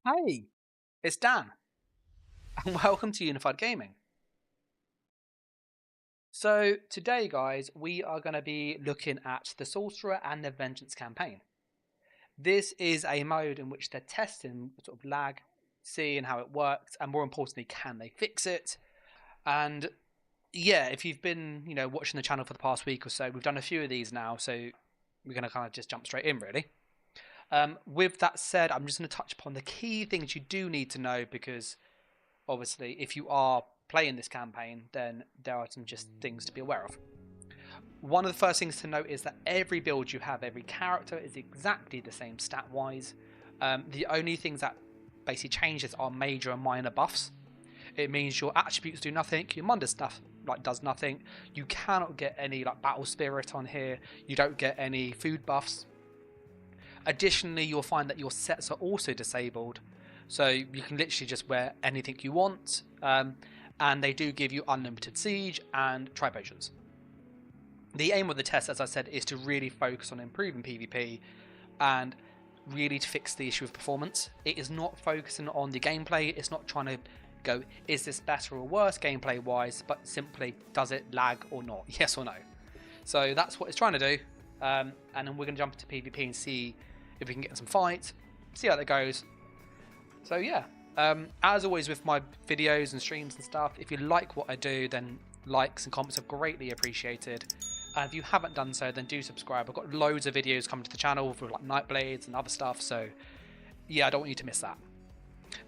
Hey, it's Dan, and welcome to Unified Gaming. So, today, guys, we are going to be looking at the Sorcerer and the Vengeance campaign. This is a mode in which they're testing sort of lag, seeing how it works, and more importantly, can they fix it? And yeah, if you've been, watching the channel for the past week or so, we've done a few of these now, so we're going to kind of just jump straight in, really. With that said, I'm just going to touch upon the key things you do need to know because obviously, if you are playing this campaign, then there are some just things to be aware of. One of the first things to note is that every build you have, every character is exactly the same stat-wise. The only things that basically changes are major and minor buffs. It means your attributes do nothing, your Munda stuff does nothing. You cannot get any battle spirit on here. You don't get any food buffs. Additionally, you'll find that your sets are also disabled. So you can literally just wear anything you want, and they do give you unlimited siege and tri potions. The aim of the test, as I said, is to really focus on improving PvP and really to fix the issue of performance. It is not focusing on the gameplay. It's not trying to go, is this better or worse gameplay wise, but simply, does it lag or not? Yes or no? So that's what it's trying to do. And then we're going to jump into PvP and see if we can get some fights, see how that goes. So yeah, as always with my videos and streams and stuff, if you like what I do, then likes and comments are greatly appreciated. And if you haven't done so, then do subscribe. I've got loads of videos coming to the channel for like Nightblades and other stuff, so yeah, I don't want you to miss that.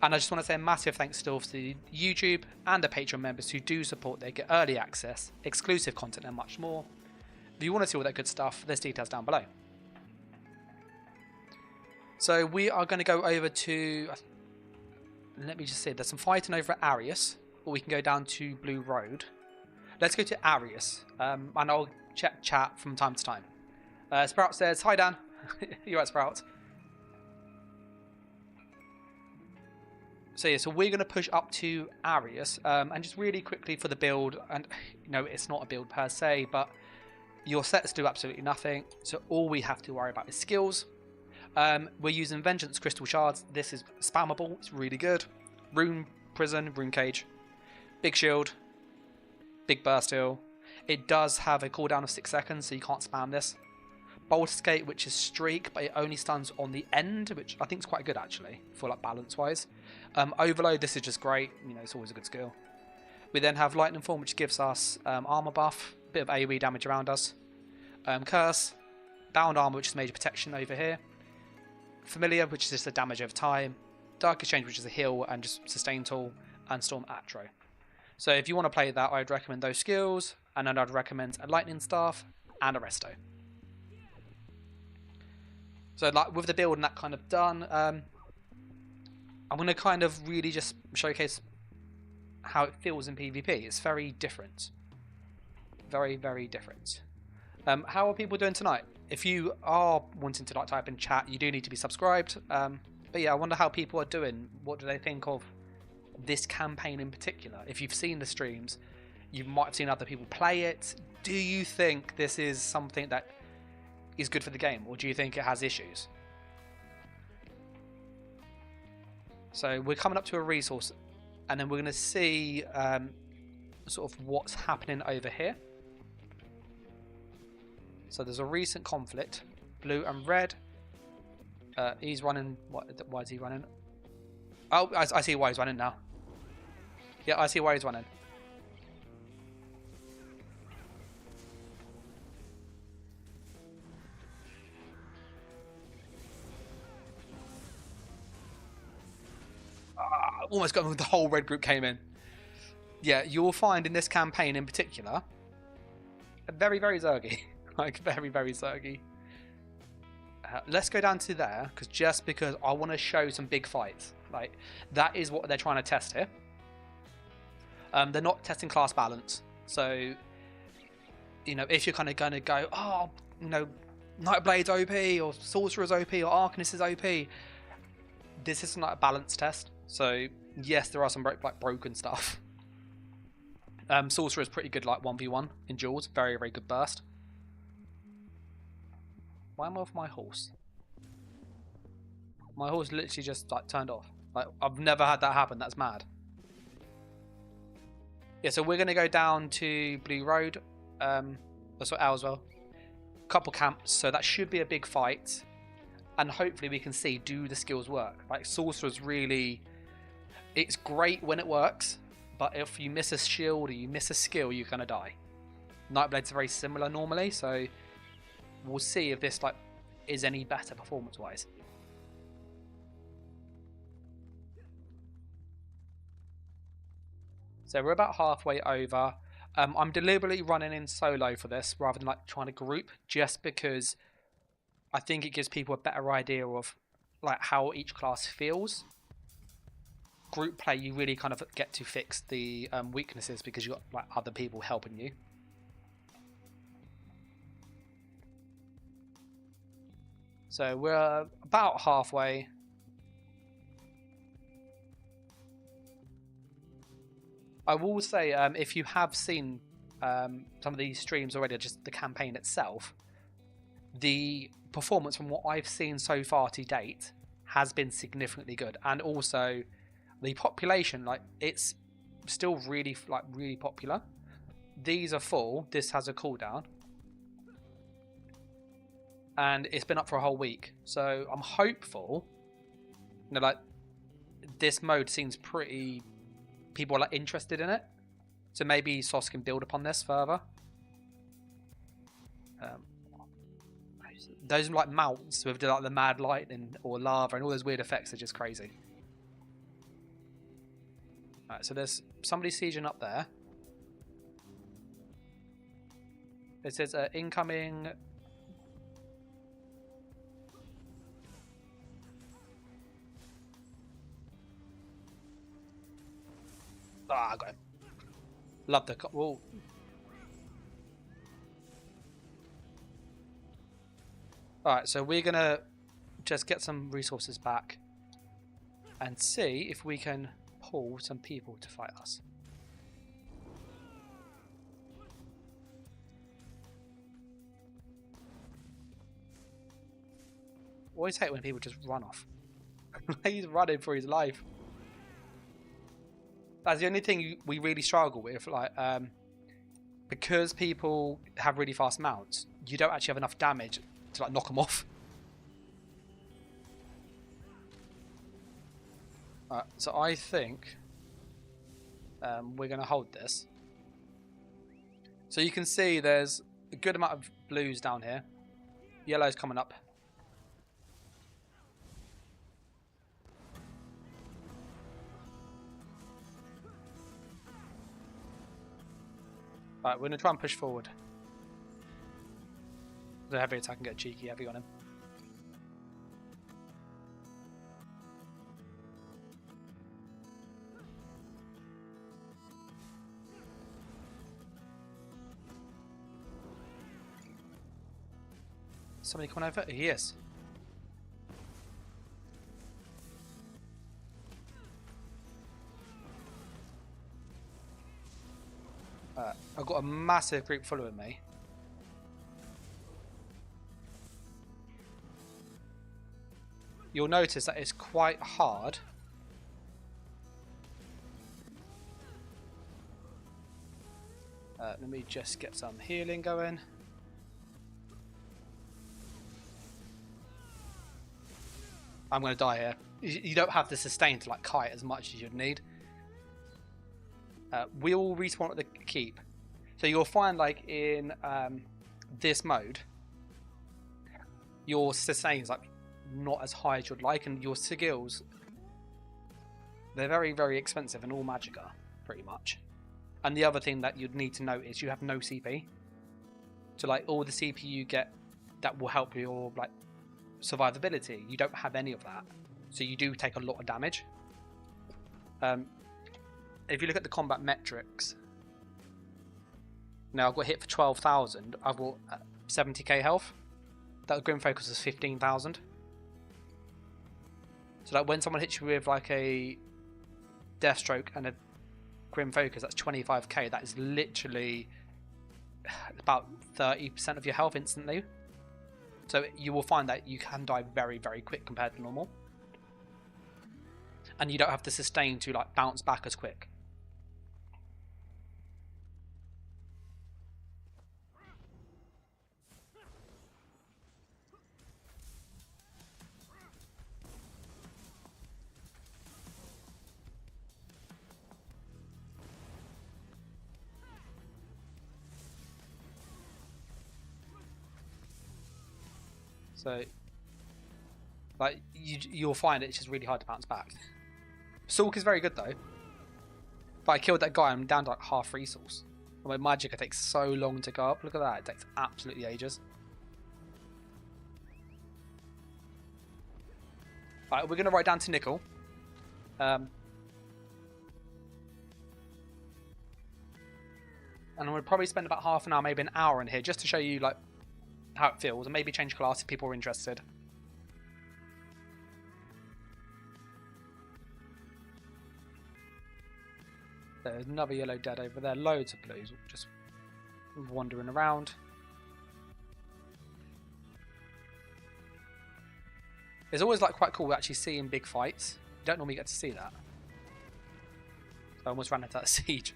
And I just want to say a massive thanks still to the YouTube and the Patreon members who do support. They get early access, exclusive content and much more. If you want to see all that good stuff, there's details down below. So we are going to go over to... Let me just see, there's some fighting over at Arius, or we can go down to Blue Road. Let's go to Arius, and I'll check chat from time to time. Sprout says, hi Dan. You're right, Sprout. So yeah, so we're going to push up to Arius, and just really quickly for the build, and it's not a build per se, but your sets do absolutely nothing, so all we have to worry about is skills. We're using Vengeance Crystal Shards. This is spammable. It's really good. Rune Prison, Rune Cage. Big Shield. Big Burst Heal. It does have a cooldown of 6 seconds, so you can't spam this. Bolt Escape, which is Streak, but it only stuns on the end, which I think is quite good actually, for balance-wise. Overload, this is just great. It's always a good skill. We then have Lightning Form, which gives us armor buff. A bit of AoE damage around us. Curse. Bound Armor, which is major protection over here. Familiar, which is just a damage over time. Dark Exchange, which is a heal and just sustain tool. And Storm Atro. So if you want to play that, I'd recommend those skills. And then I'd recommend a Lightning Staff and a Resto. So with the build and that kind of done, I'm going to kind of really just showcase how it feels in PvP. It's very different. Very, very different. How are people doing tonight? If you are wanting to type in chat, you do need to be subscribed. But yeah, I wonder how people are doing. What do they think of this campaign in particular? If you've seen the streams, you might have seen other people play it. Do you think this is something that is good for the game, or do you think it has issues? So we're coming up to a resource, and then we're going to see sort of what's happening over here. So there's a recent conflict, blue and red. He's running. Why is he running? Oh, I see why he's running now. Yeah, I see why he's running. Almost got the whole red group came in. Yeah, you'll find in this campaign in particular, very, very Zergy. Very, very Zergy. Let's go down to there, because I want to show some big fights. That is what they're trying to test here. They're not testing class balance. So, if you're kind of going to go, oh, Nightblade's OP, or Sorcerer's OP, or Arcanist is OP, this isn't a balance test. So, yes, there are some broken stuff. Sorcerer is pretty good 1v1 in duels. Very, very good burst. Why am I off my horse? My horse literally just turned off. Like, I've never had that happen. That's mad. Yeah, so we're going to go down to Blue Road. That's what as well. Couple camps, so that should be a big fight. And hopefully we can see, do the skills work? Like, Sorcerer's really... It's great when it works, but if you miss a shield or you miss a skill, you're going to die. Nightblade's very similar normally, so we'll see if this like is any better performance-wise. So we're about halfway over. I'm deliberately running in solo for this rather than like trying to group, just because I think it gives people a better idea of like how each class feels. Group play, you really kind of get to fix the weaknesses because you've got like other people helping you. So we're about halfway. I will say, if you have seen some of these streams already, just the campaign itself, the performance from what I've seen so far to date has been significantly good, and also the population, like it's still really popular. These are full. This has a cooldown, and it's been up for a whole week. So I'm hopeful. You know, like this mode seems pretty. People are like interested in it, so maybe Sorc can build upon this further. Those like mounts with like the mad lightning or lava and all those weird effects are just crazy. Alright, so there's somebody sieging up there. It says incoming. Ah, I got him. Love the... Whoa. Alright, so we're going to just get some resources back and see if we can pull some people to fight us. Always hate when people just run off. He's running for his life. That's the only thing we really struggle with, like, because people have really fast mounts, you don't actually have enough damage to like knock them off. So I think we're going to hold this. So you can see there's a good amount of blues down here. Yellow's coming up. Right, we're going to try and push forward. The heavy attack and get cheeky heavy on him. Somebody coming over? He is. I've got a massive group following me. You'll notice that it's quite hard. Let me just get some healing going. I'm going to die here. You don't have the sustain to like kite as much as you'd need. We all respawn at the keep. So you'll find like in this mode, your sustain's like not as high as you'd like, and your skills, they're very, very expensive and all magicka, pretty much. And the other thing that you'd need to note is you have no CP. So like all the CP you get that will help your like survivability, you don't have any of that. So you do take a lot of damage. If you look at the combat metrics, now I've got hit for 12,000. I've got 70k health. That Grim Focus is 15,000. So like when someone hits you with like a Deathstroke and a Grim Focus, that's 25k. That is literally about 30% of your health instantly. So you will find that you can die very, very quick compared to normal. and you don't have the sustain to like bounce back as quick. So, like, you'll find it's just really hard to bounce back. Sorc is very good though. But I killed that guy, I'm down to like half resource. And my Magicka takes so long to go up. Look at that, it takes absolutely ages. Alright, we're going to ride down to Nickel. And we'll probably spend about half an hour, maybe an hour in here, just to show you like how it feels, and maybe change class if people are interested. There's another yellow dead over there. Loads of blues just wandering around. It's always like quite cool actually seeing big fights. You don't normally get to see that. I almost ran into that siege.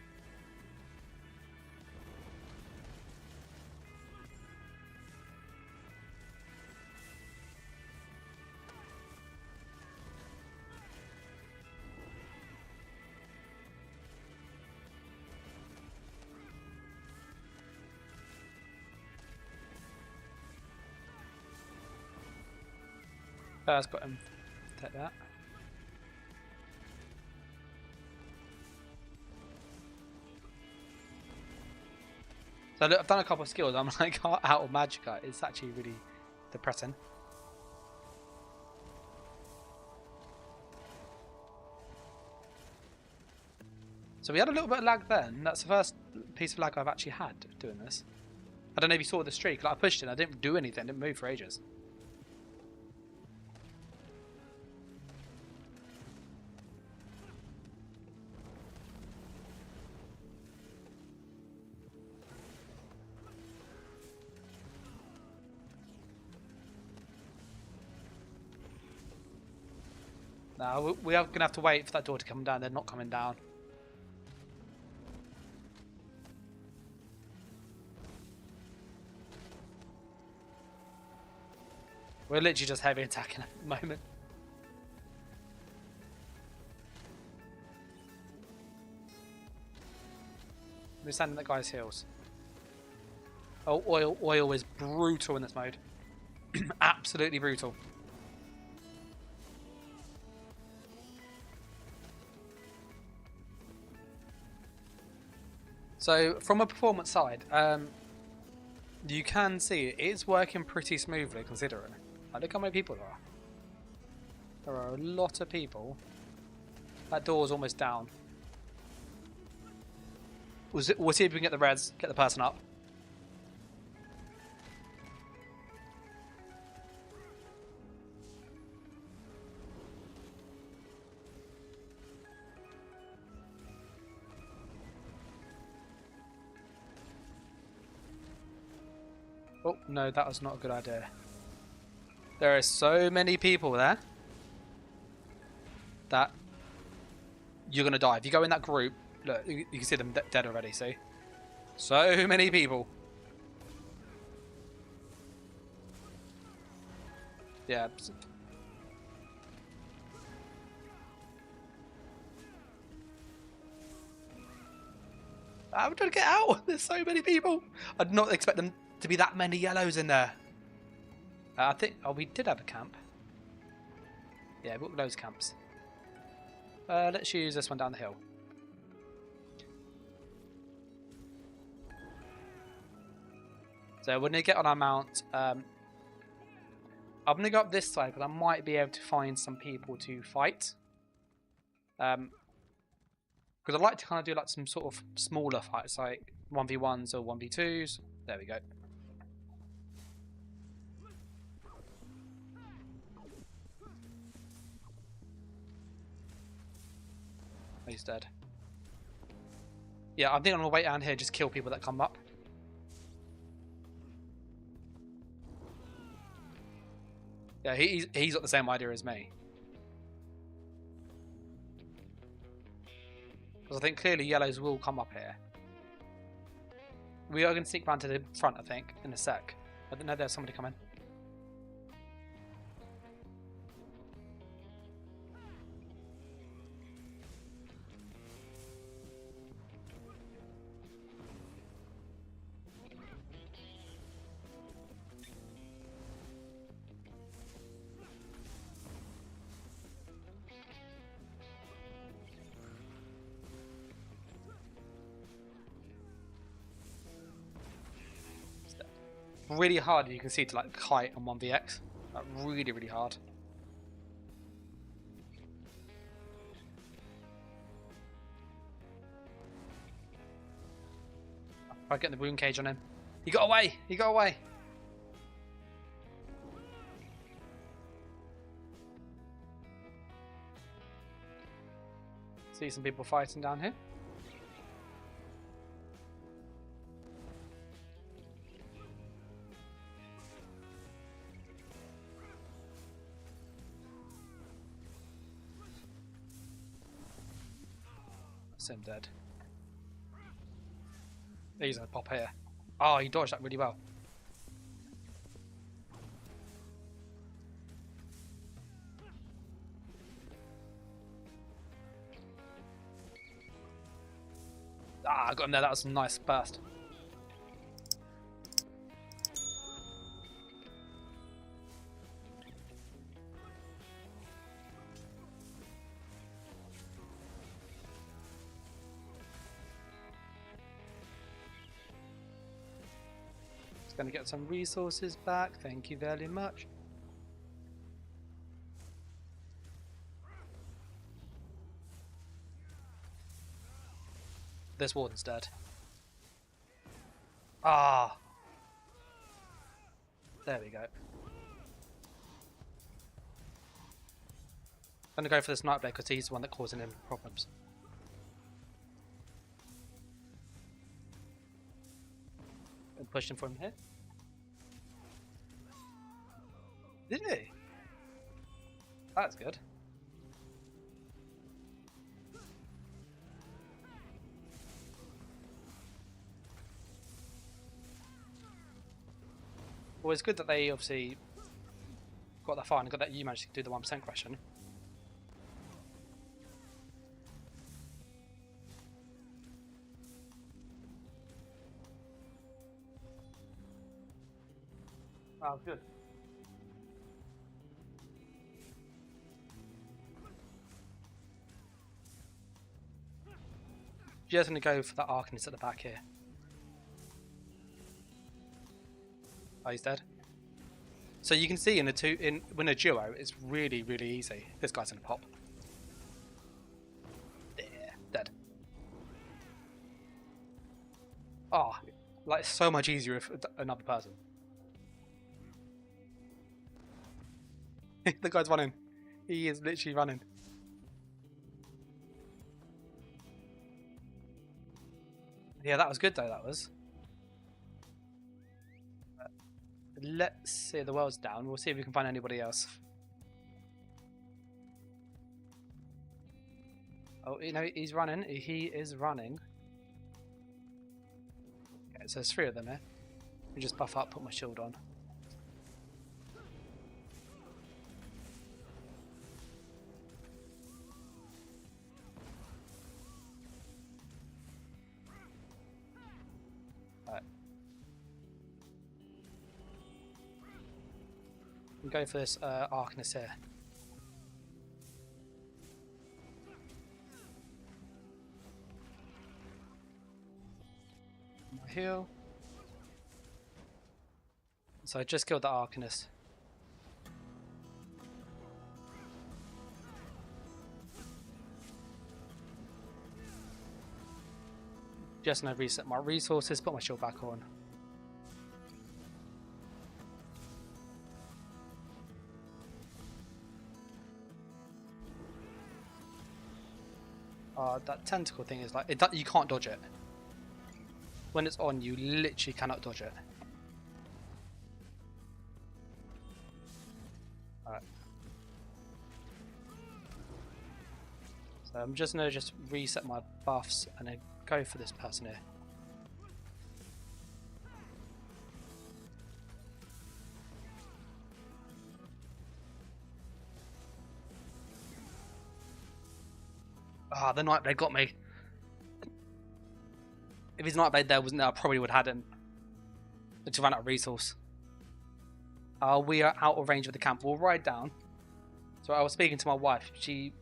I've got him. Take that. So look, I've done a couple of skills. I'm like out of Magicka. It's actually really depressing. So we had a little bit of lag then. That's the first piece of lag I've actually had doing this. I don't know if you saw the streak. Like I pushed it, I didn't do anything. I didn't move for ages. No, we are going to have to wait for that door to come down. They're not coming down. We're literally just heavy attacking at the moment. We're standing at that guy's heels. Oh, oil is brutal in this mode. Absolutely brutal. So, from a performance side, you can see it is working pretty smoothly considering. Like, look how many people there are. There are a lot of people. That door's almost down. We'll see if we can get the res, get the person up. Oh, no, that was not a good idea. There are so many people there that you're going to die. If you go in that group, look, you can see them dead already, see? So many people. Yeah. I'm trying to get out. There's so many people. I did not expect them to be that many yellows in there. I think... Oh, we did have a camp. Yeah, we've got loads of camps. Let's use this one down the hill. So we're going to get on our mount. I'm going to go up this side because I might be able to find some people to fight. Because I'd like to kind of do like some sort of smaller fights, like 1v1s or 1v2s. There we go. He's dead. Yeah, I think I'm going to wait down here and just kill people that come up. Yeah, he's got the same idea as me. Because I think clearly yellows will come up here. We are going to sneak round to the front, I think, in a sec. I don't know, there's somebody coming. Really hard, you can see, to like kite on 1vx. Like, really, really hard. Try getting the wound cage on him. He got away! He got away! See some people fighting down here. Him dead. He's gonna pop here. Oh, he dodged that really well. Ah, I got him there. That was a nice burst. Going to get some resources back. Thank you very much. This warden's dead. Ah, there we go. I'm going to go for this Nightblade because he's the one that's causing him problems. And pushed him for him here. Did he? That's good. Well, it's good that they obviously got that far and got that you managed to do the 1% question. Oh, good. Just going to go for that Arcanist at the back here. Oh, he's dead. So you can see when a duo, it's really, really easy. This guy's going to pop. There, dead. Oh, like it's so much easier if another person. The guy's running. He is literally running. Yeah, that was good though, that was. Let's see, the world's down. We'll see if we can find anybody else. Oh, you know, he's running. He is running. Okay, so there's 3 of them here. Let me just buff up, put my shield on. Go for this Arcanist here. My heal. So I just killed the Arcanist. Just gonna reset my resources, put my shield back on. That tentacle thing is like, you can't dodge it. When it's on, you literally cannot dodge it. Alright. So I'm just going to just reset my buffs and then go for this person here. Ah, the Nightblade got me. If his Nightblade there wasn't there, I probably would have had him. But to run out of resource. We are out of range of the camp. We'll ride down. So I was speaking to my wife. She,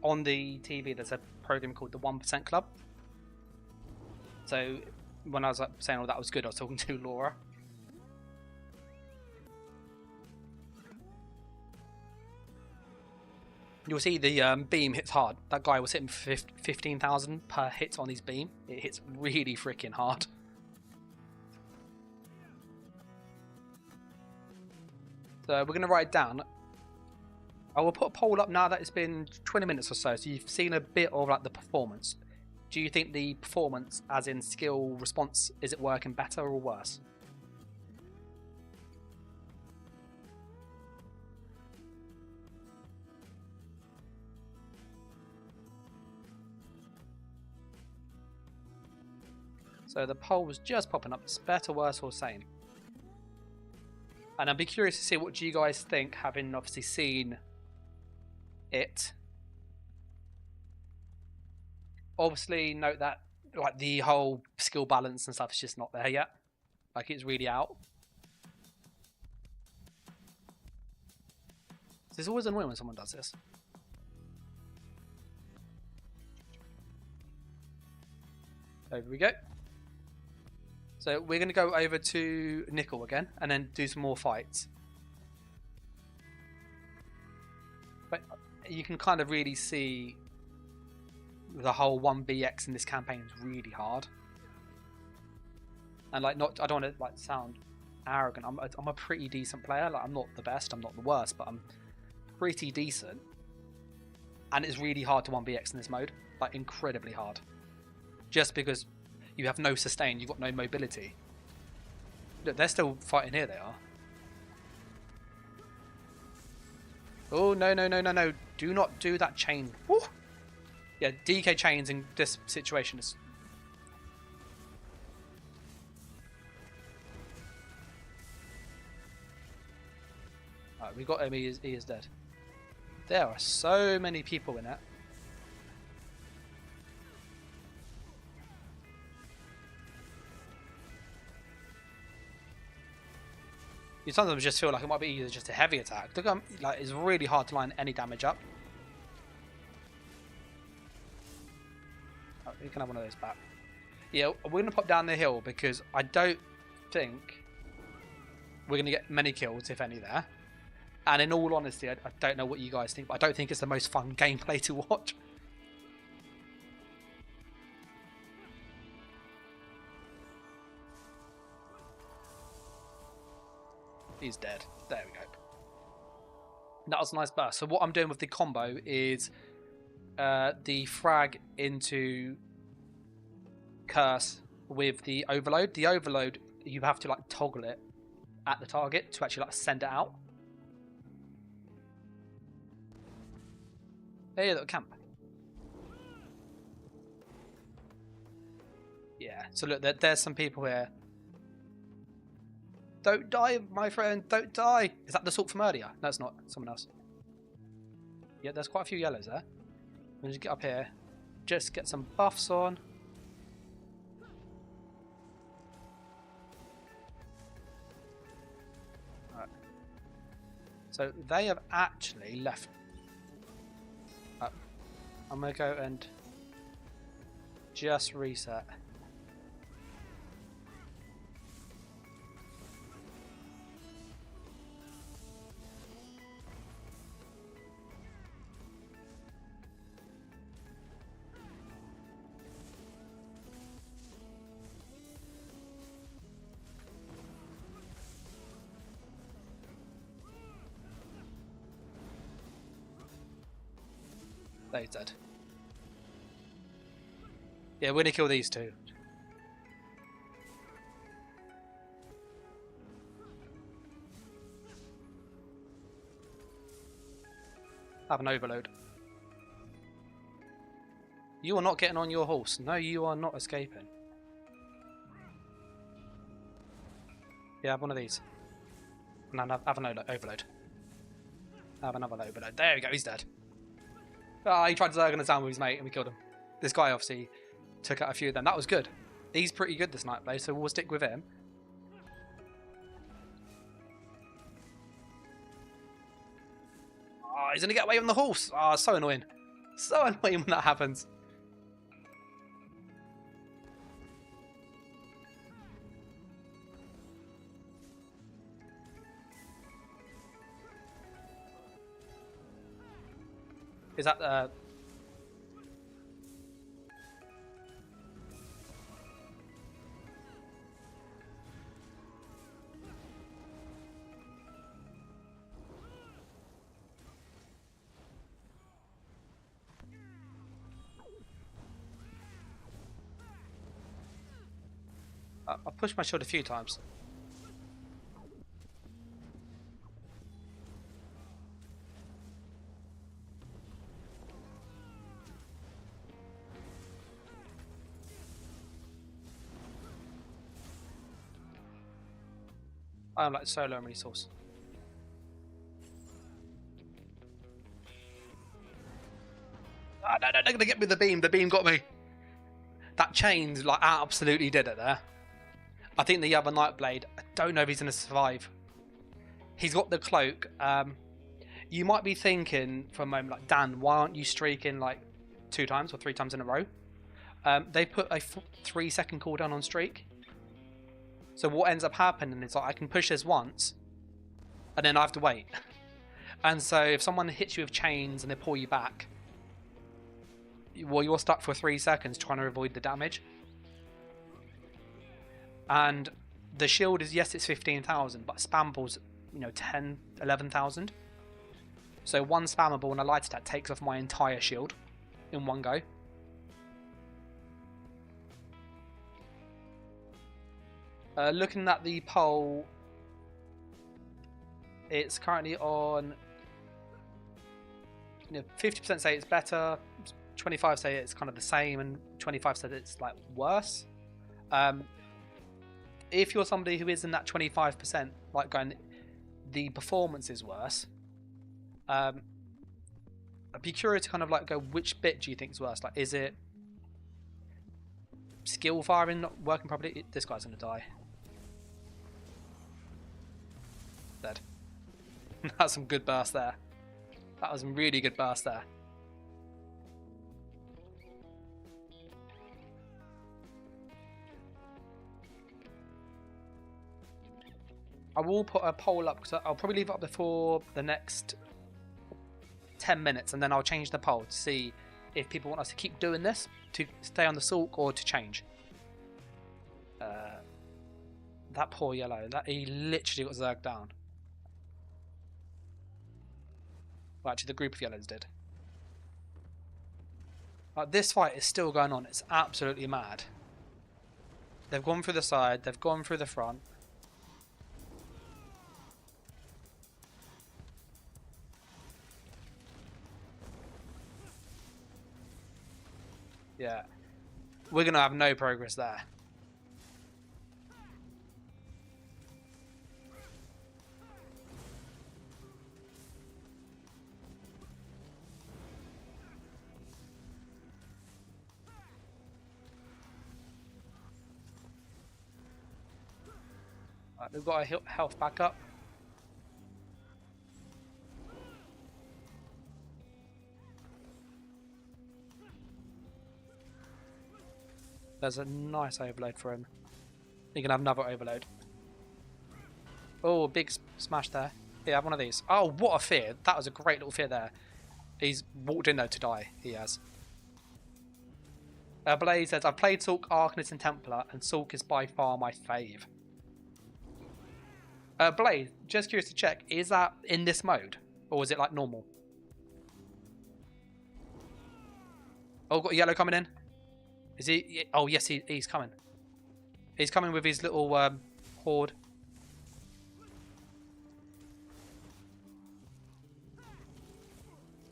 on the TV, there's a program called the 1% Club. So when I was saying all that was good, I was talking to Laura. You'll see the beam hits hard. That guy was hitting 15,000 per hit on his beam. It hits really freaking hard. So we're going to write down. I will put a poll up now that it's been 20 minutes or so. So you've seen a bit of like the performance. Do you think the performance, as in skill response, is it working better or worse? So the poll was just popping up. It's better, worse, or same. And I'd be curious to see what you guys think, having obviously seen it. Obviously, note that like the whole skill balance and stuff is just not there yet. Like it's really out. It's always annoying when someone does this. Over we go. So we're going to go over to Nickel again and then do some more fights. But you can kind of really see the whole 1BX in this campaign is really hard. And like, not, I don't want to like sound arrogant. I'm a pretty decent player. Like, I'm not the best, I'm not the worst, but I'm pretty decent. And it's really hard to 1BX in this mode. Like incredibly hard. Just because you have no sustain, you've got no mobility. Look, they're still fighting here, they are. Oh, no, no, no, no, no. Do not do that chain. Woo! Yeah, DK chains in this situation is... Alright, we got him, he is dead. There are so many people in it. You sometimes just feel like it might be either just a heavy attack. Look, like it's really hard to line any damage up. Oh, you can have one of those back. Yeah, we're going to pop down the hill because I don't think we're going to get many kills, if any, there. And in all honesty, I don't know what you guys think, but I don't think it's the most fun gameplay to watch. He's dead. There we go. That was a nice burst. So what I'm doing with the combo is the frag into curse with the overload. The overload, you have to like toggle it at the target to actually like send it out. Hey, little camp. Yeah. So look, there's some people here. Don't die, my friend. Don't die. Is that the Sorc from earlier? No, it's not. Someone else. Yeah, there's quite a few yellows there. We'll just get up here. Just get some buffs on. Right. So they have actually left. I'm going to go and just reset. He's dead. Yeah, we're gonna kill these two. Have an overload. You are not getting on your horse. No, you are not escaping. Yeah, have one of these. And then have an overload. Have another overload. There we go, he's dead. Ah, he tried to Zerg on us down with his mate and we killed him. This guy obviously took out a few of them. That was good. He's pretty good, this Nightblade, so we'll stick with him. Oh, he's going to get away from the horse. Oh, so annoying. So annoying when that happens. Is that I've pushed my shield a few times. I'm like so low on resource. Oh, no, they're going to get me with the beam. The beam got me. That chain like absolutely did it there. I think the other Nightblade, I don't know if he's going to survive. He's got the cloak. You might be thinking for a moment, like, Dan, why aren't you streaking like 2 times or 3 times in a row? They put a 3-second cooldown on streak. So what ends up happening is like I can push this once, and then I have to wait. And so if someone hits you with chains and they pull you back, well, you're stuck for 3 seconds trying to avoid the damage. And the shield is, yes, it's 15,000, but spamballs, 10, 11,000. So one spammable and a light attack takes off my entire shield in one go. Looking at the poll, it's currently on 50% say it's better, 25 say it's kind of the same, and 25 said it's like worse. If you're somebody who is in that 25%, like going, the performance is worse, I'd be curious to kind of like go, which bit do you think is worse? Like, is it skill firing not working properly? This guy's going to die. Dead. That's some good burst there. That was some really good burst there. I will put a poll up because I'll probably leave it up before the next 10 minutes, and then I'll change the poll to see if people want us to keep doing this, to stay on the Sorc, or to change. That poor yellow, he literally got zerged down. Well, actually, the group of yellows did. This fight is still going on. It's absolutely mad. They've gone through the side. They've gone through the front. Yeah. We're going to have no progress there. Right, we've got our health back up. There's a nice overload for him. You can have another overload. Oh, big smash there. Yeah, have one of these. Oh, what a fear. That was a great little fear there. He's walked in though to die. He has. Blaze says, I've played Sorc, Arcanist and Templar, and Sorc is by far my fave. Blaze, just curious to check, is that in this mode? Or is it like normal? Oh, got a yellow coming in. Is he? Oh, yes, he's coming. He's coming with his little horde.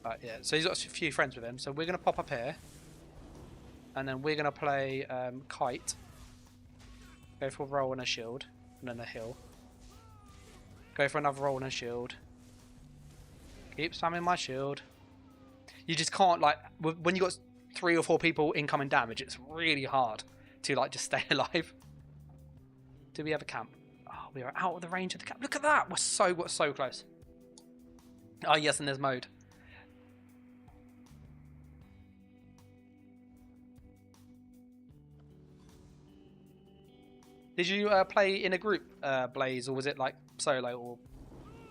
Right, yeah, so he's got a few friends with him. So we're going to pop up here. And then we're going to play Kite. Go for a roll and a shield. And then a heal. Go for another roll and a shield. Keep spamming my shield. You just can't, like, when you got 3 or 4 people incoming damage, it's really hard to, like, just stay alive. Do we have a camp? Oh, we are out of the range of the camp. Look at that! We're so close. Oh, yes, and there's mode. Did you play in a group, Blaze, or was it, like, solo, or,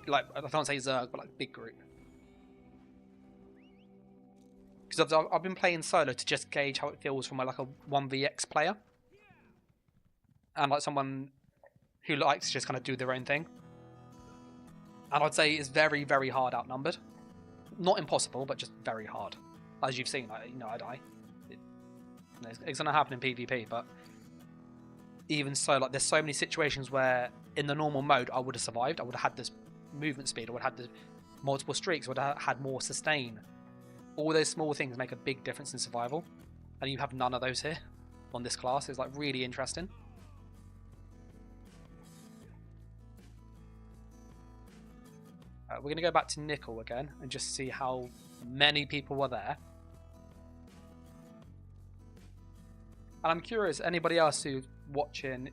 like, I can't say Zerg, but, like, big group? Because I've been playing solo to just gauge how it feels from like a 1vx player. And like someone who likes to just kind of do their own thing. And I'd say it's very, very hard outnumbered. Not impossible, but just very hard. As you've seen, like, you know, I die. It's going to happen in PvP, but even so, like, there's so many situations where in the normal mode I would have survived. I would have had this movement speed. I would have had the multiple streaks. I would have had more sustain. All those small things make a big difference in survival, and you have none of those here on this class. It's like really interesting. We're going to go back to Nickel again and just see how many people were there. And I'm curious, anybody else who's watching,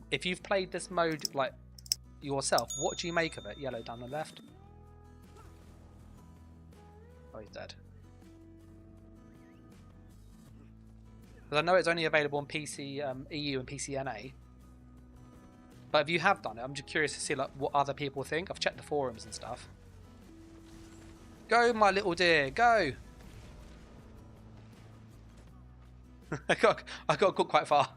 if you've played this mode like yourself, what do you make of it? Yellow down the left. Oh, he's dead. Because I know it's only available on PC EU and PCNA. But if you have done it, I'm just curious to see like what other people think. I've checked the forums and stuff. Go, my little dear, go! I got quite far.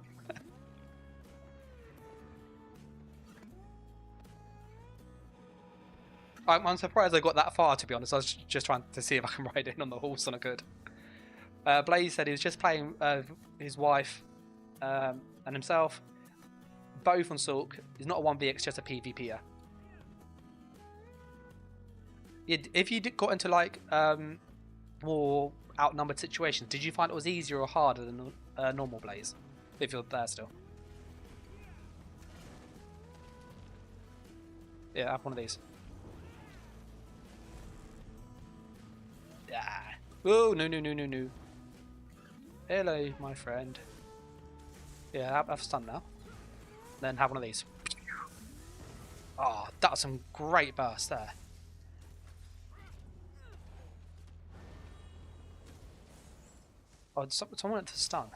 I'm surprised I got that far, to be honest. I was just trying to see if I can ride in on the horse and I could. Blaze said he was just playing his wife and himself, both on Sorc. He's not a 1vx, just a PvPer. If you got into like more outnumbered situations, did you find it was easier or harder than normal Blaze? If you're there still. Yeah, have one of these. Yeah. Oh, no. Hello, my friend. Yeah, have stun now. Then have one of these. Oh, that was some great burst there. Oh, someone went to stun.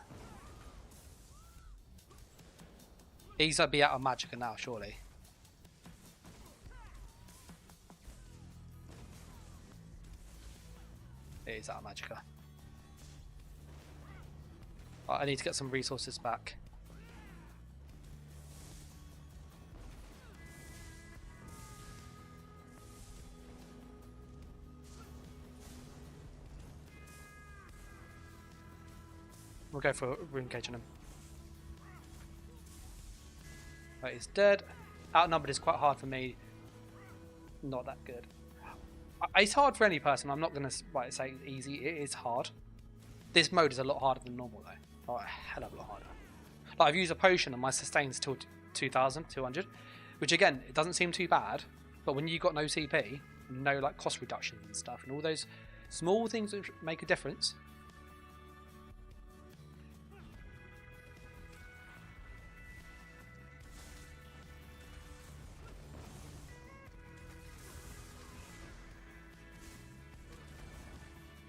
He's gonna be out of magicka now, surely. He's out of magicka. Oh, I need to get some resources back. We'll go for rune cage on him. Right, he's dead. Outnumbered is quite hard for me. Not that good. It's hard for any person. I'm not going to say it's easy. It is hard. This mode is a lot harder than normal though. Oh, a hell of a lot harder. Like, I've used a potion and my sustain's till 2,200, which again, it doesn't seem too bad. But when you've got no CP, no like cost reductions and stuff, and all those small things that make a difference.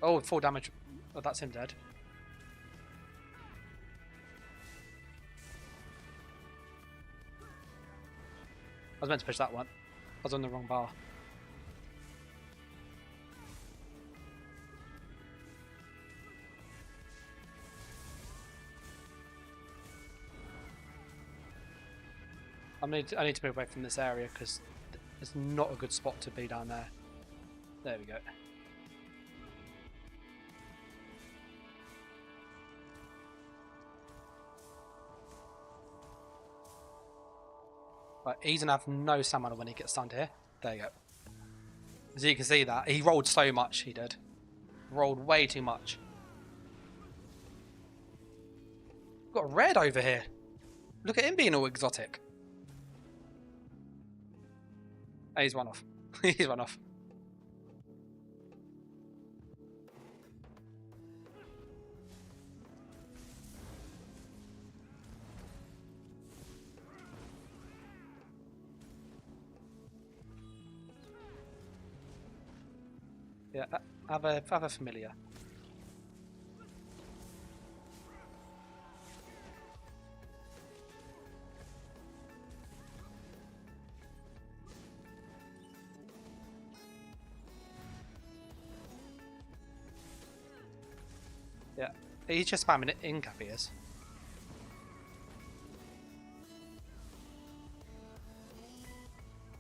Oh, 4 damage. Oh, that's him dead. I was meant to push that one. I was on the wrong bar. I need to move away from this area because it's not a good spot to be down there. There we go. Right, he's gonna have no stamina when he gets stunned here. There you go. As you can see that, he rolled so much, he did. Rolled way too much. Got red over here. Look at him being all exotic. Oh, he's run off. He's run off. Yeah, have a familiar. Yeah, he's just spamming it in, Cap, he is.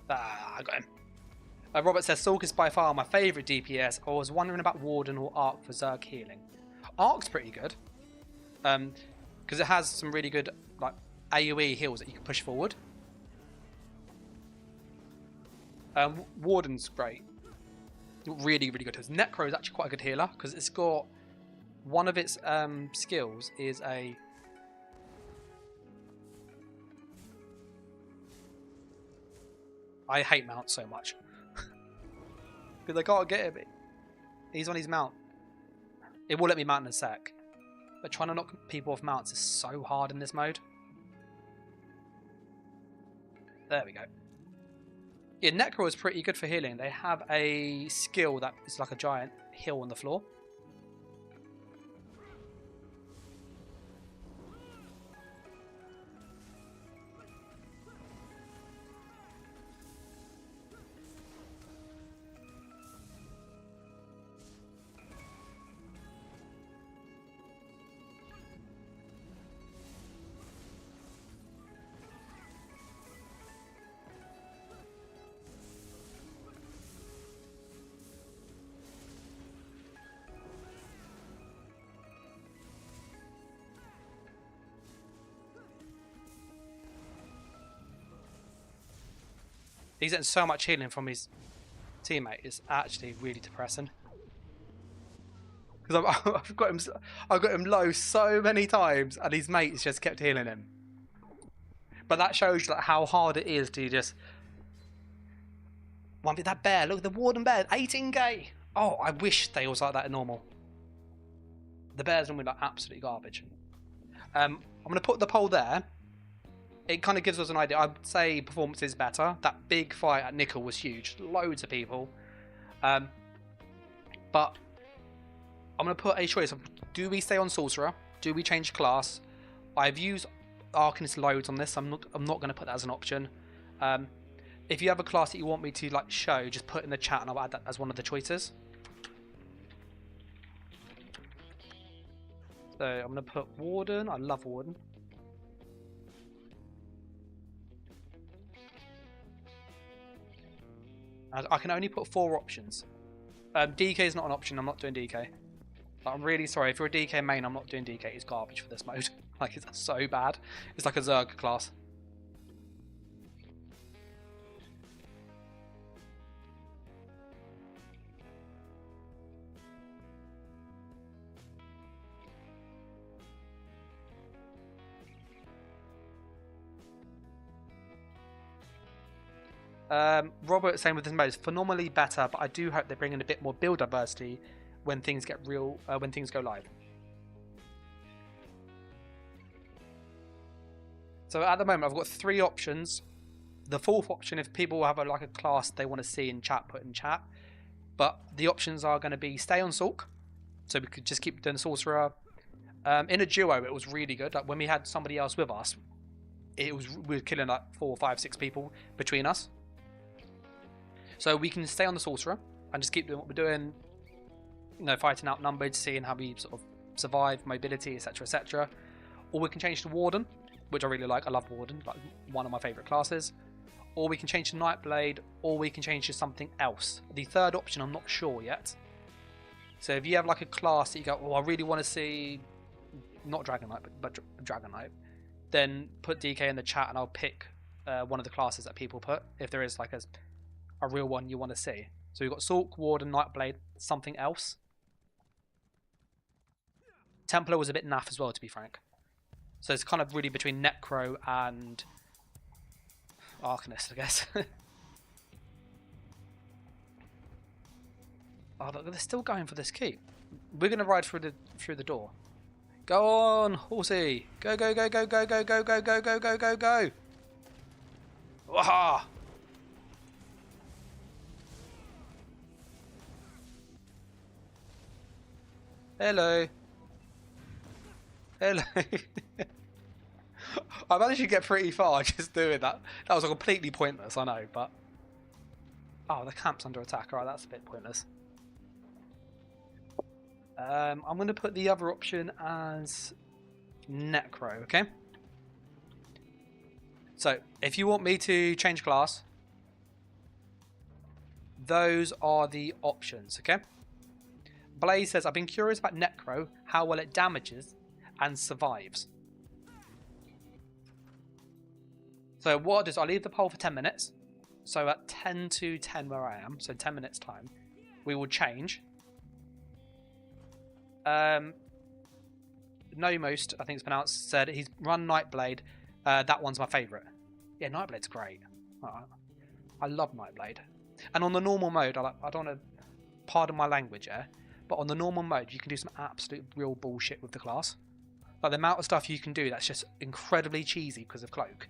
Ah, I got him. Robert says, Sorc is by far my favourite DPS. I was wondering about Warden or Arc for Zerg healing. Arc's pretty good. Because it has some really good like AoE heals that you can push forward. Warden's great. Really, really good. Necro is actually quite a good healer because it's got one of its skills is a I hate mounts so much because I can't get him. He's on his mount. It will let me mount in a sec, but trying to knock people off mounts is so hard in this mode. There we go. Yeah, Necro is pretty good for healing. They have a skill that is like a giant hill on the floor. He's getting so much healing from his teammate. It's actually really depressing. Because I've got him low so many times, and his mates just kept healing him. But that shows like how hard it is to just one bit that bear. Look, the Warden bear, 18k. Oh, I wish they was like that in normal. The bears normally like absolutely garbage. I'm gonna put the poll there. It kind of gives us an idea. I'd say performance is better. That big fight at Nickel was huge. Loads of people. But I'm going to put a choice of, do we stay on Sorcerer? Do we change class? I've used Arcanist loads on this. I'm not going to put that as an option. If you have a class that you want me to like show, just put in the chat and I'll add that as one of the choices. So I'm going to put Warden. I love Warden. I can only put 4 options. DK is not an option. I'm not doing DK. But I'm really sorry. If you're a DK main, I'm not doing DK. It's garbage for this mode. Like, it's so bad. It's like a Zerg class. Robert saying with this mode is phenomenally better, but I do hope they bring in a bit more build diversity when things get real, when things go live. So at the moment I've got 3 options. The 4th option, if people have like a class they want to see in chat, put in chat. But the options are going to be stay on Sorc, so we could just keep doing Sorcerer. In a duo it was really good. Like when we had somebody else with us, we were killing like 4, 5, 6 people between us. So we can stay on the Sorcerer and just keep doing what we're doing, you know, fighting outnumbered, seeing how we sort of survive, mobility, etc, etc. Or we can change to Warden, which I really like. I love Warden, like one of my favourite classes. Or we can change to Nightblade, or we can change to something else. The 3rd option I'm not sure yet. So if you have like a class that you go, oh, I really want to see, not Dragon Knight, but Dragon Knight, then put DK in the chat and I'll pick one of the classes that people put, if there is like a real one you want to see. So we've got Sorc, Warden, Nightblade, something else. Templar was a bit naff as well, to be frank. So it's kind of really between Necro and Arcanist, I guess. Oh, look, they're still going for this keep. We're gonna ride through the door. Go on, horsey! Go go go go go go go go go go go go go! Waha! Hello. Hello. I managed to get pretty far just doing that. That was completely pointless, I know, but... Oh, the camp's under attack. Alright, that's a bit pointless. I'm going to put the other option as Necro, okay? So, if you want me to change class, those are the options, okay? Blaze says, I've been curious about Necro, how well it damages and survives. So what I'll do is I'll leave the poll for 10 minutes. So at 10 to 10 where I am, so 10 minutes time, we will change. Most, I think it's pronounced, said he's run Nightblade. That one's my favourite. Yeah, Nightblade's great. I love Nightblade. And on the normal mode, I don't want to pardon my language, yeah? But on the normal mode, you can do some absolute real bullshit with the class. Like the amount of stuff you can do that's just incredibly cheesy because of Cloak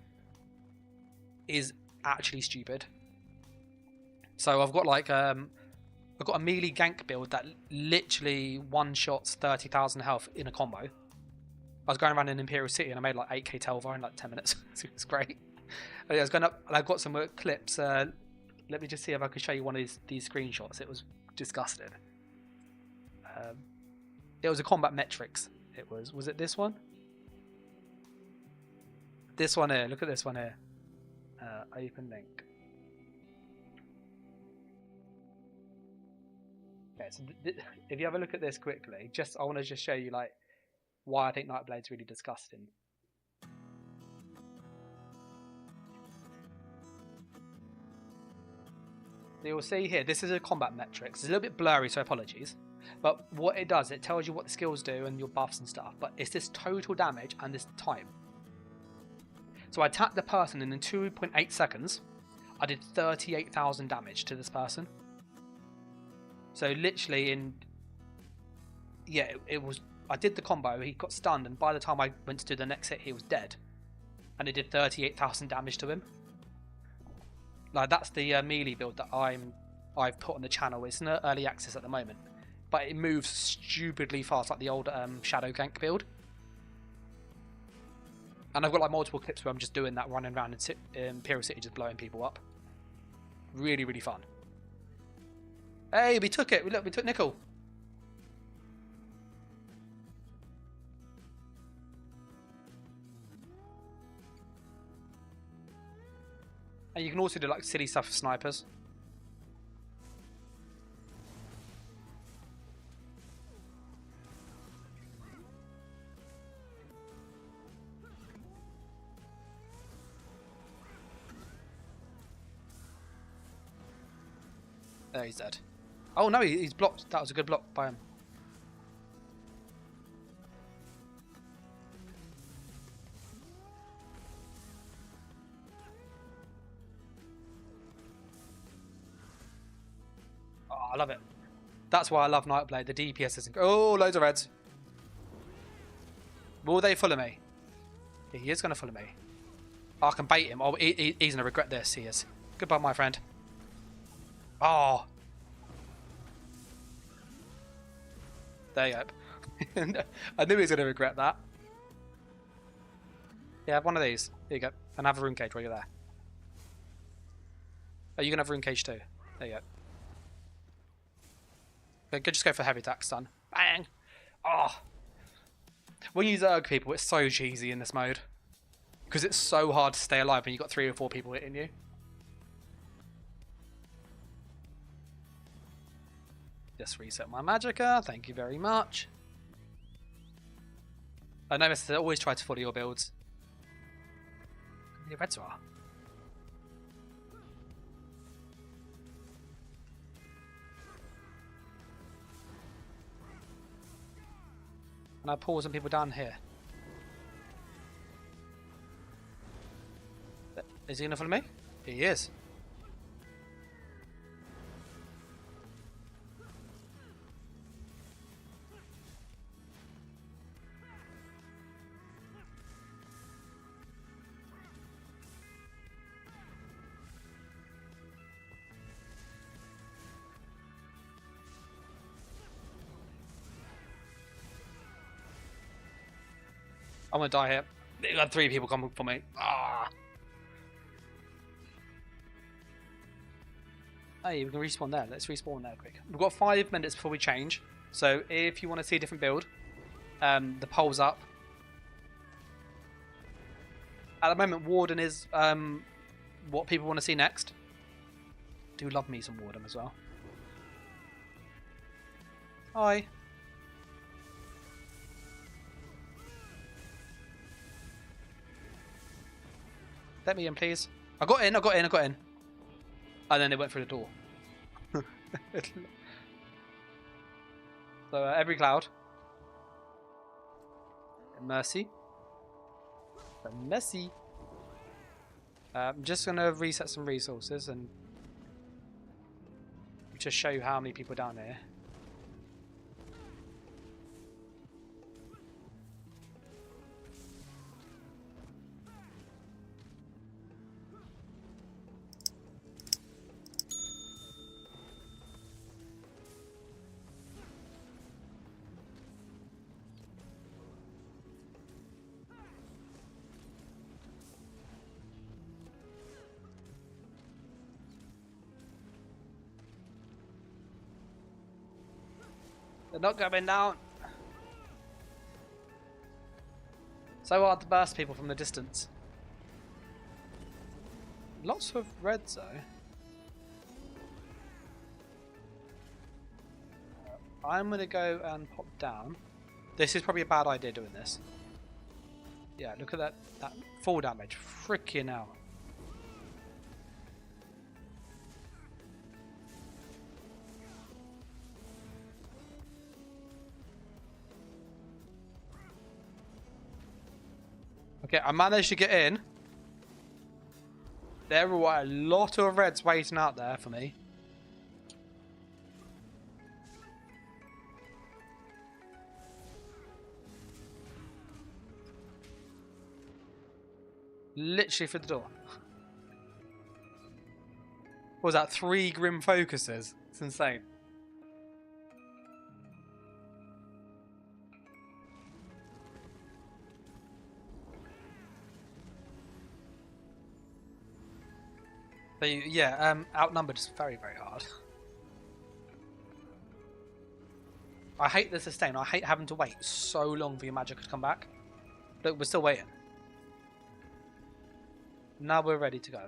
is actually stupid. So I've got like I've got a melee gank build that literally one-shots 30,000 health in a combo. I was going around in Imperial City and I made like 8k Telvar in like 10 minutes. It was great. I was going up and I've got some clips. Let me just see if I can show you one of these screenshots. It was disgusting. It was a combat metrics. It was it this one? This one here. Look at this one here. Open link. Okay, so if you have a look at this quickly, I want to just show you like why I think Nightblade's really disgusting. So you'll see here, this is a combat metrics. It's a little bit blurry, so apologies. But what it does, it tells you what the skills do and your buffs and stuff. But it's this total damage and this time. So I attacked the person and in 2.8 seconds, I did 38,000 damage to this person. So literally I did the combo, he got stunned, and by the time I went to do the next hit, he was dead. And it did 38,000 damage to him. Like, that's the melee build that I've put on the channel. It's in early access at the moment. But it moves stupidly fast, like the old Shadow Gank build. And I've got like multiple clips where I'm just doing that, running around in Imperial City, just blowing people up. Really, really fun. Hey, we took it. Look, we took Nickel. And you can also do like silly stuff for snipers. There, he's dead. Oh no, he's blocked. That was a good block by him. Oh, I love it. That's why I love Nightblade. The DPS isn't. Oh, loads of reds. Will they follow me? Yeah, he is going to follow me. Oh, I can bait him. Oh, he's going to regret this. He is. Goodbye, my friend. Oh. There you go. I knew he was going to regret that. Yeah, have one of these. There you go. And have a rune cage while you're there. Oh, you can have a rune cage too. There you go. Okay, just go for heavy attack stun. Bang! Oh. When you Zerg people, it's so cheesy in this mode. Because it's so hard to stay alive when you've got 3 or 4 people hitting you. Just reset my magicka, thank you very much. I know this always try to follow your builds. How many reds are? And I pull some people down here. Is he gonna follow me? He is. I'm gonna die here. You had 3 people coming for me. Ah. Hey, we can respawn there. Let's respawn there quick. We've got 5 minutes before we change. So if you want to see a different build, the poll's up. At the moment, Warden is what people want to see next. Do love me some Warden as well. Hi. Let me in, please. I got in. And then they went through the door. So every cloud. Mercy. Messy. I'm just going to reset some resources and just show you how many people down here. They're not coming down. So hard to burst people from the distance. Lots of reds though. I'm going to go and pop down. This is probably a bad idea doing this. Yeah, look at that full damage. Freaking hell. Okay, I managed to get in. There were a lot of reds waiting out there for me. Literally through the door. What was that? 3 Grim Focuses? It's insane. But yeah, outnumbered is very, very hard. I hate the sustain. I hate having to wait so long for your magic to come back. Look, we're still waiting. Now we're ready to go.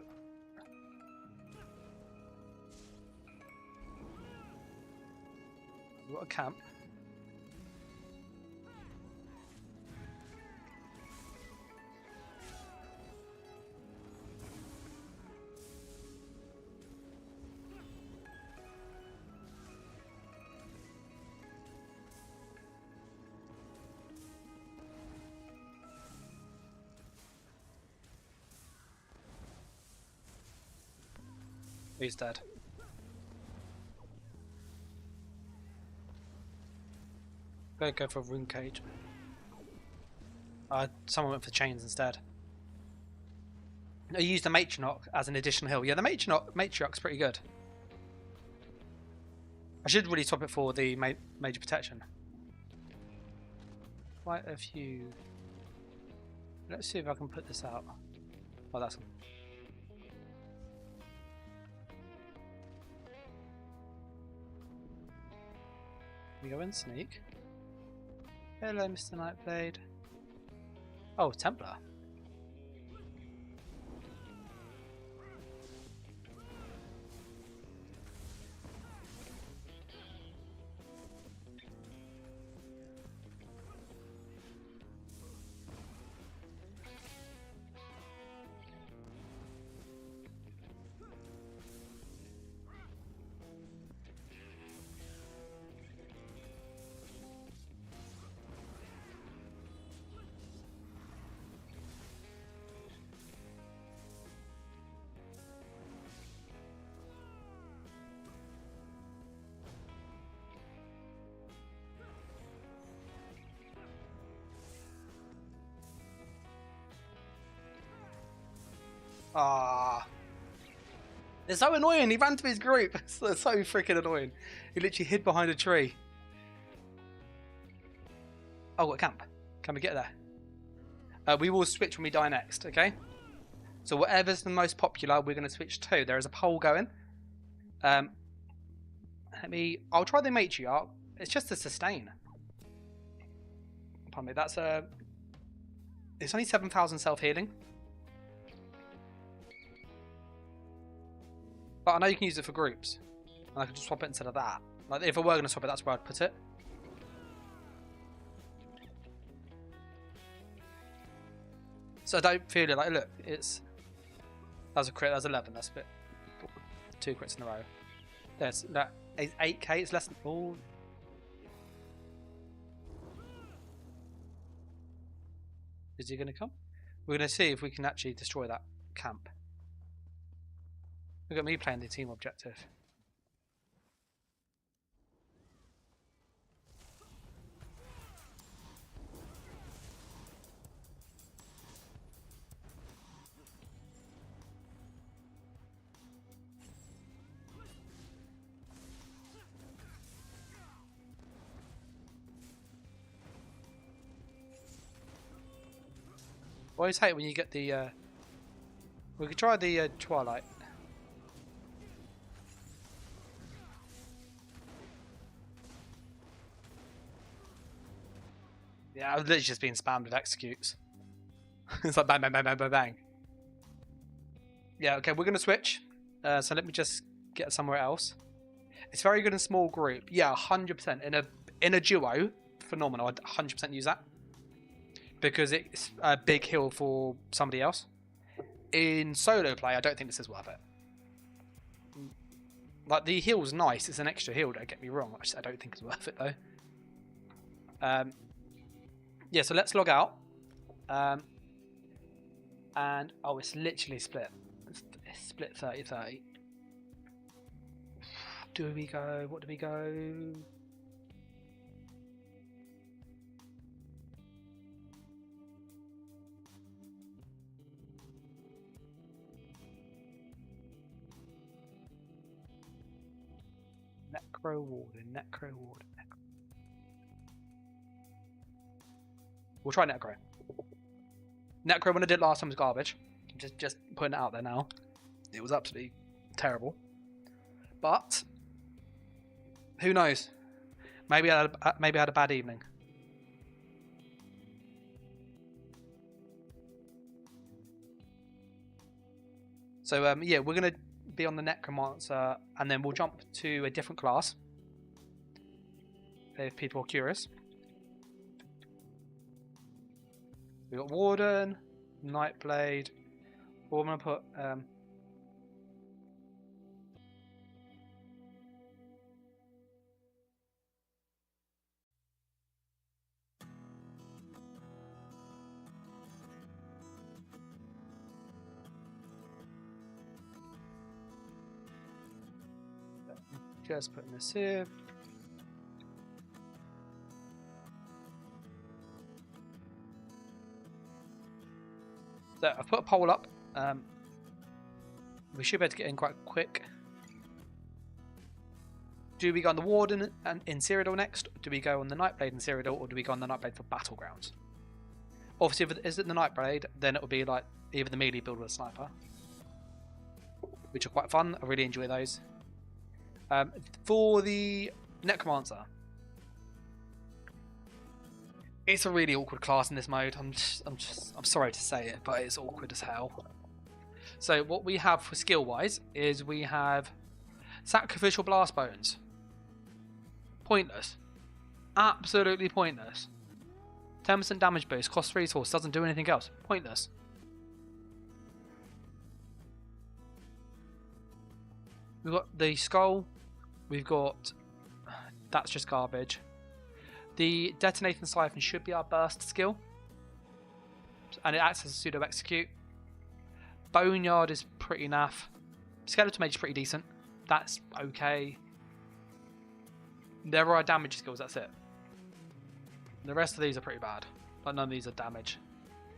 We've got a camp. He's dead. Go for a rune cage. Someone went for chains instead. I used the Matriarch as an additional heal. Yeah, the Matriarch's pretty good. I should really swap it for the major protection. Quite a few. Let's see if I can put this out. Oh, that's. We go and sneak. Hello, Mr. Nightblade. Oh, Templar. Ah. It's so annoying. He ran to his group. It's so freaking annoying. He literally hid behind a tree. Oh, what camp? Can we get there? We will switch when we die next, okay? So whatever's the most popular, we're going to switch to. There is a poll going. I'll try the matriarch. It's just a sustain. Pardon me, that's a... It's only 7,000 self-healing. But I know you can use it for groups. And I could just swap it instead of that. Like, if I were going to swap it, that's where I'd put it. So I don't feel it like, look, it's... That was a crit, that was 11, that's a bit... 2 crits in a row. There's that is 8k, it's less than... Oh. Is he going to come? We're going to see if we can actually destroy that camp. Look at me playing the team objective. I always hate when you get the... we could try the Twilight. Yeah, I've literally just been spammed with executes. It's like bang, bang, bang, bang, bang, bang. Yeah, okay, we're going to switch. So let me just get somewhere else. It's very good in small group. Yeah, 100%. In a duo, phenomenal. I'd 100% use that. Because it's a big heal for somebody else. In solo play, I don't think this is worth it. Like, the heal's nice. It's an extra heal, don't get me wrong. I don't think it's worth it, though. Yeah, so let's log out. And, oh, it's literally split. It's split 30-30. Do we go? What do we go? Necro Warden, Necro Warden, Necro. We'll try Necro. Necro, when I did last time, was garbage. Just putting it out there now. It was absolutely terrible. But who knows? Maybe I had a bad evening. So yeah, we're gonna be on the Necromancer, and then we'll jump to a different class if people are curious. We've got Warden, Nightblade. Or I'm gonna put just putting this here. So I've put a poll up. We should be able to get in quite quick. Do we go on the Warden and in Cyrodiil next? Do we go on the Nightblade in Cyrodiil, or do we go on the Nightblade for Battlegrounds? Obviously, if it isn't the Nightblade, then it will be like either the melee build or the sniper, which are quite fun. I really enjoy those. For the Necromancer, it's a really awkward class in this mode. I'm sorry to say it, but it's awkward as hell. So what we have for skill wise is we have Sacrificial Blast Bones. Pointless. Absolutely pointless. 10% damage boost, costs 3 resource, doesn't do anything else. Pointless. We've got the Skull. We've got... That's just garbage. The Detonating Siphon should be our burst skill. And it acts as a pseudo execute. Boneyard is pretty naff. Skeleton Mage is pretty decent. That's okay. There are damage skills, that's it. The rest of these are pretty bad. Like, none of these are damage.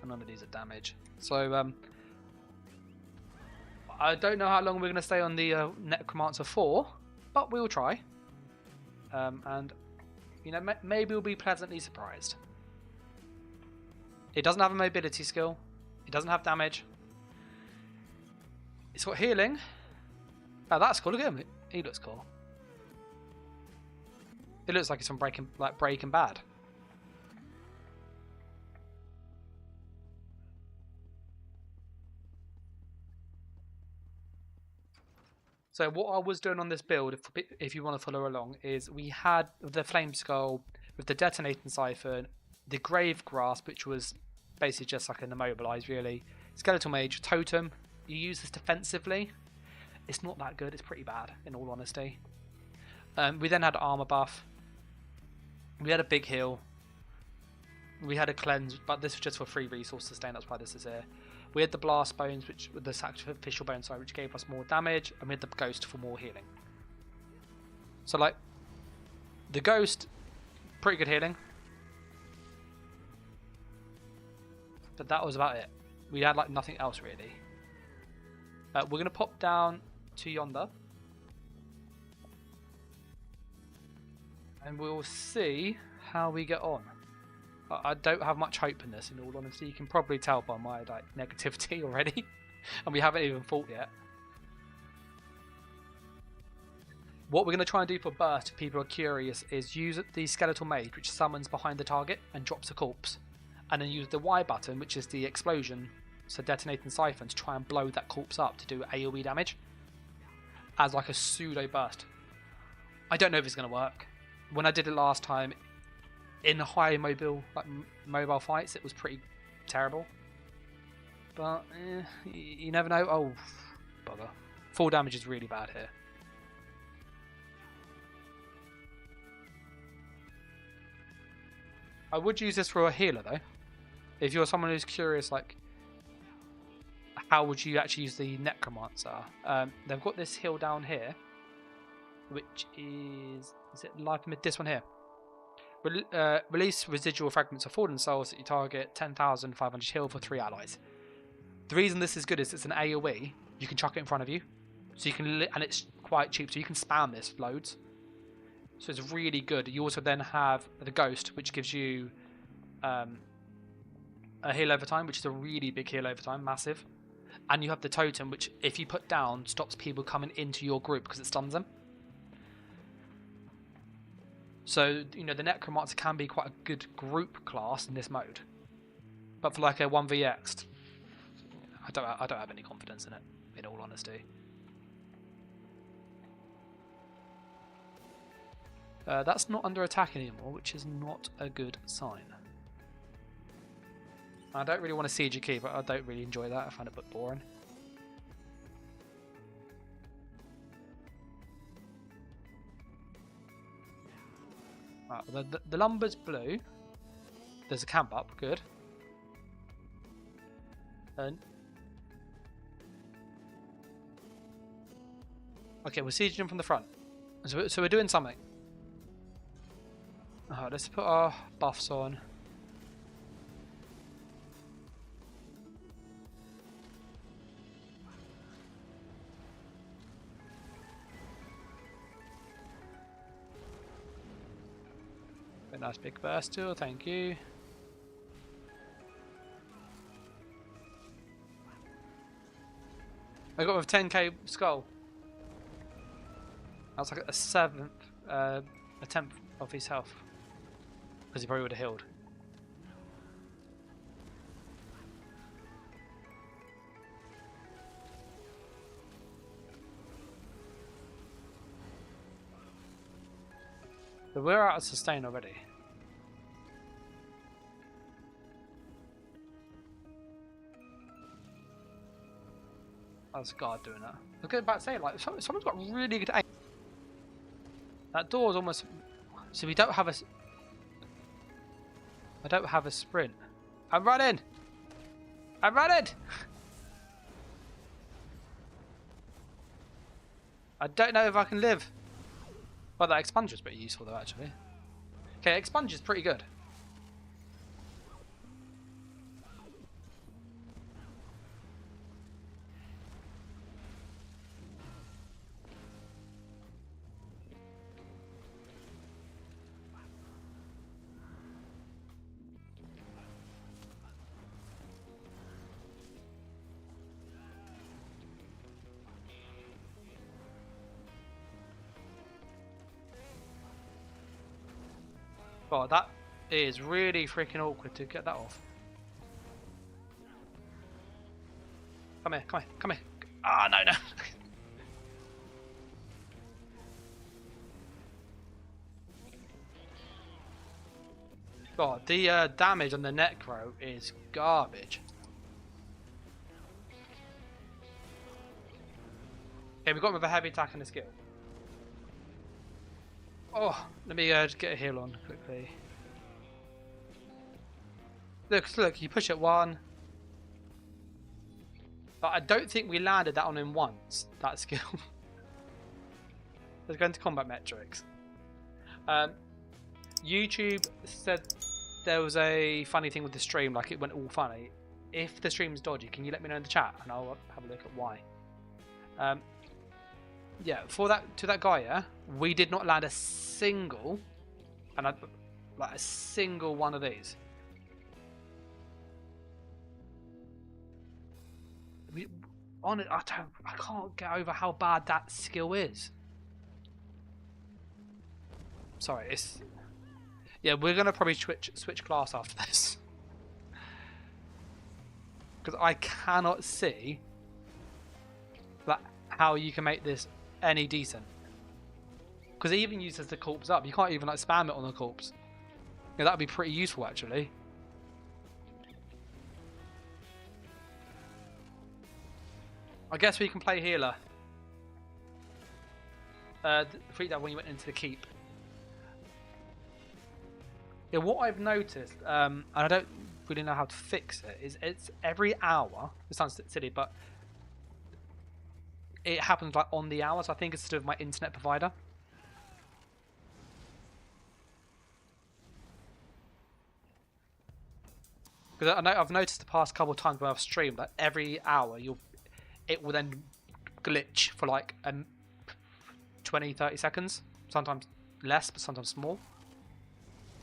And none of these are damage. So, I don't know how long we're going to stay on the Necromancer for, but we'll try. And, you know, maybe we'll be pleasantly surprised. It doesn't have a mobility skill. It doesn't have damage. It's got healing. Oh, that's cool. Look at him. He looks cool. It looks like it's from Breaking Bad. So what I was doing on this build, if you want to follow along, is we had the Flame Skull with the Detonating Siphon, the Grave Grasp, which was basically just like an immobilize really, Skeletal Mage, Totem. You use this defensively. It's not that good. It's pretty bad, in all honesty. We then had Armor Buff. We had a big heal. We had a cleanse, but this was just for free resource sustain. That's why this is here. We had the Blast Bones, which with the Sacrificial Bones, sorry, which gave us more damage, and we had the Ghost for more healing. So, like, the Ghost, pretty good healing, but that was about it. We had like nothing else really. We're gonna pop down to yonder, and we'll see how we get on. I don't have much hope in this, in all honesty. You can probably tell by my like negativity already, and we haven't even fought yet. What we're going to try and do for burst, if people are curious, is use the Skeletal Mage, which summons behind the target and drops a corpse, and then use the Y button, which is the explosion, so Detonating Siphon, to try and blow that corpse up to do AoE damage as like a pseudo burst. I don't know if it's going to work. When I did it last time, in high mobile fights, it was pretty terrible. But you never know. Oh, bugger! Full damage is really bad here. I would use this for a healer though. If you're someone who's curious, like, how would you actually use the Necromancer? They've got this heal down here, which is it life mid? This one here. Release residual fragments of fallen souls that you target, 10,500 heal for 3 allies. The reason this is good is it's an AoE. You can chuck it in front of you, so you can, and it's quite cheap, so you can spam this loads. So it's really good. You also then have the Ghost, which gives you a heal over time, which is a really big heal over time, massive. And you have the Totem, which if you put down, stops people coming into your group because it stuns them. So, you know, the Necromancer can be quite a good group class in this mode. But for like a 1vx, I don't have any confidence in it, in all honesty. That's not under attack anymore, which is not a good sign. I don't really want to siege a key, but I don't really enjoy that. I find it a bit boring. Right, the lumber's blue. There's a camp up, good. And okay, we're sieging from the front. So we're doing something. Alright, let's put our buffs on. A nice big burst tool, thank you. I got with 10k skull. That's like a 7th, a 10th of his health. Because he probably would have healed. So we're out of sustain already. That's a guard doing that. I was about to say, like, someone's got really good aim. That door's almost... So we don't have a... I don't have a sprint. I'm running! I'm running! I don't know if I can live. Well, that expunger's pretty useful though, actually. Okay, expunger's pretty good. Oh, that is really freaking awkward to get that off. Come here, come here, come here. Ah, no, no. God, the damage on the Necro is garbage. Okay, we've got him with a heavy attack and a skill. Oh, let me just get a heal on quickly. Look, you push it one. But I don't think we landed that on him once, that skill. Let's go into combat metrics. YouTube said there was a funny thing with the stream, like it went all funny. If the stream's dodgy, can you let me know in the chat and I'll have a look at why. Yeah, to that guy, yeah, we did not land a single, like a single one of these. I can't get over how bad that skill is. Sorry, yeah, we're gonna probably switch class after this because I cannot see like how you can make this any decent. Because it even uses the corpse up. You can't even like spam it on the corpse. Yeah, that would be pretty useful actually. I guess we can play healer. Defeat that when you went into the keep. Yeah, what I've noticed, and I don't really know how to fix it, is it's every hour. It sounds silly, but it happens like on the hour. So I think it's to do with my internet provider. Because I've noticed the past couple of times when I've streamed that every hour it will then glitch for like 20-30 seconds, sometimes less, but sometimes more.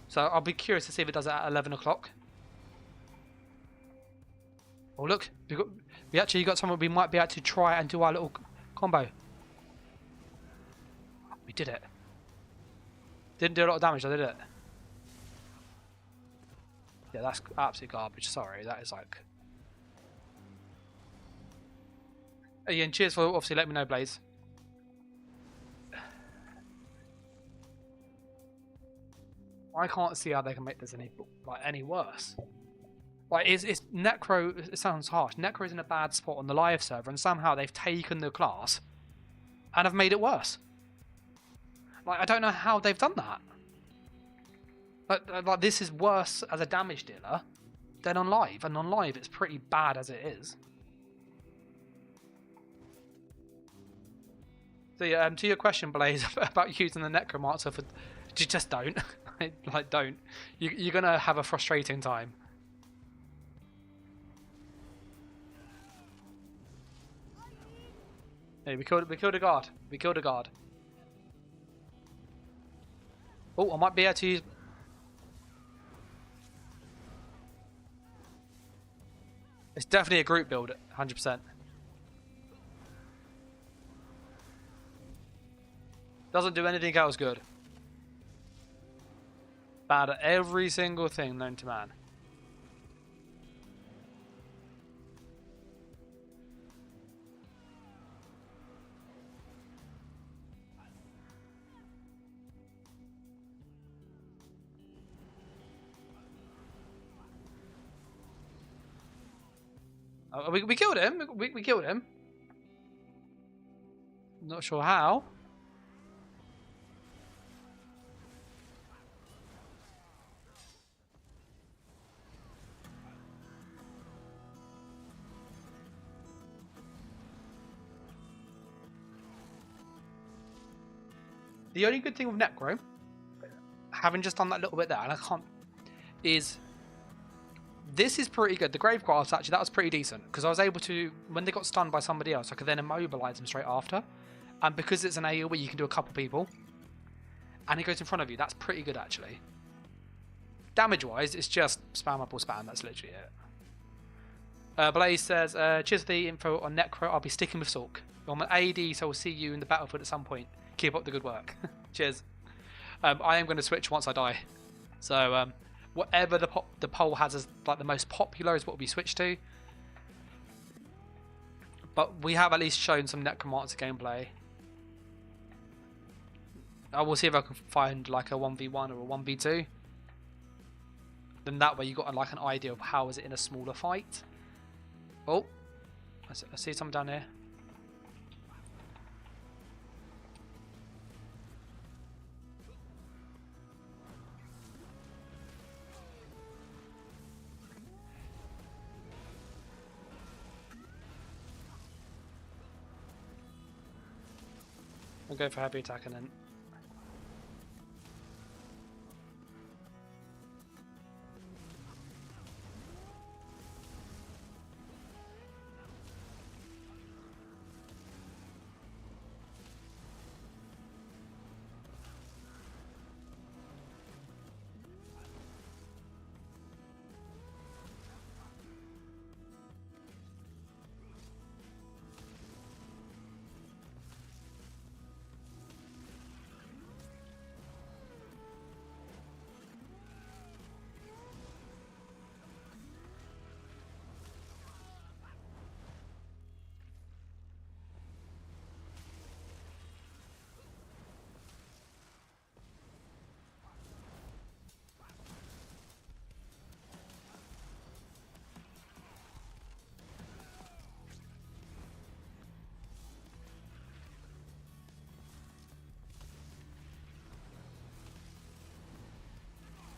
So I'll be curious to see if it does it at 11 o'clock. Oh look, we actually got someone we might be able to try and do our little combo. We did it. Didn't do a lot of damage, though, did it? Yeah, that's absolute garbage. Sorry, that is like. Yeah, and cheers for obviously letting me know, Blaze. I can't see how they can make this any worse. Like it's Necro. It sounds harsh. Necro's in a bad spot on the live server, and somehow they've taken the class and have made it worse. Like I don't know how they've done that. Like this is worse as a damage dealer than on live, and on live it's pretty bad as it is. So yeah, to your question, Blaze, about using the Necromancer for, just don't. Like don't. You're gonna have a frustrating time. Hey, we killed a guard. We killed a guard. Oh, I might be able to use. It's definitely a group build, 100%. Doesn't do anything else good. Bad at every single thing known to man. We killed him. We killed him. Not sure how. The only good thing with Necro, having just done that little bit there, and I can't, is this is pretty good. The Gravegrass, actually, that was pretty decent. Because I was able to, when they got stunned by somebody else, I could then immobilize them straight after. And because it's an AoE, you can do a couple people. And it goes in front of you. That's pretty good, actually. Damage-wise, it's just spam up or spam. That's literally it. Blaze says, cheers for the info on Necro. I'll be sticking with Sorc. I'm an AD, so we'll see you in the battlefield at some point. Keep up the good work. Cheers. I am going to switch once I die. So whatever the poll has as like the most popular is what we switch to. But we have at least shown some Necromancer gameplay. I will see if I can find like a 1v1 or a 1v2. Then that way you got like an idea of how is it in a smaller fight. Oh, I see someone down here. I'll go for heavy attack and then.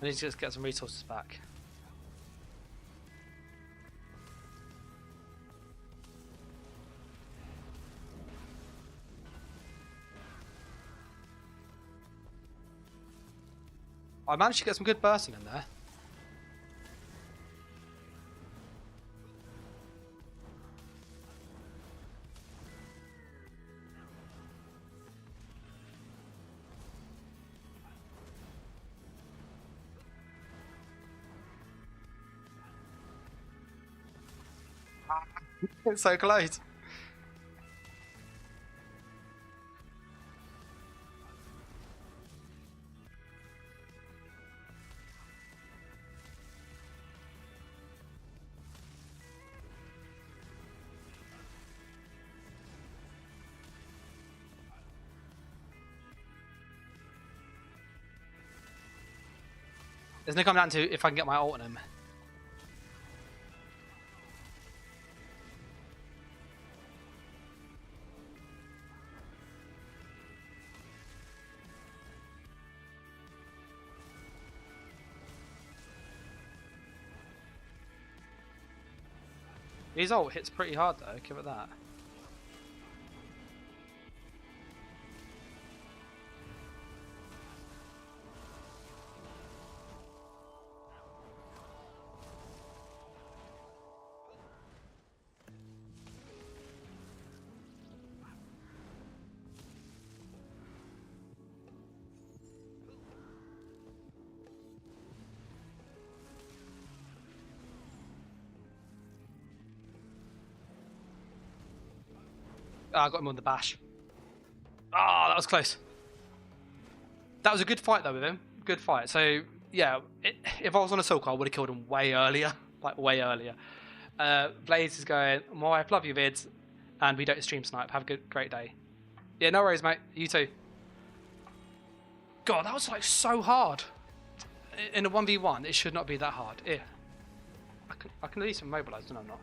I need to just get some resources back. I managed to get some good bursting in there. It's so close. It's gonna come down to if I can get my ult on him. His ult hits pretty hard though, give it that. Oh, I got him on the bash. Oh, that was close. That was a good fight though with him. Good fight. So yeah, if I was on a Sorc, I would have killed him way earlier. Like way earlier. Blaze is going, my wife, love you vids, and we don't stream snipe. Have a great day. Yeah, no worries, mate. You too. God, that was like so hard. In a 1v1, it should not be that hard. Yeah. I can at least immobilize, no, I'm not.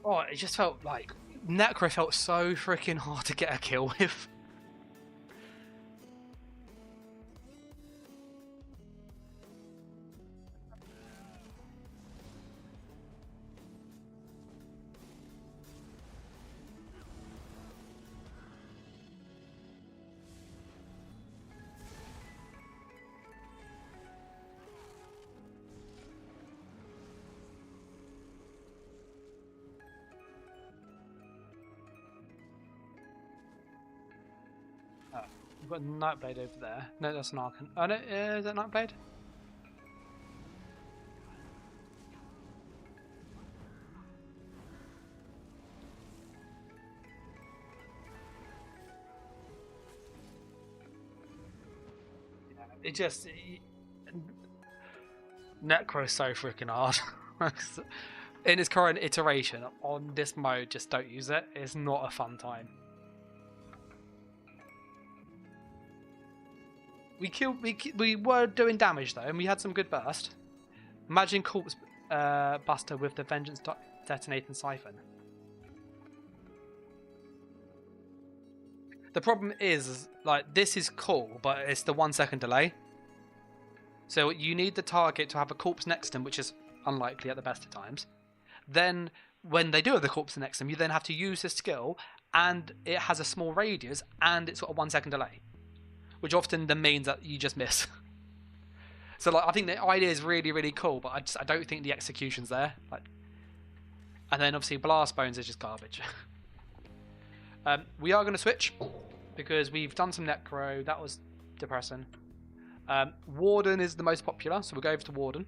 Oh, it just felt like Necro felt so freaking hard to get a kill with. We've got Nightblade over there. No, that's an Arcan. Oh no, is that Nightblade? It just... Necro's so freaking hard. In its current iteration, on this mode, just don't use it. It's not a fun time. We were doing damage though, and we had some good burst. Imagine Corpse Buster with the Vengeance Detonating Siphon. The problem is, like, this is cool, but it's the 1 second delay. So you need the target to have a corpse next to them, which is unlikely at the best of times. Then, when they do have the corpse next to them, you then have to use the skill, and it has a small radius, and it's got a 1 second delay. Which often then means that you just miss. So like, I think the idea is really, really cool, but I don't think the execution's there. Like, and then obviously Blast Bones is just garbage. We are going to switch because we've done some Necro. That was depressing. Warden is the most popular, so we'll go over to Warden.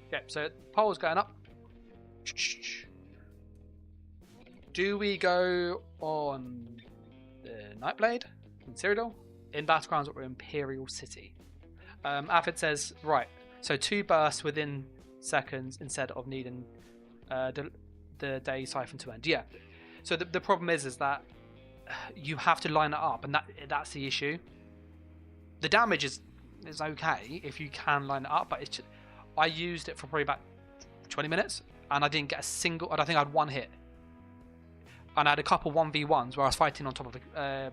Okay, so poll's going up. Do we go on the Nightblade and Cyrodiil in Battlegrounds or Imperial City? Affid says, right, so 2 bursts within seconds instead of needing the day siphon to end. Yeah, so the problem is that you have to line it up, and that's the issue. The damage is okay if you can line it up, but it's just, I used it for probably about 20 minutes, and I didn't get a single... I don't think I had one hit. And I had a couple 1v1s where I was fighting on top of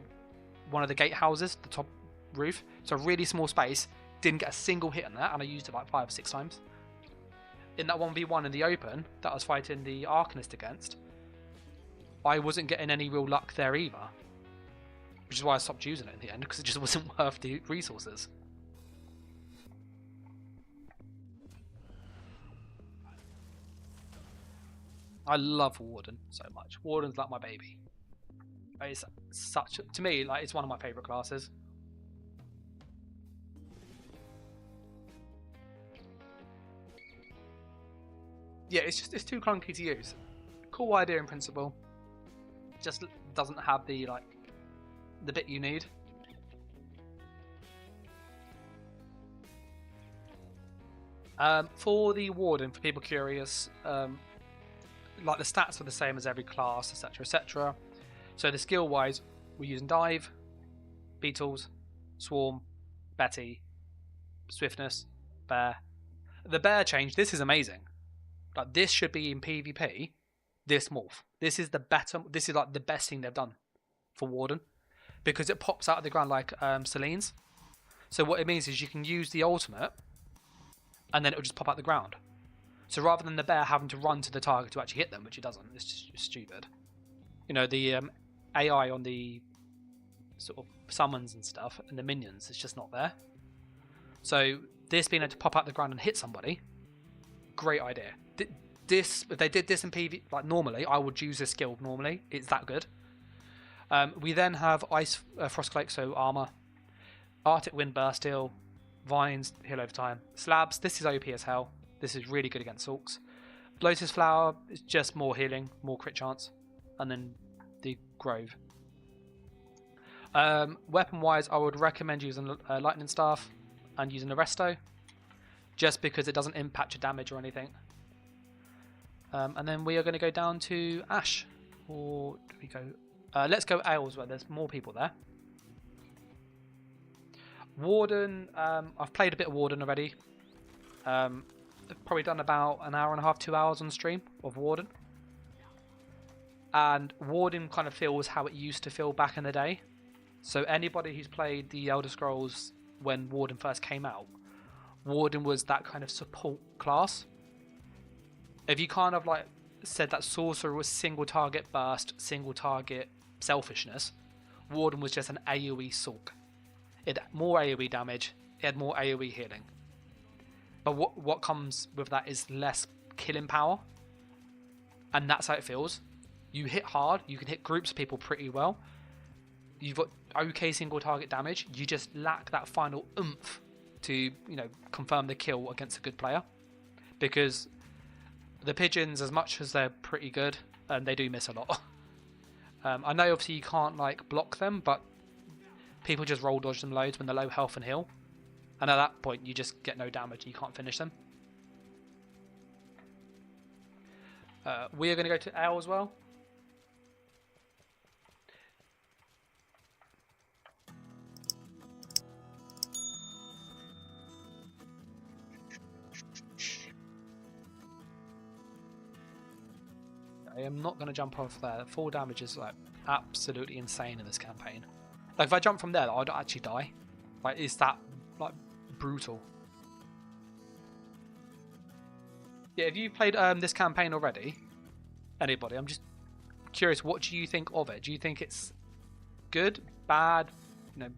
one of the gatehouses, the top roof. So really small space, didn't get a single hit on that, and I used it like 5 or 6 times. In that 1v1 in the open that I was fighting the Arcanist against, I wasn't getting any real luck there either. Which is why I stopped using it in the end, because it just wasn't worth the resources. I love Warden so much. Warden's like my baby. It's such, to me, like, it's one of my favourite classes. Yeah, it's too clunky to use. Cool idea in principle. Just doesn't have the bit you need. For the Warden, for people curious, like the stats are the same as every class, etc, etc. So the skill wise, we're using Dive, Beetles, Swarm, Betty, Swiftness, Bear. The Bear change, this is amazing. Like, this should be in PvP, this morph. This is like the best thing they've done for Warden, because it pops out of the ground like Celine's. So what it means is you can use the ultimate, and then it will just pop out the ground. So rather than the bear having to run to the target to actually hit them, which it doesn't, it's just stupid. You know, the AI on the sort of summons and stuff and the minions, it's just not there. So this being able to pop out the ground and hit somebody, great idea. If they did this in PV, like normally, I would use this skill normally. It's that good. We then have Ice Frostclake, so armor, Arctic Wind Burst Heal, Vines, heal over time, Slabs. This is OP as hell. This is really good against Sorcs. Lotus Flower is just more healing, more crit chance, and then the Grove. Weapon wise, I would recommend using Lightning Staff and using the Resto, just because it doesn't impact your damage or anything. And then we are going to go down to Ash, or do we go? Let's go Ales, where there's more people there. Warden, I've played a bit of Warden already. I've probably done about an hour and a half, 2 hours on stream of Warden. And Warden kind of feels how it used to feel back in the day. So anybody who's played the Elder Scrolls when Warden first came out, Warden was that kind of support class. If you kind of like said that Sorcerer was single target burst, single target selfishness, Warden was just an AoE Sorc. It had more AoE damage, it had more AoE healing. But what comes with that is less killing power. And that's how it feels. You hit hard. You can hit groups of people pretty well. You've got okay single target damage. You just lack that final oomph to, you know, confirm the kill against a good player. Because the pigeons, as much as they're pretty good, they do miss a lot. I know obviously you can't like block them, but people just roll dodge them loads when they're low health and heal. And at that point, you just get no damage and you can't finish them. We are going to go to L as well. I am not going to jump off there. The full damage is like absolutely insane in this campaign. Like if I jump from there, I'd actually die. Like it's that like brutal. Yeah, if you played this campaign already, anybody, I'm just curious, what do you think of it? Do you think it's good, bad? You know,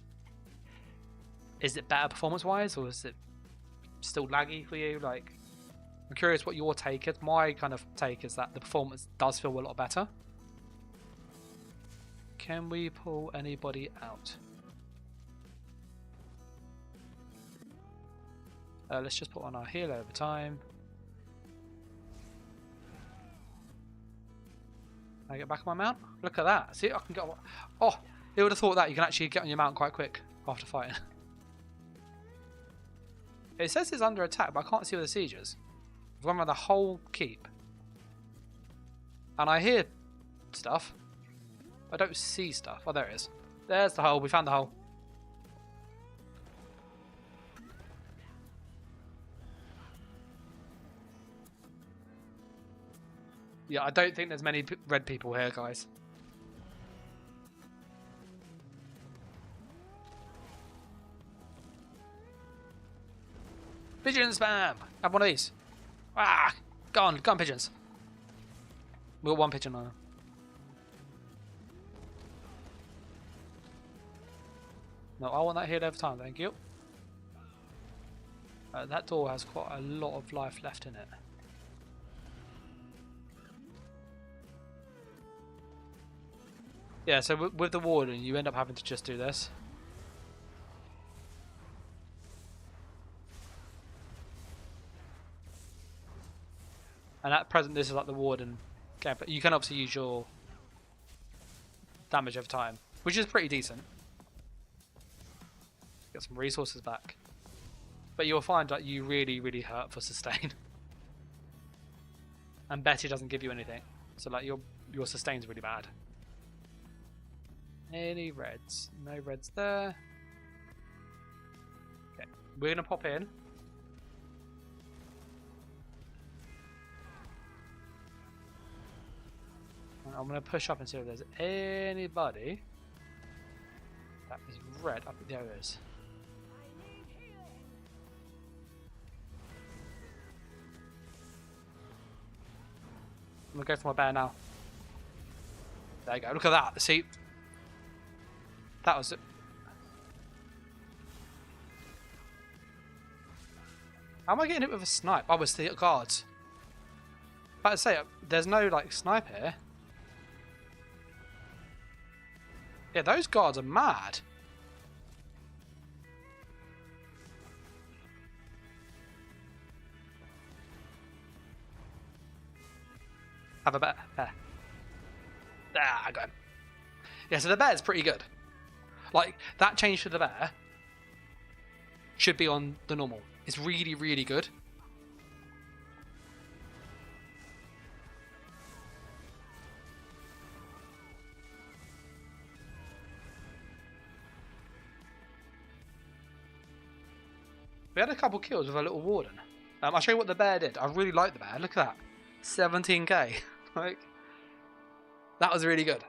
is it better performance-wise, or is it still laggy for you? Like, I'm curious what your take is. My kind of take is that the performance does feel a lot better. Can we pull anybody out? Let's just put on our heal over time. Can I get back on my mount? Look at that. See, I can get on. Oh, who would have thought that? You can actually get on your mount quite quick after fighting. It says it's under attack, but I can't see where the siege is. I've gone around the whole keep. And I hear stuff. I don't see stuff. Oh, there it is. There's the hole. We found the hole. Yeah, I don't think there's many red people here, guys. Pigeon spam! Have one of these. Ah! Go on pigeons. We got one pigeon now. No, I want that healed over time, thank you. That door has quite a lot of life left in it. Yeah, so with the Warden, you end up having to just do this. And at present, this is like the Warden game, but you can obviously use your damage over time, which is pretty decent. Get some resources back. But you'll find that you really, really hurt for sustain. And Betty doesn't give you anything. So like your sustain's really bad. Any reds? No reds there. Okay, we're gonna pop in. And I'm gonna push up and see if there's anybody that is red. I think there is. I'm gonna go for my bear now. There you go. Look at that. See. That was it. How am I getting hit with a snipe? Oh, it's the guards. About to say, there's no like snipe here. Yeah, those guards are mad. Have a bear. There. Ah, I got him. Yeah, so the bear's pretty good. Like, that change for the bear should be on the normal. It's really, really good. We had a couple kills with a little Warden. I'll show you what the bear did. I really like the bear. Look at that. 17k. Like, that was really good.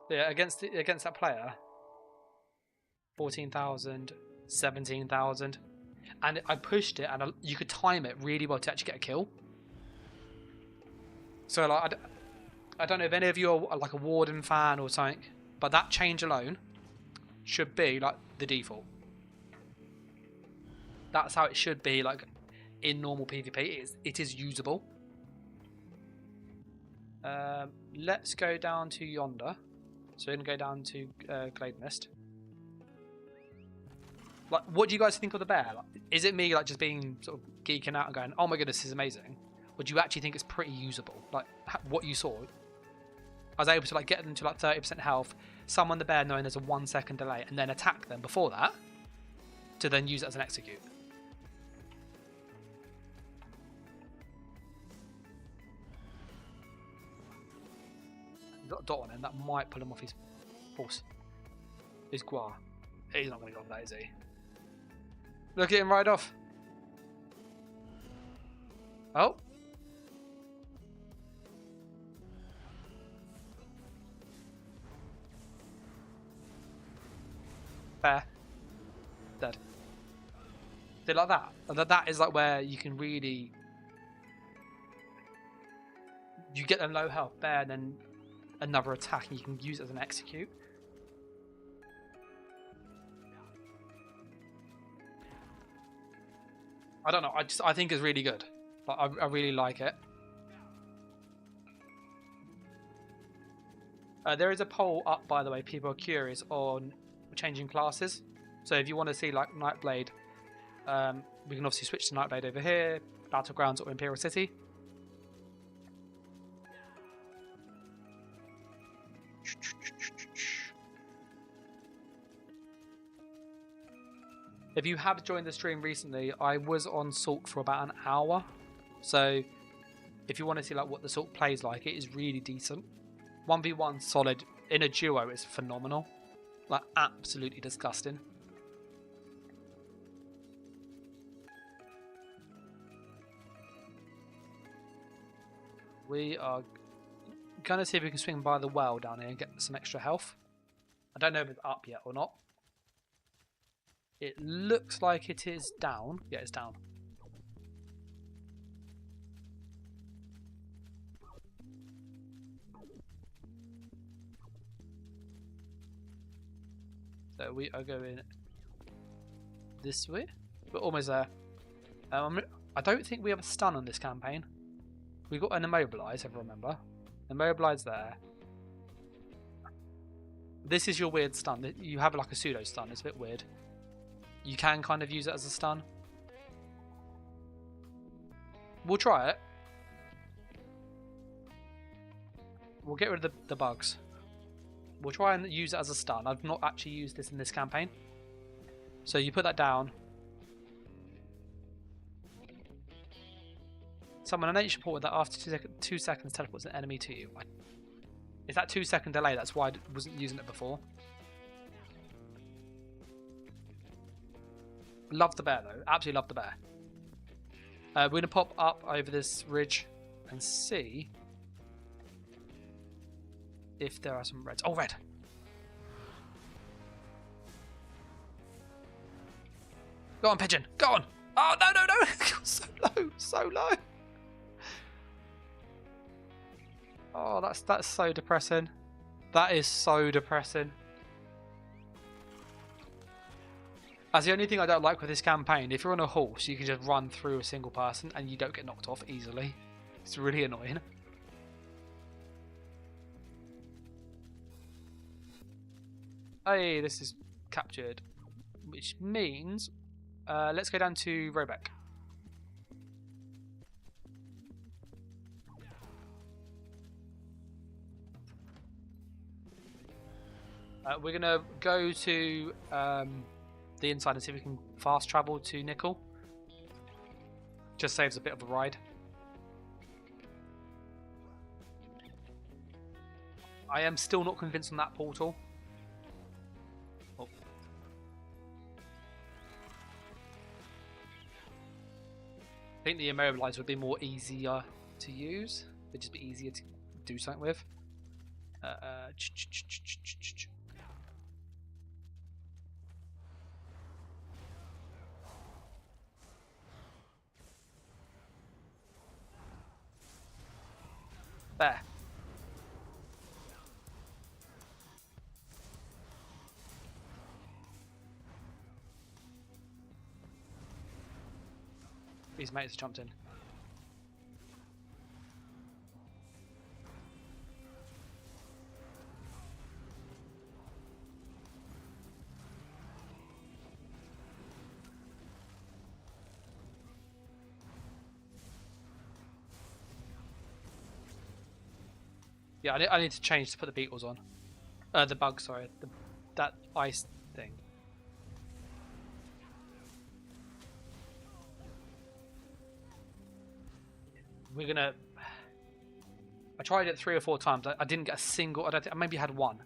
Yeah, against that player, 14,000, 17,000, and I pushed it, and you could time it really well to actually get a kill. So like, I don't know if any of you are like a Warden fan or something, but that change alone should be like the default. That's how it should be, like in normal PvP. It is usable. 'Cause, like, I don't know if any of you are like a Warden fan or something, but that change alone should be like the default. That's how it should be, like in normal PvP. It is usable. 'Cause, like, I don't know if any of you are like a Warden fan or something, but that change alone should be like the default. That's how it should be, like in normal PvP. It is usable. Let's go down to yonder. So we're going to go down to Glade Mist. Like, what do you guys think of the bear? Like, is it me like just being sort of geeking out and going, "Oh my goodness, this is amazing"? Or do you actually think it's pretty usable? Like what you saw, I was able to like get them to like 30% health, summon the bear knowing there's a 1 second delay, and then attack them before that to then use it as an execute. You've got a dot on him, that might pull him off his force. His Gua. He's not going to go off that, is he? Look at him right off. Oh. Bear. Dead. Did like that. And that is like where you can really... You get them low health, bear, and then another attack, and you can use it as an execute. I don't know. I think it's really good. Like, I really like it. There is a poll up, by the way. People are curious on changing classes. So if you want to see like Nightblade, we can obviously switch to Nightblade over here, Battlegrounds or Imperial City. If you have joined the stream recently, I was on Sorc for about an hour. So if you want to see like what the Sorc plays like, it is really decent. 1v1 solid. In a duo, it's phenomenal. Like, absolutely disgusting. We are going to see if we can swing by the well down here and get some extra health. I don't know if it's up yet or not. It looks like it is down. Yeah, it's down. So we are going this way. We're almost there. I don't think we have a stun on this campaign. We've got an immobilize, if I remember. Immobilize there. This is your weird stun. You have like a pseudo stun. It's a bit weird. You can kind of use it as a stun. We'll try it. We'll get rid of the bugs. We'll try and use it as a stun. I've not actually used this in this campaign. So you put that down. Summon a nature portal that after 2 seconds teleports an enemy to you. Is that 2 second delay? That's why I wasn't using it before. Love the bear though. Absolutely love the bear. We're going to pop up over this ridge and see if there are some reds. Oh, red! Go on, pigeon! Go on! Oh, no, no, no! So low! So low! Oh, that's so depressing. That is so depressing. That's the only thing I don't like with this campaign. If you're on a horse, you can just run through a single person and you don't get knocked off easily. It's really annoying. Hey, this is captured. Which means, let's go down to Robeck. We're going to go to the inside and see if we can fast travel to Nickel. Just saves a bit of a ride. I am still not convinced on that portal. Oh. I think the immobilize would be more easier to use. It'd just be easier to do something with. There. His mates jumped in. Yeah, I need to change to put the beetles on. The bug, sorry. That ice thing. We're gonna... I tried it 3 or 4 times. I didn't get a single... I maybe had one.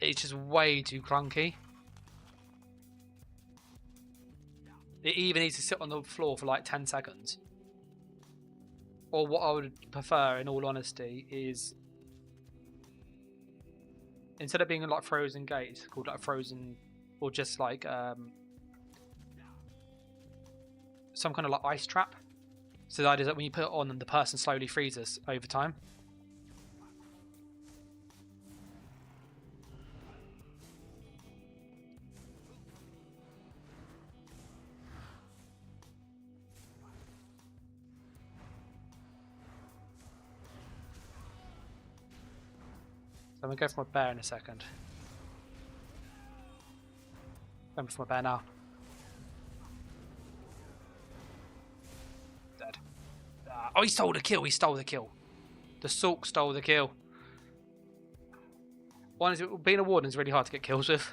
It's just way too clunky. It even needs to sit on the floor for like 10 seconds. Or what I would prefer, in all honesty, is... instead of being like frozen gates, called like frozen... or just like... some kind of like ice trap. So the idea is that when you put it on, the person slowly freezes over time. So I'm going to go for my bear in a second. Going for my bear now. Dead. Oh, he stole the kill. He stole the kill. The Sorc stole the kill. One is, being a warden is really hard to get kills with.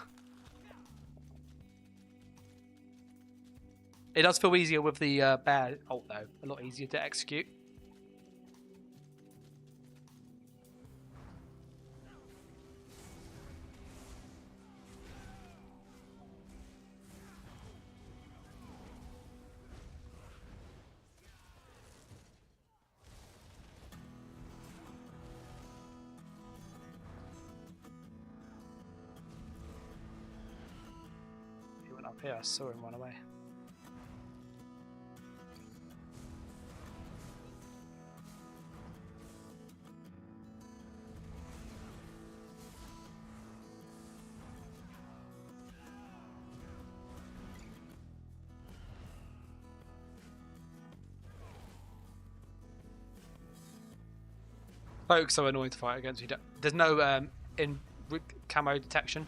It does feel easier with the bear ult though. A lot easier to execute. He went up here. I saw him run away. Folks are so annoying to fight against. There's no in camo detection.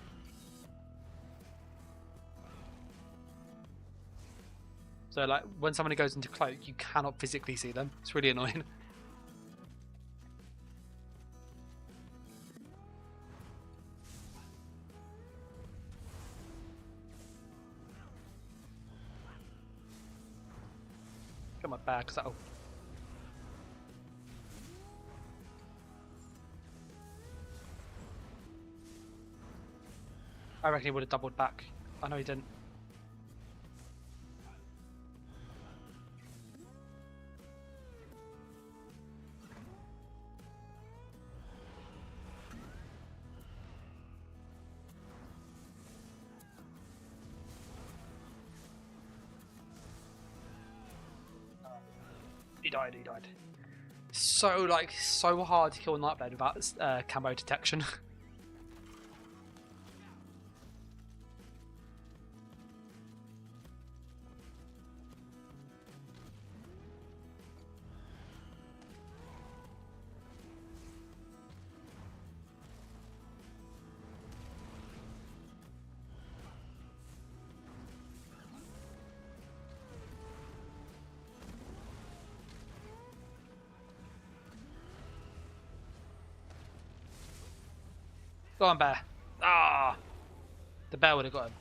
So like when somebody goes into cloak, you cannot physically see them. It's really annoying. Get my bag, because that'll... I reckon he would have doubled back. I know he didn't. He died. So hard to kill Nightblade without camo detection. Go on, bear. Ah! The bear would have got him.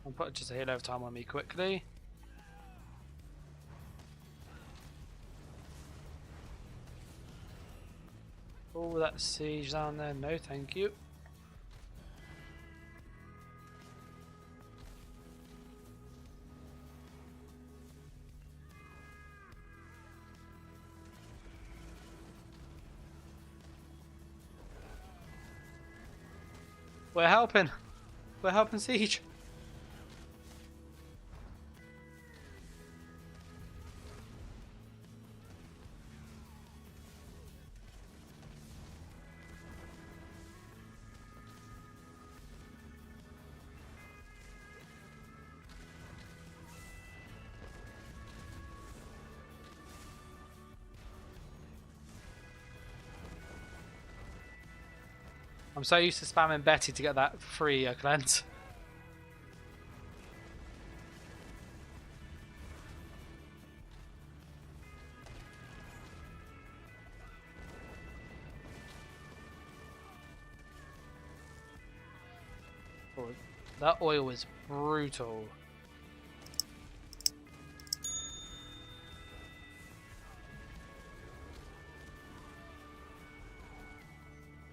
I'll put just a heal over time on me quickly. Oh, that siege down there. No, thank you. We're helping. We're helping siege. I'm so used to spamming Betty to get that free cleanse. Oh, that oil is brutal.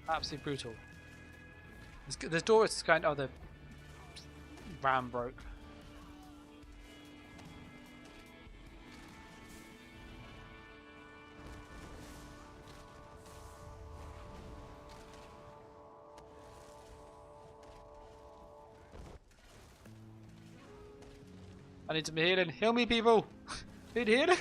Absolutely brutal. This door is going. Oh, the ram broke. I need some healing. Heal me, people. Need healing.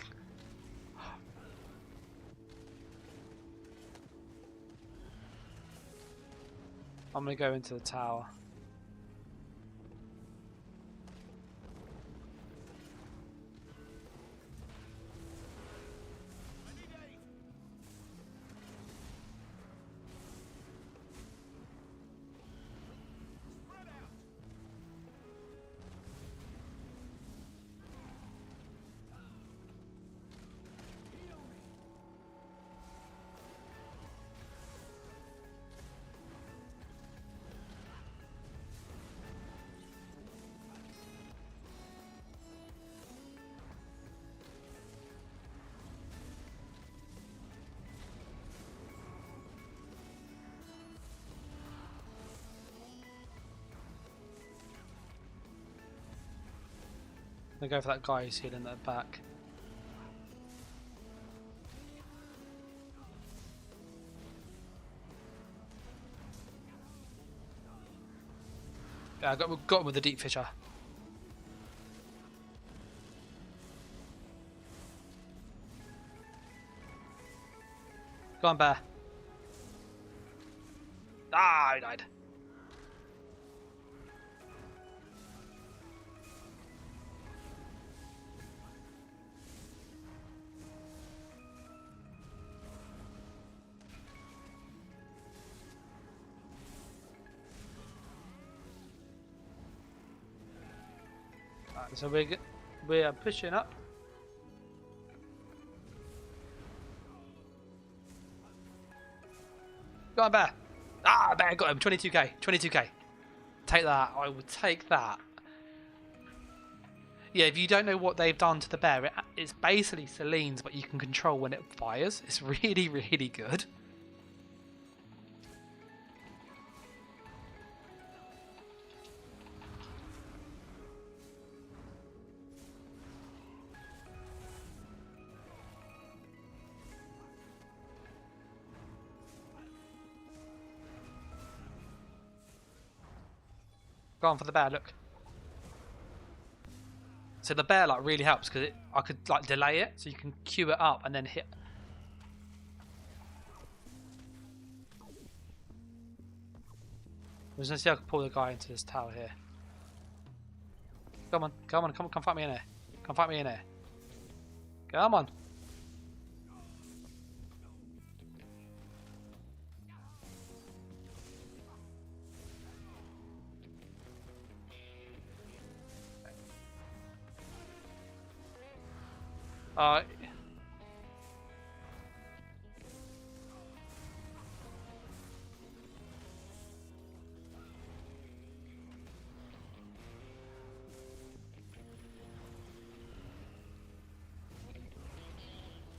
I'm gonna go into the tower. I'm gonna go for that guy who's healing at the back. Yeah, I got him with the deep fisher. Go on, bear. Ah, he died. Right, so we are pushing up. Go on, bear. Ah, bear got him. 22k. 22k. Take that. I would take that. Yeah, if you don't know what they've done to the bear, it's basically Celine's, but you can control when it fires. It's really, really good. Go on for the bear, look. So the bear like really helps because I could like delay it, so you can queue it up and then hit. I'm just gonna see if I can pull the guy into this tower here. Come on, come on, come fight me in here. Come fight me in here. Come on.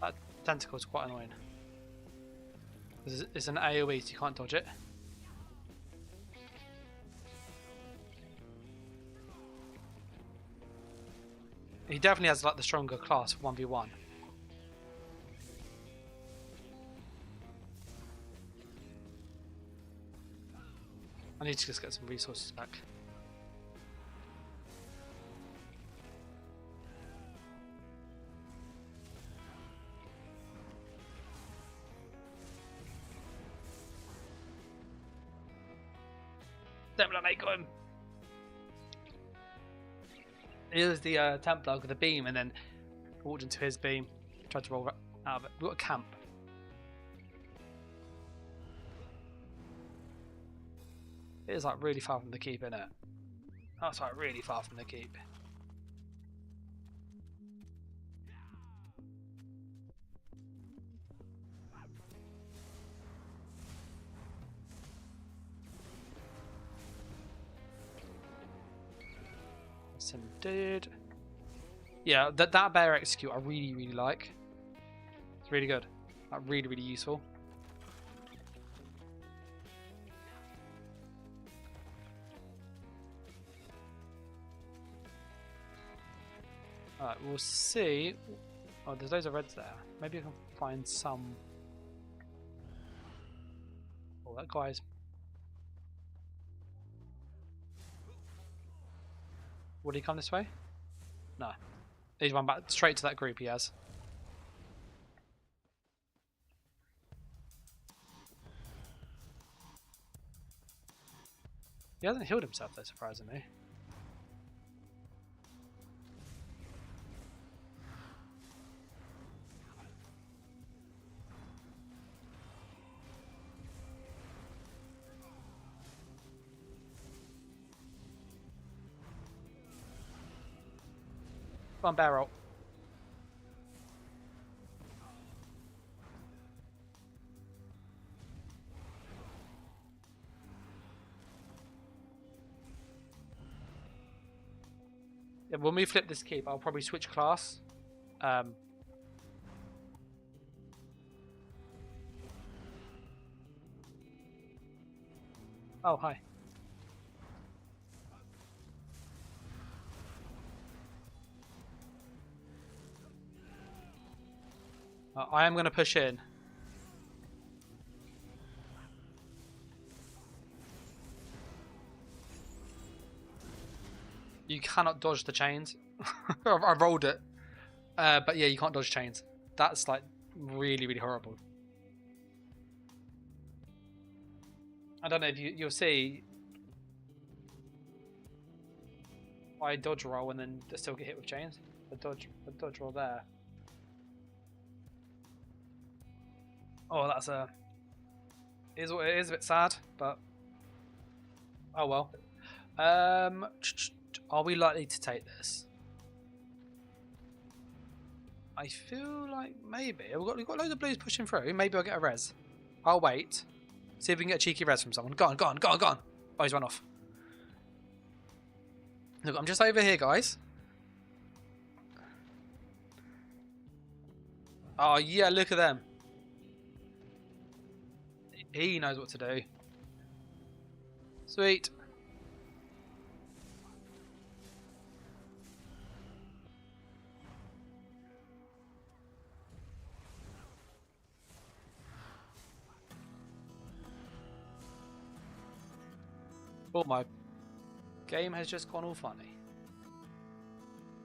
That tentacle is quite annoying. It's an AoE, so you can't dodge it. He definitely has like the stronger class 1v1. I need to just get some resources back. Templar mate, got him. He was the Templar with the beam and then walked into his beam, tried to roll out of it. We've got a camp. It is like really far from the keep, isn't it? That's like really far from the keep. Yes, indeed. Yeah, that bear execute I really like. It's really good. Like really useful. Alright, we'll see. Oh, there's loads of reds there. Maybe I can find some. Oh, that guy's. Would he come this way? No. He's run back straight to that group he has. He hasn't healed himself though, surprisingly. Come on, barrel. Yeah, when we flip this keep, I'll probably switch class. Oh, hi. I am going to push in. You cannot dodge the chains. I rolled it. But yeah, you can't dodge chains. That's like really horrible. I don't know if you'll see. I dodge roll and then still get hit with chains. The dodge roll there. Oh, that's it is what it is. A bit sad, but oh well. Are we likely to take this? I feel like maybe we've got loads of blues pushing through. Maybe I'll get a res. I'll wait. See if we can get a cheeky res from someone. Go on. Oh, he's run off. Look, I'm just over here, guys. Oh yeah, look at them. He knows what to do. Sweet. Oh, my game has just gone all funny.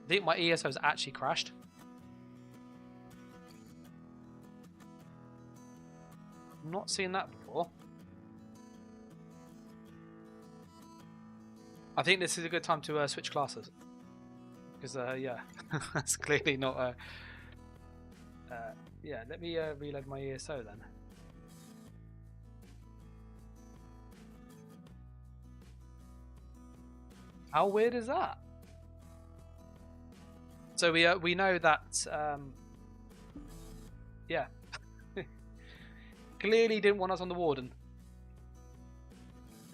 I think my ESO has actually crashed. I've not seen that before. I think this is a good time to switch classes. Because, yeah, that's clearly not... yeah, let me reload my ESO then. How weird is that? So we know that yeah, clearly didn't want us on the Warden.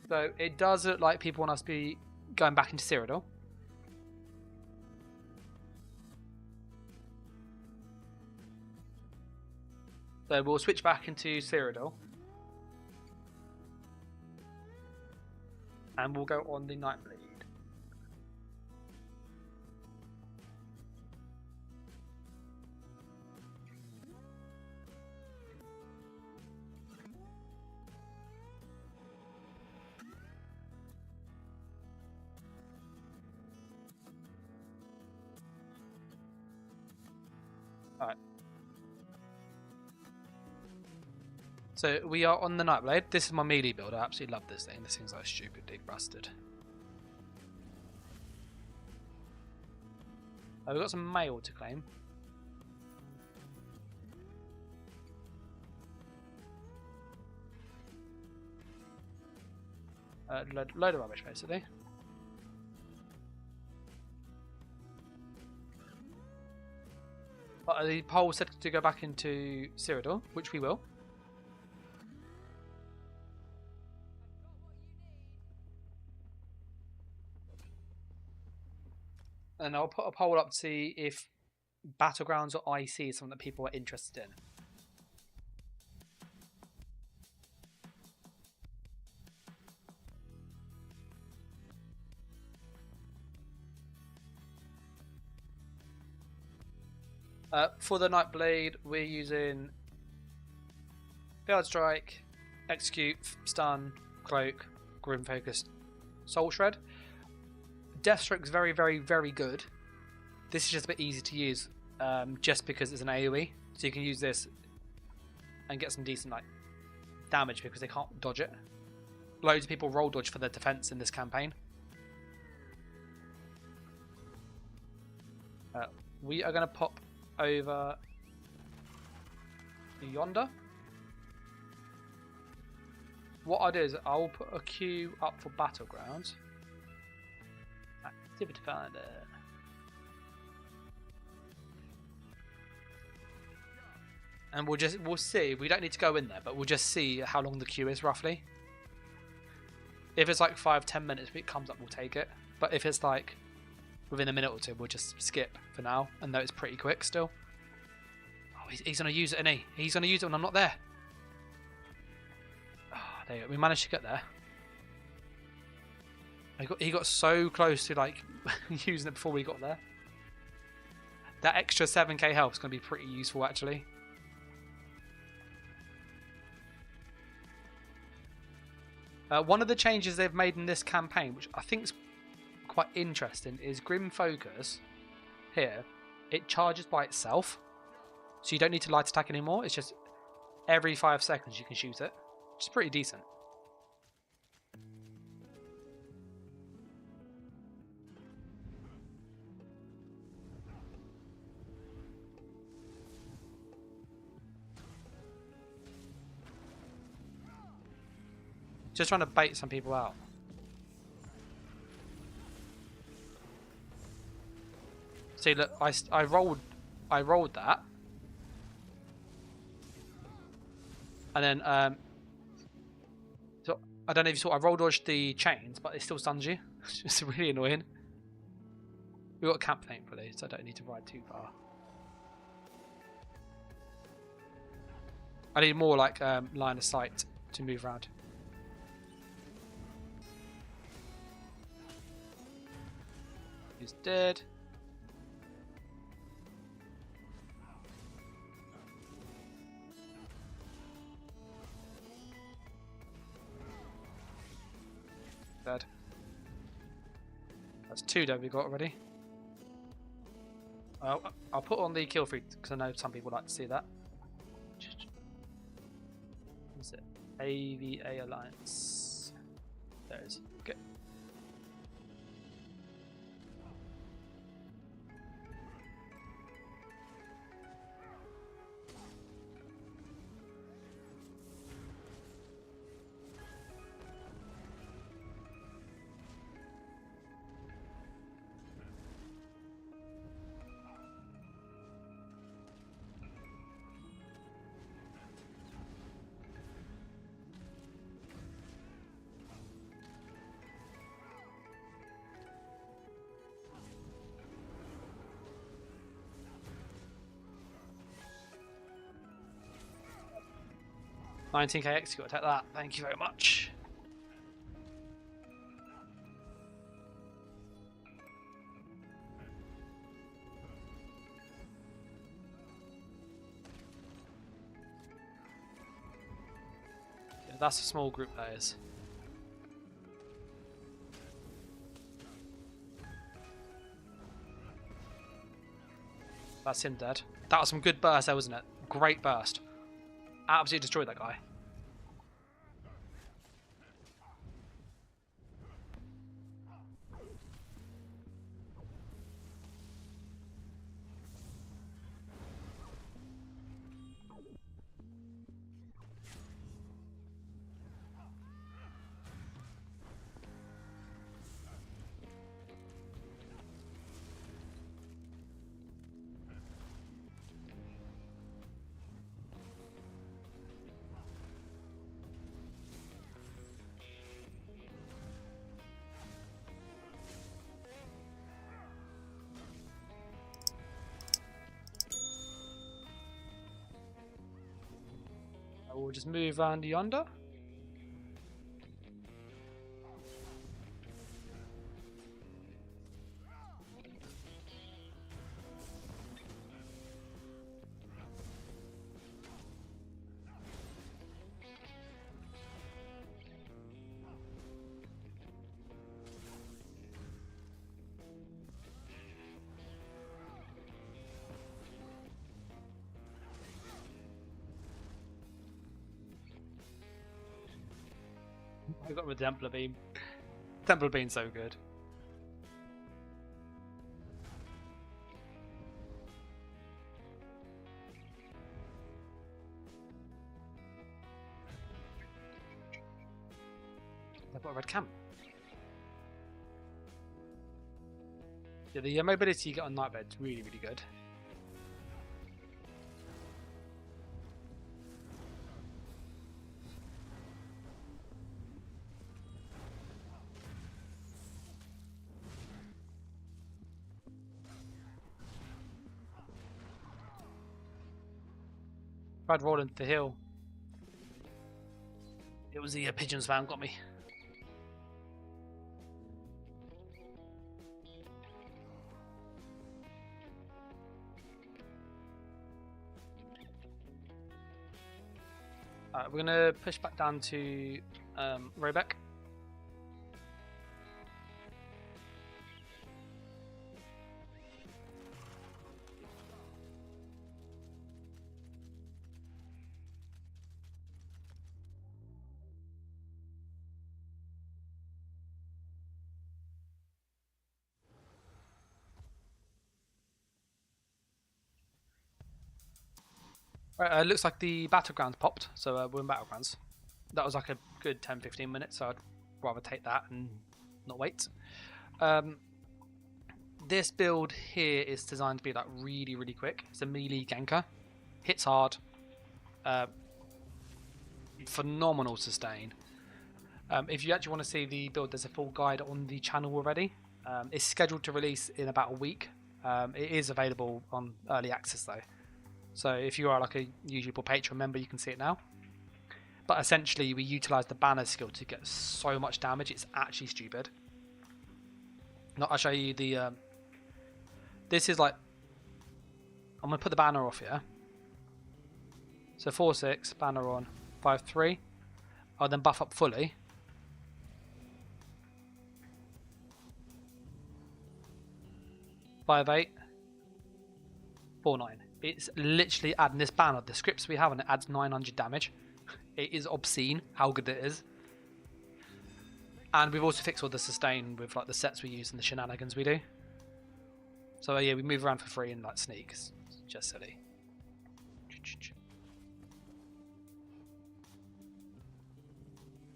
So it does look like people want us to be going back into Cyrodiil. So we'll switch back into Cyrodiil. And we'll go on the Nightblade. Alright. So we are on the Nightblade. This is my melee build. I absolutely love this thing. This thing's like stupidly rusted. We've got some mail to claim. Load of rubbish, basically. But the poll said to go back into Cyrodiil, which we will. And I'll put a poll up to see if Battlegrounds or IC is something that people are interested in. For the Nightblade, we're using Field Strike, Execute, Stun, Cloak, Grim Focus, Soul Shred. Deathstroke's very, very, very good. This is just a bit easy to use, just because it's an AoE, so you can use this and get some decent damage because they can't dodge it. Loads of people roll dodge for their defense in this campaign. We are going to pop over yonder. What I'll do is I'll put a queue up for Battlegrounds. Activity Finder. And we'll see. We don't need to go in there, but we'll just see how long the queue is roughly. If it's like 5-10 minutes, if it comes up, we'll take it. But if it's like within a minute or two, we'll just skip for now. And though it's pretty quick still. Oh, he's going to use it, isn't he? He's going to use it when I'm not there. Oh, there you go. We managed to get there. He got so close to like using it before we got there. That extra 7k health is going to be pretty useful actually. One of the changes they've made in this campaign, which I think is quite interesting, is Grim Focus. Here, it charges by itself, so you don't need to light attack anymore. It's just every 5 seconds you can shoot it, which is pretty decent. Just trying to bait some people out. See, look, I rolled that, and then so I don't know if you saw, I roll dodged the chains, but it still stuns you. It's just really annoying. We've got a camp thankfully, so I don't need to ride too far. I need more like line of sight to move around. He's dead. Dead. That's 2 dead we got already. I'll put on the kill feed because I know some people like to see that. What's it? AVA Alliance. There it is. Okay. $19k execute, take that. Thank you very much. Yeah, that's a small group, that is. That's him dead. That was some good burst there, wasn't it? Great burst. Absolutely destroyed that guy. we'll just move around yonder. I got rid of the Templar Beam. Templar Beam's so good. They've got a red camp. Yeah, the mobility you get on Nightblade is really, really good. Tried rolling the hill. It was the pigeons van got me. Alright, we're gonna push back down to Robeck. Right, looks like the battlegrounds popped, so we're in battlegrounds. That was like a good 10-15 minutes, so I'd rather take that and not wait. This build here is designed to be like really, really quick. It's a melee ganker, hits hard, phenomenal sustain. If you actually want to see the build, there's a full guide on the channel already. It's scheduled to release in about a week. It is available on early access though. So if you are like a usual Patreon member, you can see it now. But essentially, we utilise the banner skill to get so much damage. It's actually stupid. Now I'll show you the. This is like. I'm gonna put the banner off here. So 4-6 banner on 5-3. I'll then buff up fully. 5-8. 4-9. It's literally adding this banner. The scripts we have and it adds 900 damage. It is obscene how good it is. And we've also fixed all the sustain with like the sets we use and the shenanigans we do. So yeah, we move around for free and like sneak. It's just silly.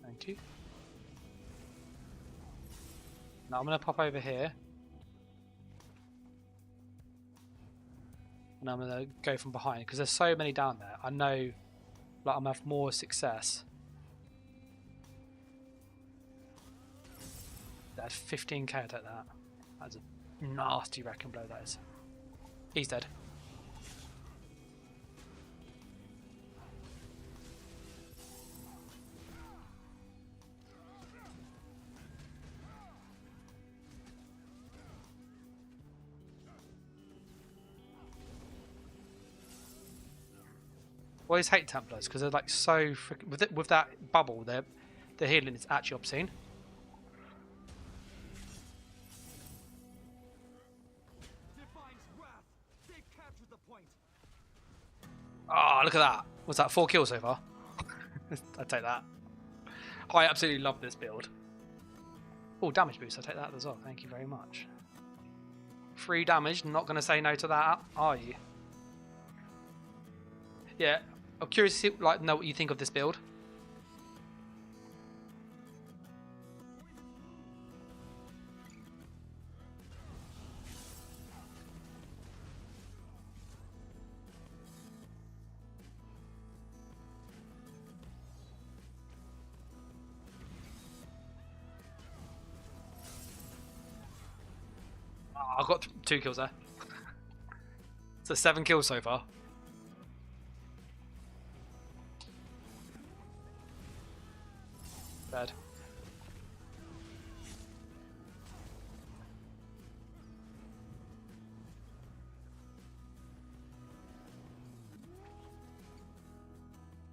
Thank you. Now I'm going to pop over here. And I'm going to go from behind because there's so many down there. I know like I'm going to have more success. That's 15k, I take that. That's a nasty wrecking blow, that is. He's dead. I always hate Templars because they're like so freaking with that bubble. The healing is actually obscene. Oh, look at that! What's that? 4 kills so far. I take that. I absolutely love this build. Oh, damage boost. I take that as well. Thank you very much. 3 damage. Not going to say no to that, are you? Yeah. I'm curious to know what you think of this build. Oh, I've got 2 kills there. So 7 kills so far.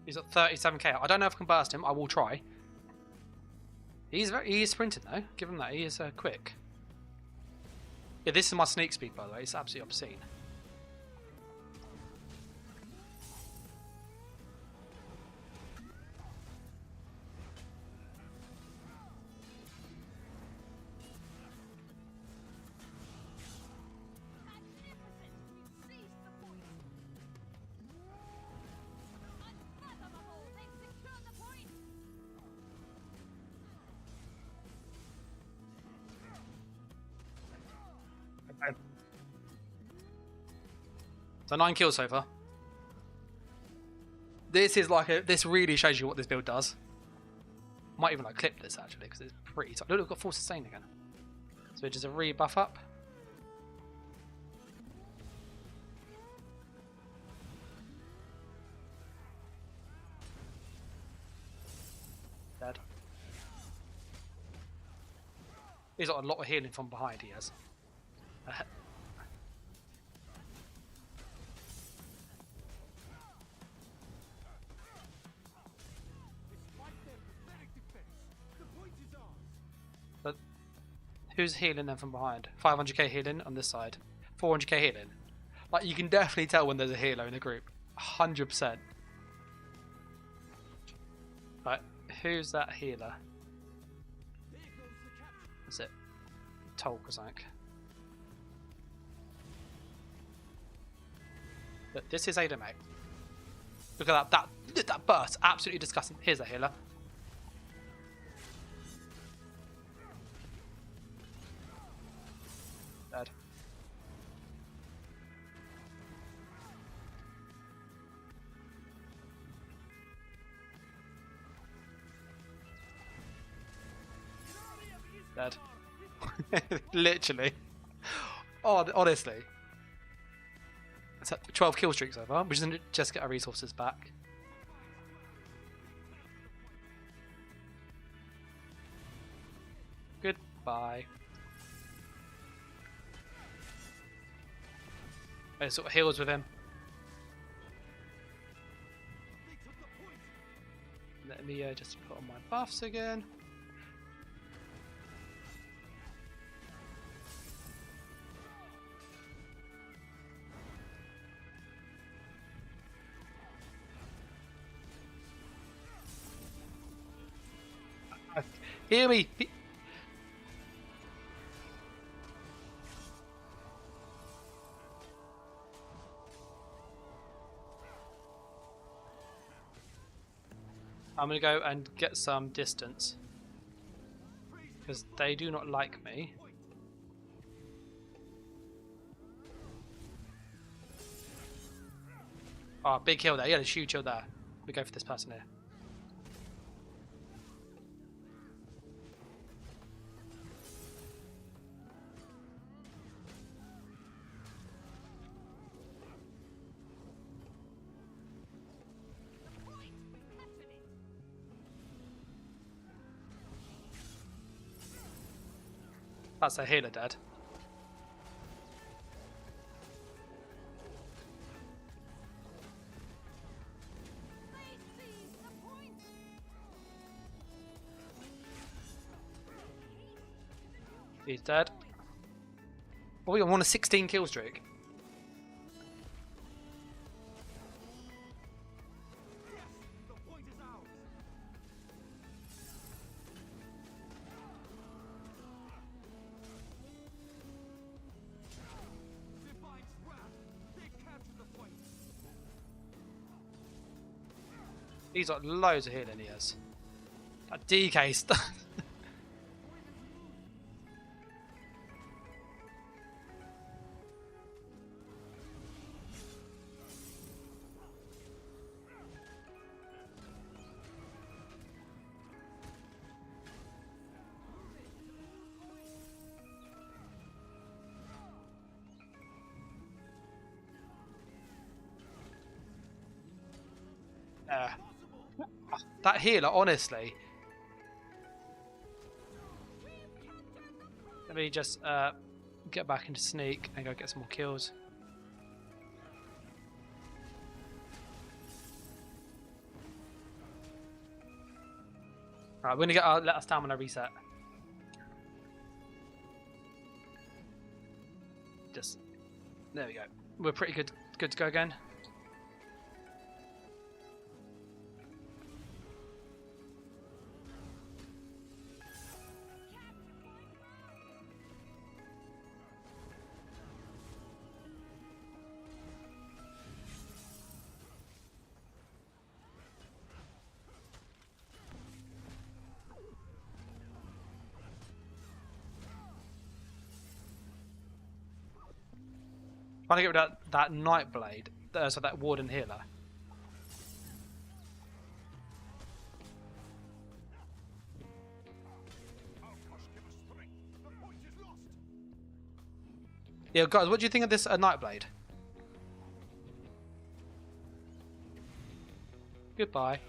He's got 37k. I don't know if I can burst him. I will try. He is sprinting though. Give him that. He is quick. Yeah, this is my sneak speed, by the way. It's absolutely obscene. So 9 kills so far. This is like this really shows you what this build does. Might even like clip this actually because it's pretty tough. Look, we've got full sustain again. So just a rebuff up. Dead. He's got a lot of healing from behind. He has. But who's healing them from behind? 500k healing on this side. 400k healing. Like you can definitely tell when there's a healer in a group. 100%. Right, who's that healer? That's it. Tolk or something. Look, this is Ada, mate. Look at that burst. Absolutely disgusting. Here's a healer. Dead. Dead. Literally. Oh, honestly. It's a 12 kill streak so far. We just get our resources back. Goodbye. It sort of heals with him. Let me just put on my buffs again. Hear me! I'm gonna go and get some distance because they do not like me. Oh, big kill there. Yeah, there's a huge kill there. We go for this person here. That's a healer dead. He's dead. Oh, we won a 16 kill streak. He's got loads of healing, he has. That DK stuff. That healer, honestly. Let me just get back into sneak and go get some more kills. Alright, we're gonna get our let us stamina reset. Just there we go. We're pretty good to go again. Trying to get rid of that Nightblade, so that Warden healer. Yeah, guys, what do you think of this Nightblade? Goodbye.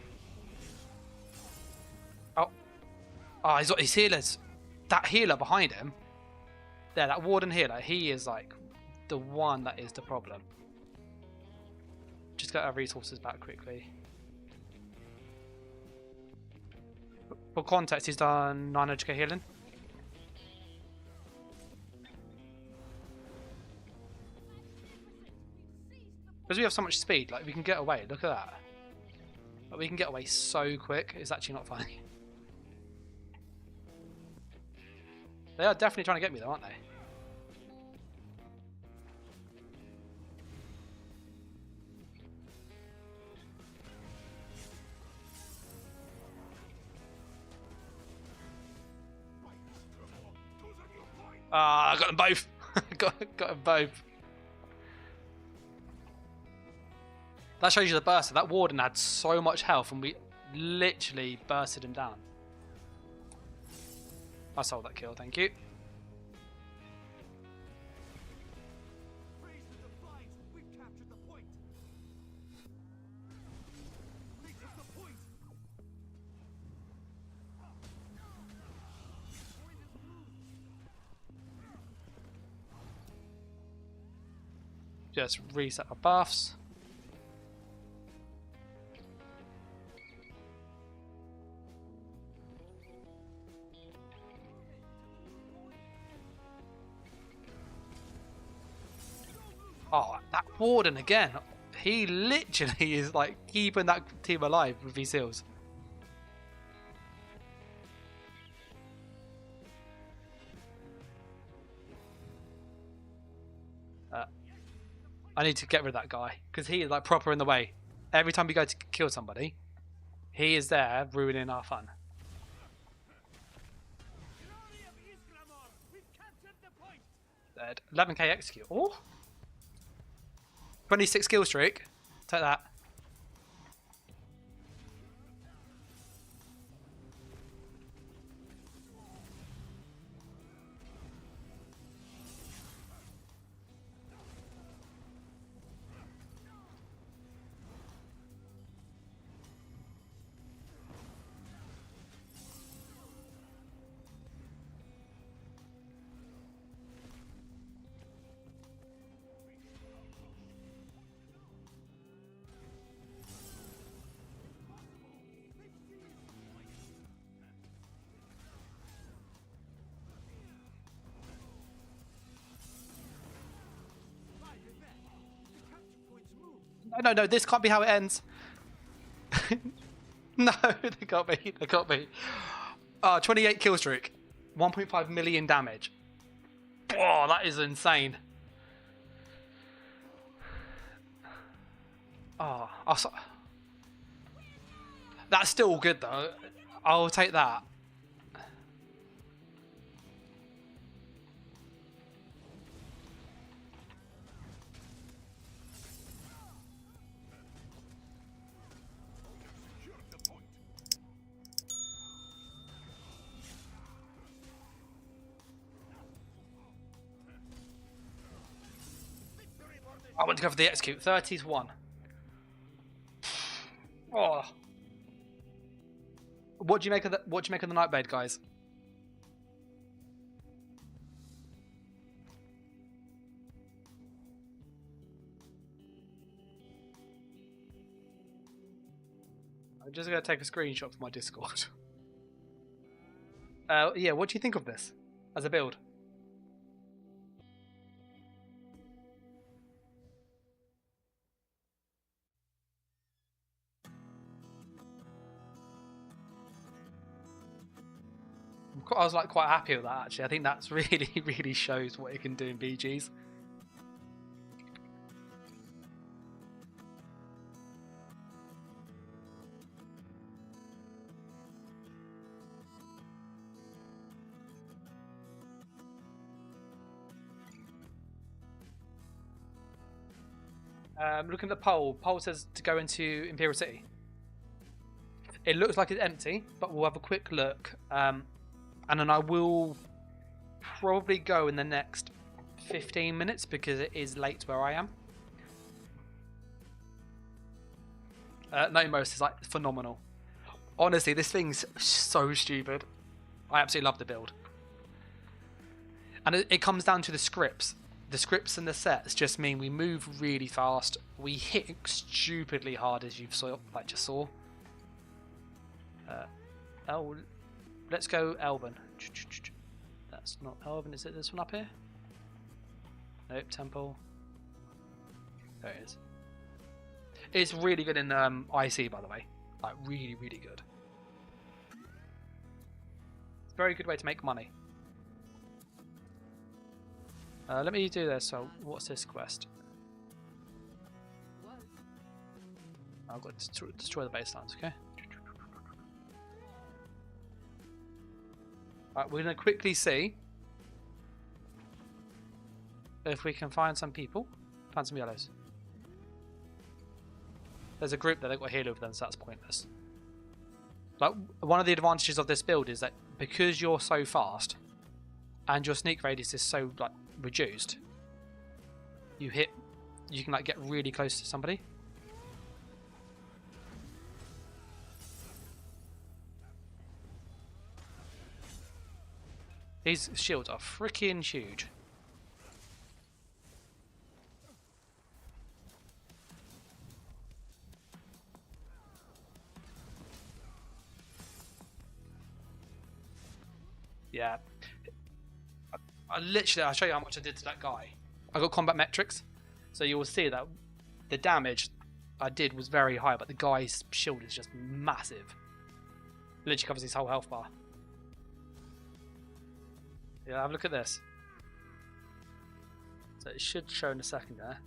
Oh, he's got his healers. That healer behind him. There, that Warden healer. He is like the one that is the problem. Just get our resources back quickly. For context, he's done 900k healing. Because we have so much speed, like we can get away. Look at that. Like, we can get away so quick. It's actually not funny. They are definitely trying to get me though, aren't they? I got them both. got them both. That shows you the burster. That Warden had so much health and we literally bursted him down. I sold that kill, thank you. Just reset our buffs. Oh, that Warden again. He literally is like keeping that team alive with his heals. I need to get rid of that guy because he is like proper in the way. Every time we go to kill somebody, he is there ruining our fun. Dead. 11k execute. Oh, 26 kill streak. Take that. No, this can't be how it ends. No, they got me. They got me. 28 kill streak. 1.5 million damage. Oh, that is insane. Oh, that's still good though. I'll take that. I want to go for the execute. 30's 1. Oh. What do you make of the Nightblade, guys? I'm just gonna take a screenshot for my Discord. Yeah, what do you think of this as a build? I was like quite happy with that actually. I think that's really, really shows what it can do in BGs. Looking at the poll. Poll says to go into Imperial City. It looks like it's empty, but we'll have a quick look. And then I will probably go in the next 15 minutes because it is late where I am. No, most is like phenomenal. Honestly, this thing's so stupid. I absolutely love the build. And it comes down to the scripts. The scripts and the sets just mean we move really fast. We hit stupidly hard, as you just saw. Let's go Elven. That's not Elven. Is it this one up here? Nope. Temple. There it is. It's really good in IC, by the way. Like really, really good. It's a very good way to make money. Let me do this. So, what's this quest? I've got to destroy the baselines, okay? Alright, we're going to quickly see if we can find some people. Find some yellows. There's a group that they've got heal over them, so that's pointless. Like, one of the advantages of this build is that because you're so fast and your sneak radius is so like reduced, you can like get really close to somebody. These shields are freaking huge. Yeah. I'll show you how much I did to that guy. I got combat metrics, so you will see that the damage I did was very high, but the guy's shield is just massive. It literally covers his whole health bar. Yeah, have a look at this. So it should show in a second there.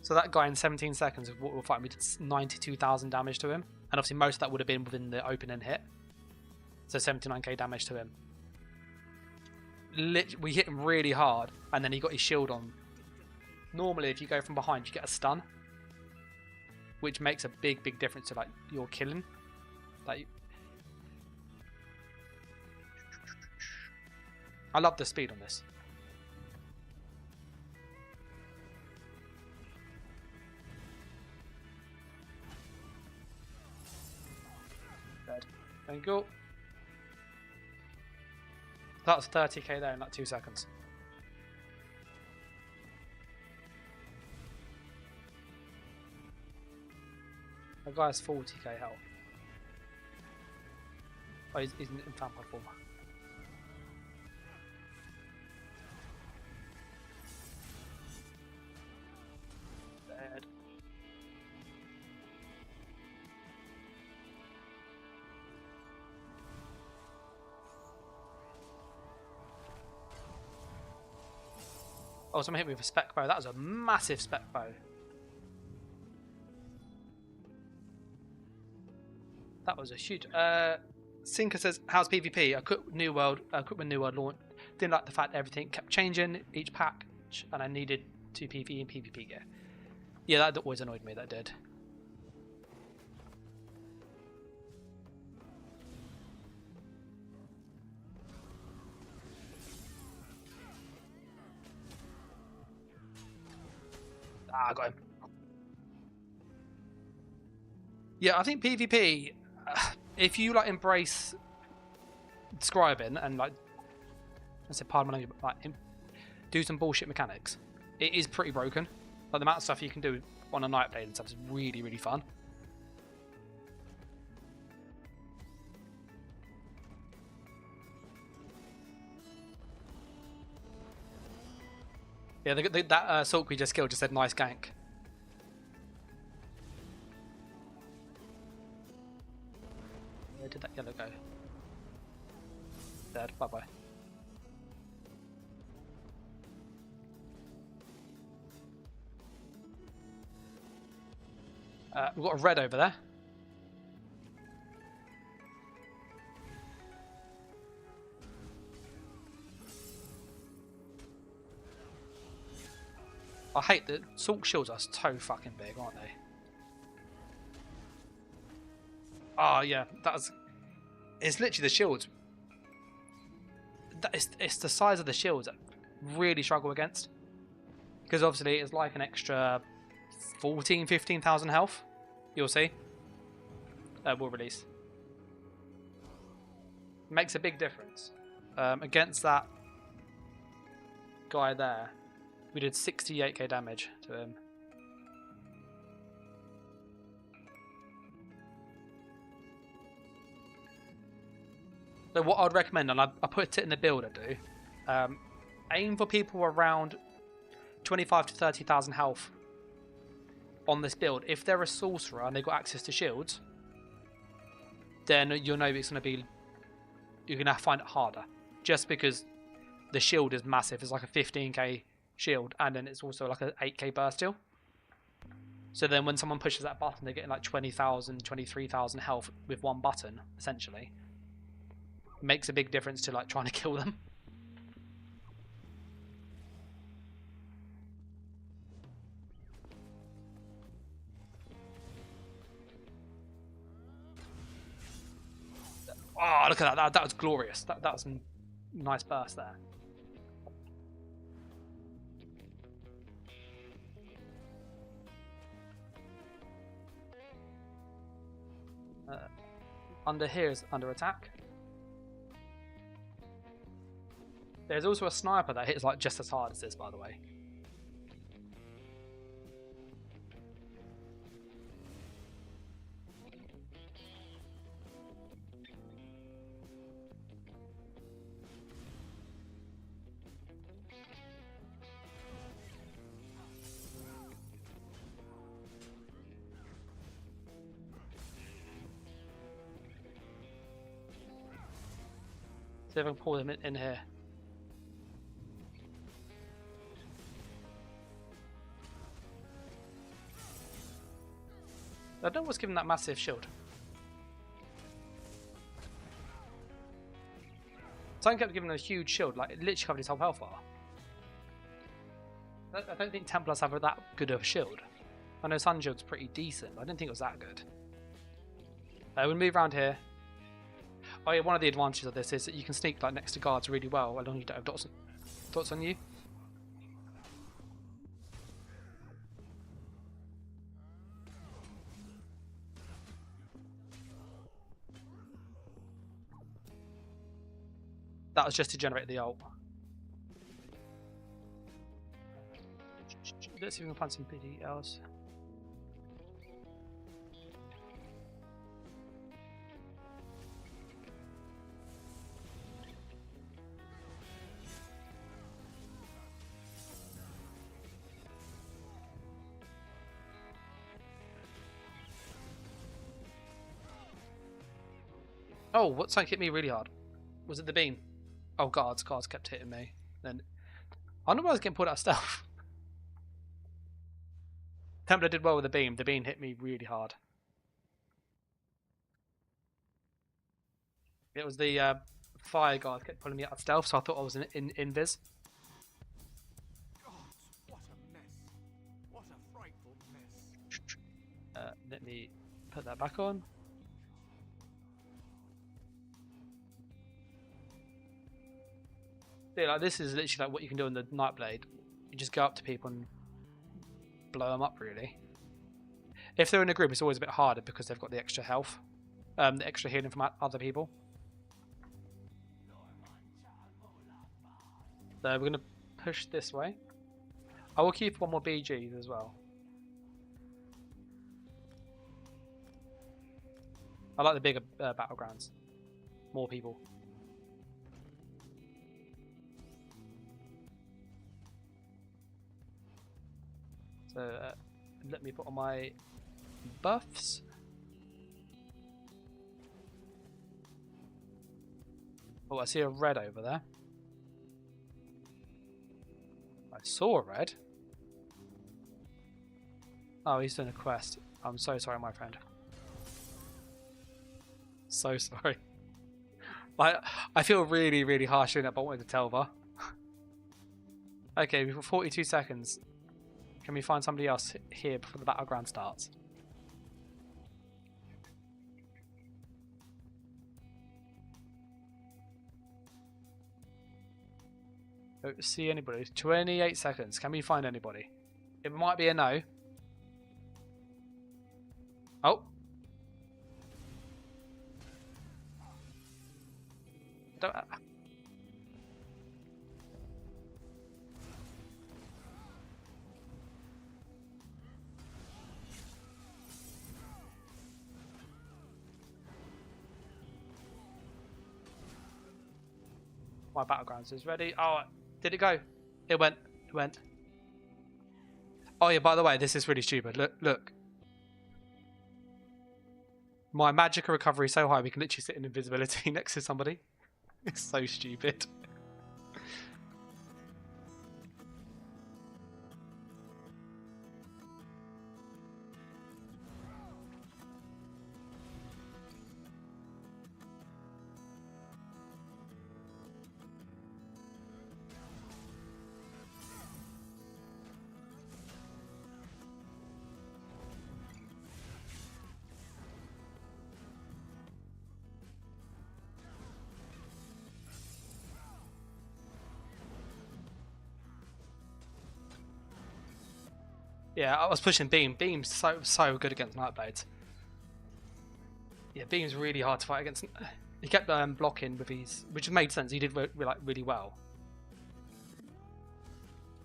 So that guy in 17 seconds of what we're fighting, we did 92,000 damage to him. And obviously most of that would have been within the open and hit. So 79k damage to him. We hit him really hard, and then he got his shield on. Normally if you go from behind you get a stun, which makes a big difference to like your killing. Like, I love the speed on this. Dead. Thank you. That's 30k there in like 2 seconds. That guy has 40k health. Oh, he's in vampire form. Dead. Oh, someone hit me with a spec bow. That was a massive spec bow. That was a huge. Sinker says, "How's PvP? I quit New World launch. Didn't like the fact that everything kept changing each patch, and I needed to PvE and PvP gear. Yeah, that always annoyed me. That did." Ah, I got him. Yeah, I think PvP. If you like embrace scribing and like, I said, pardon my language, like do some bullshit mechanics, it is pretty broken. Like the amount of stuff you can do on a Nightblade and stuff is really, really fun. Yeah, that Sorc we just killed just said nice gank. Where did that yellow go? Dead. Bye bye. We've got a red over there. I hate that Sorc shields are so fucking big, aren't they? Oh yeah, it's literally the shields. It's the size of the shields that really struggle against. Because obviously it's like an extra 15,000 health. You'll see. Will release. Makes a big difference. Against that guy there, we did 68k damage to him. So what I'd recommend, and I put it in the build I do, aim for people around 25 to 30,000 health on this build. If they're a sorcerer and they've got access to shields, then you'll know it's going to be, you're going to find it harder. Just because the shield is massive. It's like a 15k shield, and then it's also like an 8k burst steal. So then when someone pushes that button, they're getting like 20,000, 23,000 health with one button, essentially. Makes a big difference to like trying to kill them. Oh, look at that. That was glorious. That was a nice burst there. Under here is under attack. There's also a sniper that hits like just as hard as this, by the way. See if I can pull them in here. I don't know what's giving that massive shield. Someone kept giving him a huge shield, like it literally covered his whole health bar. I don't think Templars have that good of a shield. I know Sun Shield's pretty decent, but I didn't think it was that good. We'll move around here. Oh yeah, one of the advantages of this is that you can sneak like next to guards really well, as long as you don't have dots on you. That was just to generate the ult. Let's see if we can find some BDLs. Oh, what something hit me really hard? Was it the beam? Oh, guards kept hitting me. Then I don't know why I was getting pulled out of stealth. Templar did well with the beam. The beam hit me really hard. It was the fire guard kept pulling me out of stealth, so I thought I was in invis. God, what a mess! What a frightful mess! Let me put that back on. Yeah, like this is literally like what you can do in the Nightblade. You just go up to people and blow them up, really. If they're in a group, it's always a bit harder because they've got the extra health, the extra healing from other people. So we're going to push this way. I will keep one more BG as well. I like the bigger battlegrounds. More people. So let me put on my buffs. Oh, I see a red over there. I saw a red. Oh, he's doing a quest. I'm so sorry, my friend. So sorry. Like, I feel really, really harsh doing that, but I wanted to tell her. Okay, we've got 42 seconds. Can we find somebody else here before the battleground starts? Don't see anybody. 28 seconds. Can we find anybody? It might be a no. Oh. Don't. My battlegrounds is ready. Oh, did it go? It went. It went. Oh yeah, by the way, this is really stupid. Look, look. My magic recovery is so high we can literally sit in invisibility next to somebody. It's so stupid. Yeah, I was pushing Beam. Beam's so good against Nightblades. Yeah, Beam's really hard to fight against. He kept blocking with his, which made sense. He did really well.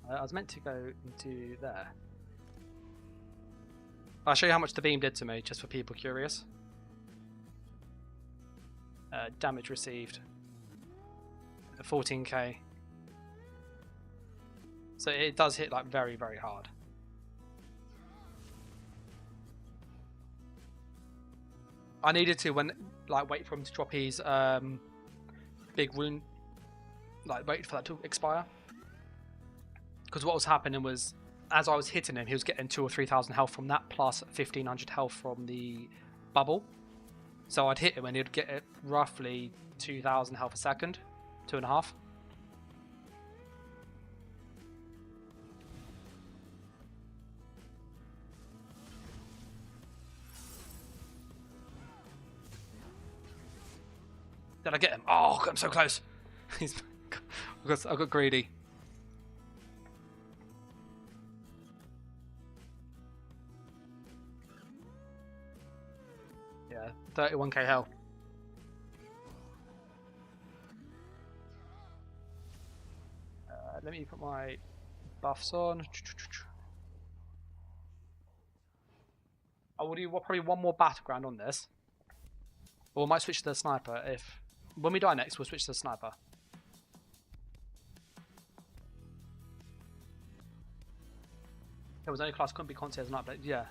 I was meant to go into there. I'll show you how much the Beam did to me, just for people curious. Damage received. 14k. So it does hit like very, very hard. I needed to wait for him to drop his big wound, wait for that to expire. Because what was happening was, as I was hitting him, he was getting 2,000 or 3,000 health from that, plus 1,500 health from the bubble. So I'd hit him and he'd get roughly 2,000 health a second, 2.5. Did I get him? Oh, I'm so close. I got greedy. Yeah, 31k health. Let me put my buffs on. I will do probably one more battleground on this. Or we might switch to the sniper if... When we die next, we'll switch to the sniper. It was only class, couldn't be concierge Nightblade. Yeah.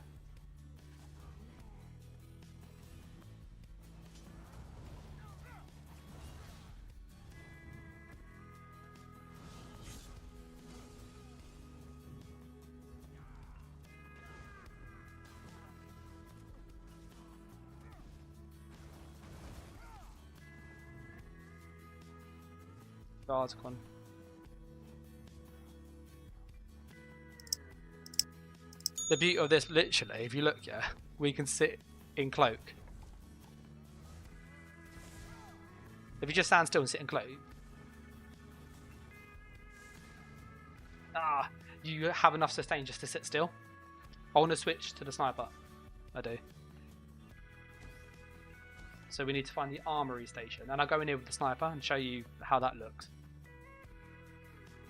Guards gone. The beauty of this, literally, if you look, yeah, we can sit in cloak. If you just stand still and sit in cloak, you have enough sustain just to sit still. I want to switch to the sniper. I do. So we need to find the armory station, and I'll go in here with the sniper and show you how that looks.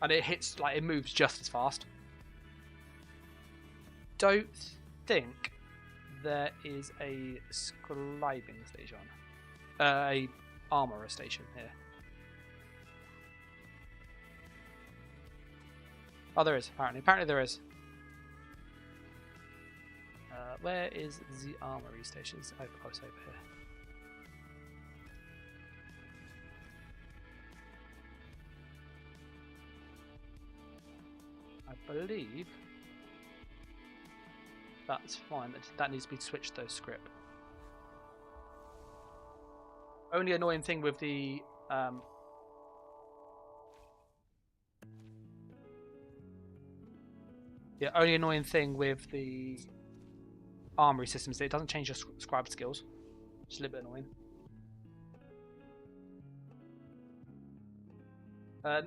And it hits, it moves just as fast. Don't think there is a scribing station. A armorer station here. Oh, there is, apparently. Apparently there is. Where is the armory stations? Oh, it's over here. I believe that's fine. That needs to be switched though, script. Only annoying thing with the only annoying thing with the armory system is that it doesn't change your scribe skills. Just a little bit annoying.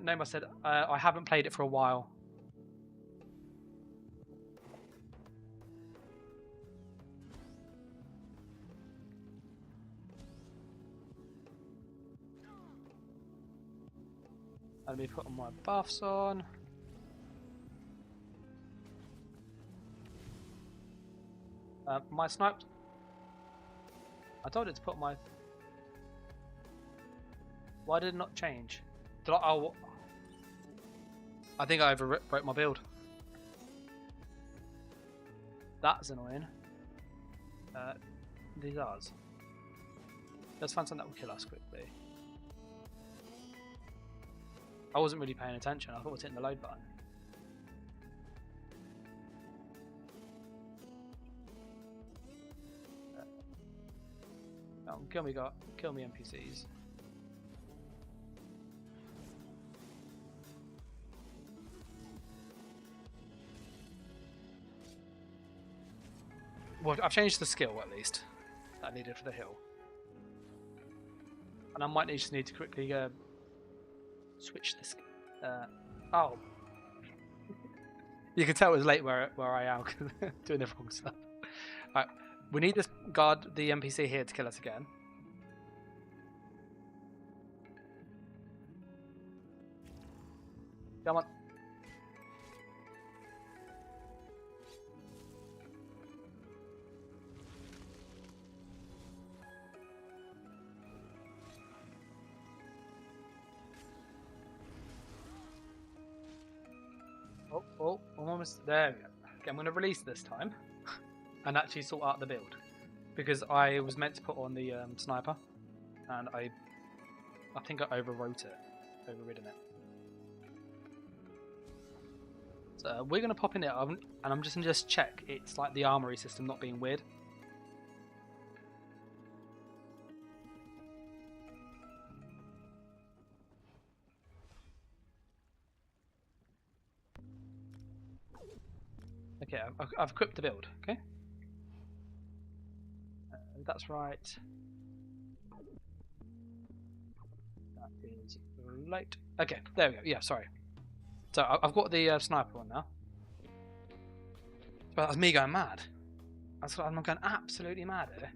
Noma said, I haven't played it for a while. Let me put my buffs on. My sniped. I told it to put my. Why did it not change? Did I? Oh, I think I overwrote my build. That's annoying. These ours. Let's find something that will kill us quickly. I wasn't really paying attention. I thought I was hitting the load button. Kill me NPCs. Well, I've changed the skill at least that I needed for the hill, and I might just need to quickly switch this. Oh, you can tell it was late where I am doing the wrong stuff. Right, we need this guard, the NPC here, to kill us again. Come on. Oh, I'm almost there. We go. Okay, I'm going to release this time and actually sort out the build because I was meant to put on the sniper and I think I overwrote it, overridden it. So we're going to pop in it and I'm just going to check it's like the armory system not being weird. Okay, I've equipped the build, okay? That's right. That is right. Okay, there we go. Yeah, sorry. So I've got the sniper on now. But that's me going mad. I'm going absolutely mad here.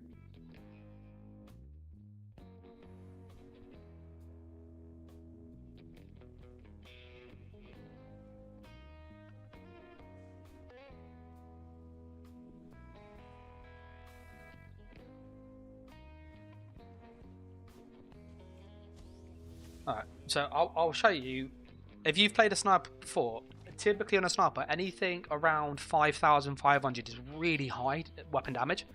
Alright, so I'll show you. If you've played a sniper before, typically on a sniper, anything around 5,500 is really high weapon damage.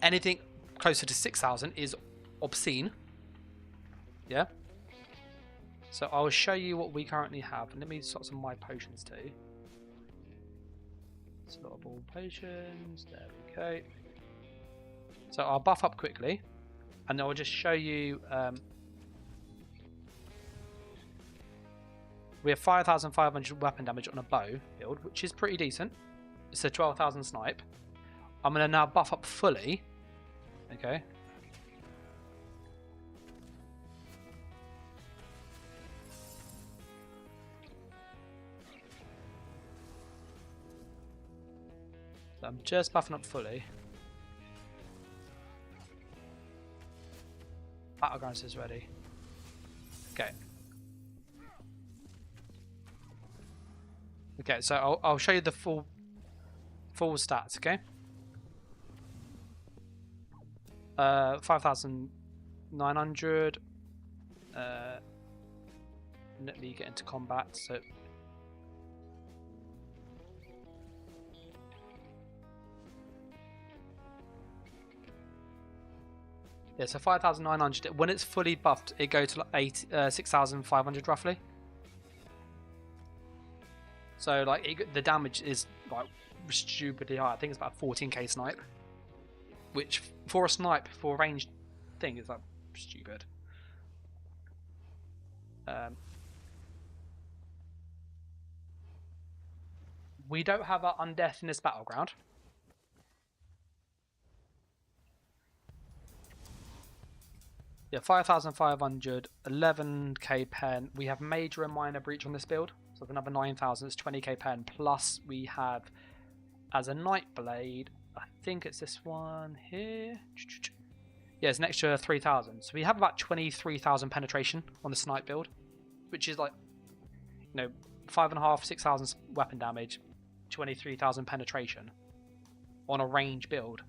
Anything closer to 6,000 is obscene. Yeah? So I'll show you what we currently have. And let me sort some of my potions too. Slottable potions. There we go. So I'll buff up quickly. And I'll just show you... we have 5,500 weapon damage on a bow build, which is pretty decent. It's a 12,000 snipe. I'm going to now buff up fully. Okay. So I'm just buffing up fully. Battlegrounds is ready. Okay. Okay, so I'll show you the full stats, okay? 5,900. Let me get into combat. So yeah, so 5,900. When it's fully buffed, it goes to like 6,500 roughly. So like the damage is like stupidly high. I think it's about 14k snipe, which for a snipe for a ranged thing is like stupid. We don't have our undeath in this battleground. Yeah, 5,500, 11k pen. We have major and minor breach on this build, so it's another 9,000. It's 20k pen. Plus we have, as a Nightblade, I think it's this one here. Yeah, it's an extra 3,000. So we have about 23,000 penetration on the snipe build, which is like, 5.5, 6,000 weapon damage, 23,000 penetration on a range build.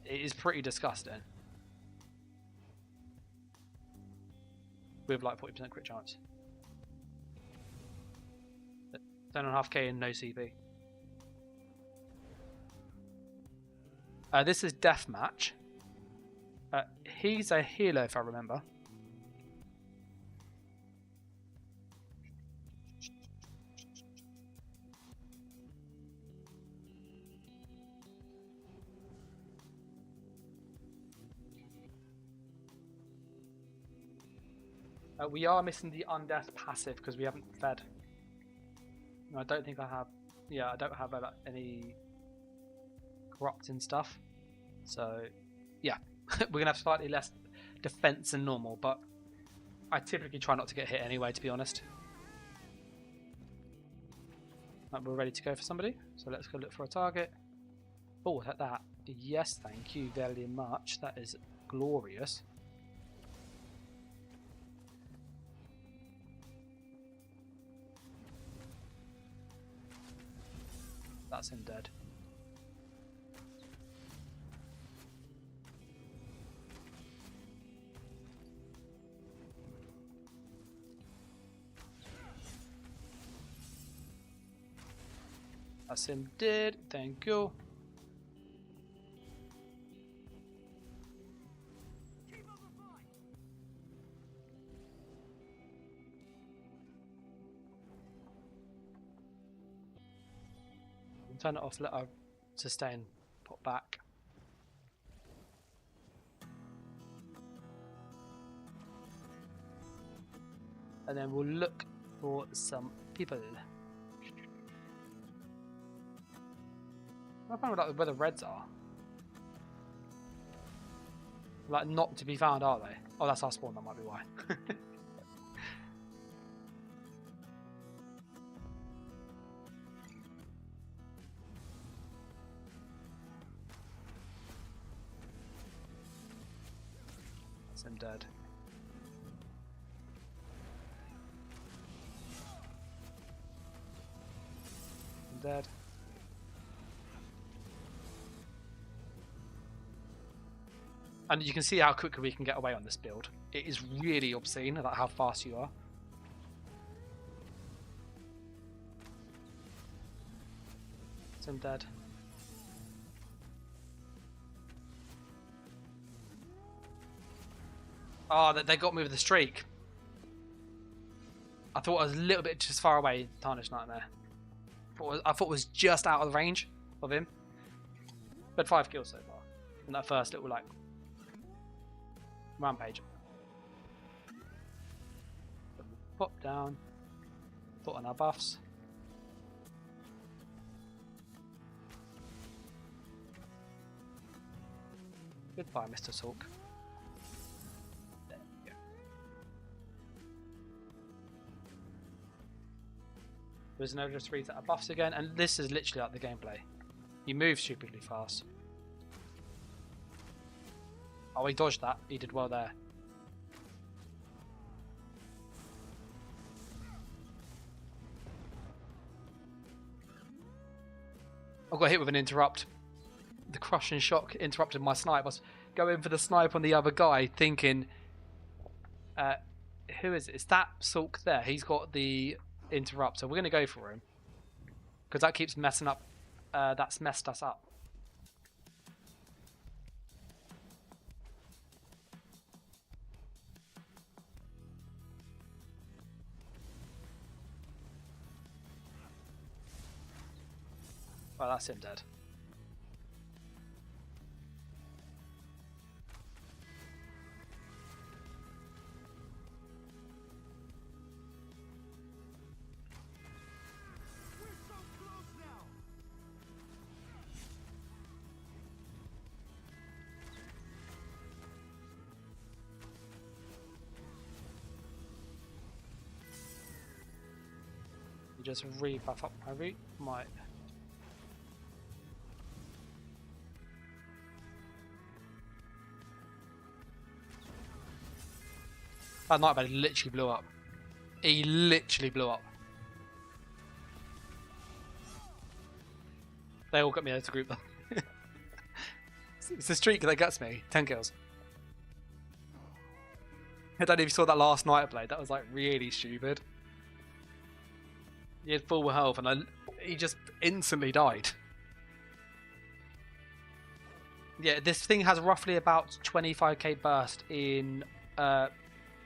It is pretty disgusting. With like 40% crit chance. 10.5k and no CP. This is Deathmatch. He's a healer if I remember. We are missing the undeath passive because we haven't fed. I don't think I have. Yeah, I don't have any corrupting stuff. So, yeah, we're gonna have slightly less defense than normal, but I typically try not to get hit anyway, to be honest. Right, we're ready to go for somebody, so let's go look for a target. Oh, look at that. Yes, thank you very much. That is glorious. That's him dead. That's him dead. Thank you. Turn it off, let her sustain, pop back. And then we'll look for some people. I find out where the reds are. Like, not to be found, are they? Oh, that's our spawn, that might be why. I'm dead. I'm dead. And you can see how quickly we can get away on this build. It is really obscene about how fast you are. So I'm dead. Oh, they got me with the streak. I thought I was a little bit just far away, Tarnished Nightmare. I thought it was just out of the range of him. But 5 kills so far. In that first little, like, rampage. Pop down. Put on our buffs. Goodbye, Mr. Sorc. There's no just reset our buffs again, and this is literally like the gameplay. You move stupidly fast. Oh, he dodged that. He did well there. I got hit with an interrupt. The crushing shock interrupted my snipe. I was going for the snipe on the other guy, thinking, who is it? It's that Sorc there. He's got the interrupt, so we're going to go for him. Because that keeps messing up. That's messed us up. Well, that's him dead. Just re-buff up my route. Might. That Nightblade literally blew up. He literally blew up. They all got me out of group. It's the streak that gets me. 10 kills. I don't know if you saw that last Nightblade. That was like really stupid. He had full health and he just instantly died. Yeah, this thing has roughly about 25k burst in no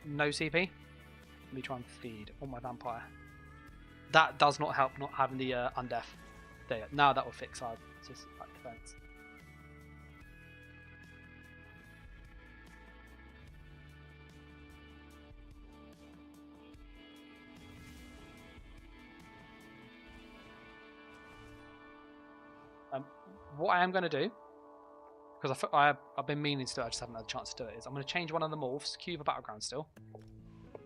CP. Let me try and feed on my vampire. That does not help not having the undeath. There, now that will fix our defense. What I am going to do, because I've been meaning to do it, I just haven't had a chance to do it, is I'm going to change one of the morphs, queue the battleground still.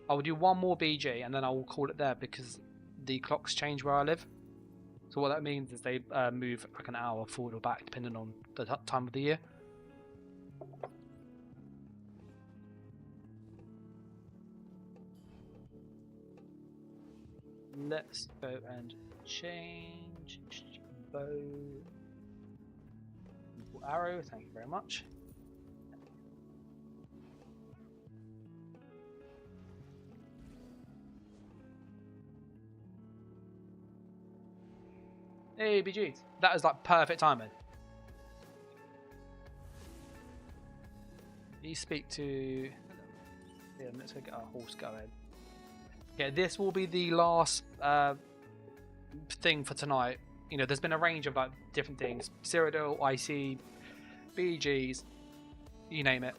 I will do one more BG and then I will call it there because the clocks change where I live. So what that means is they move like an hour forward or back depending on the time of the year. Let's go and change bow. Arrow, thank you very much. Hey, BG, that is like perfect timing. You speak to. Yeah, let's go get our horse going. Yeah, this will be the last thing for tonight. You know, there's been a range of like different things: Cyrodiil, IC, BGs, you name it.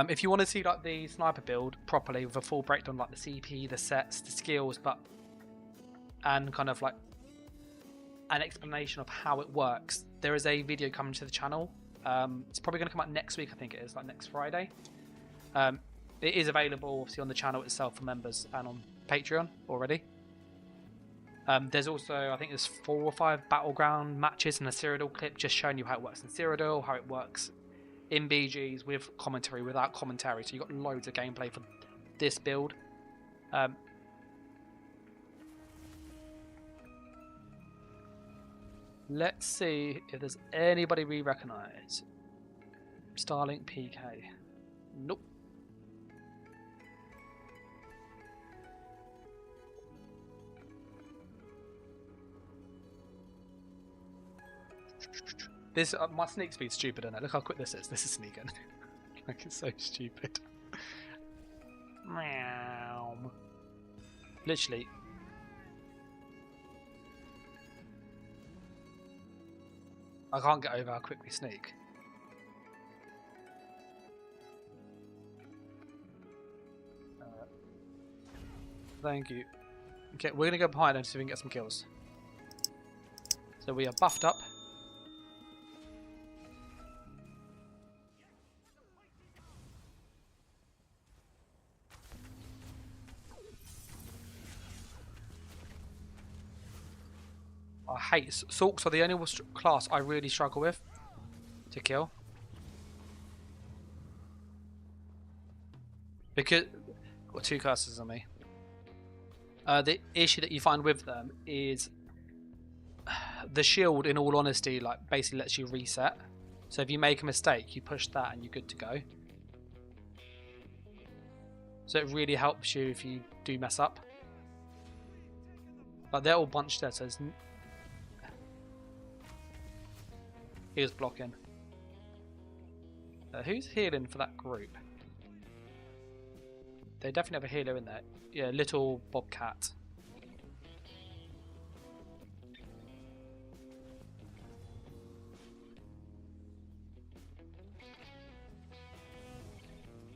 If you want to see like the sniper build properly with a full breakdown, like the CP, the sets, the skills, and kind of like an explanation of how it works, there is a video coming to the channel. It's probably going to come out next week, I think it is, like next Friday. It is available obviously on the channel itself for members and on Patreon already. There's also, I think there's 4 or 5 battleground matches and a Cyrodiil clip just showing you how it works in Cyrodiil, how it works in BGs with commentary, without commentary. So you've got loads of gameplay for this build. Let's see if there's anybody we recognise. Starlink PK. Nope. This my sneak speed's stupid, isn't it? Look how quick this is. This is sneaking. Like, it's so stupid. Meow. Literally. I can't get over how quick we sneak. Thank you. Okay, we're gonna go behind and see if we can get some kills. So we are buffed up. I hate Sorcs are the only class I really struggle with to kill, because I've got 2 curses on me. The issue that you find with them is the shield, in all honesty, like basically lets you reset. So if you make a mistake, you push that and you're good to go. So it really helps you if you do mess up. But they're all bunched there, so he was blocking. Who's healing for that group? They definitely have a healer in there. Yeah, little bobcat.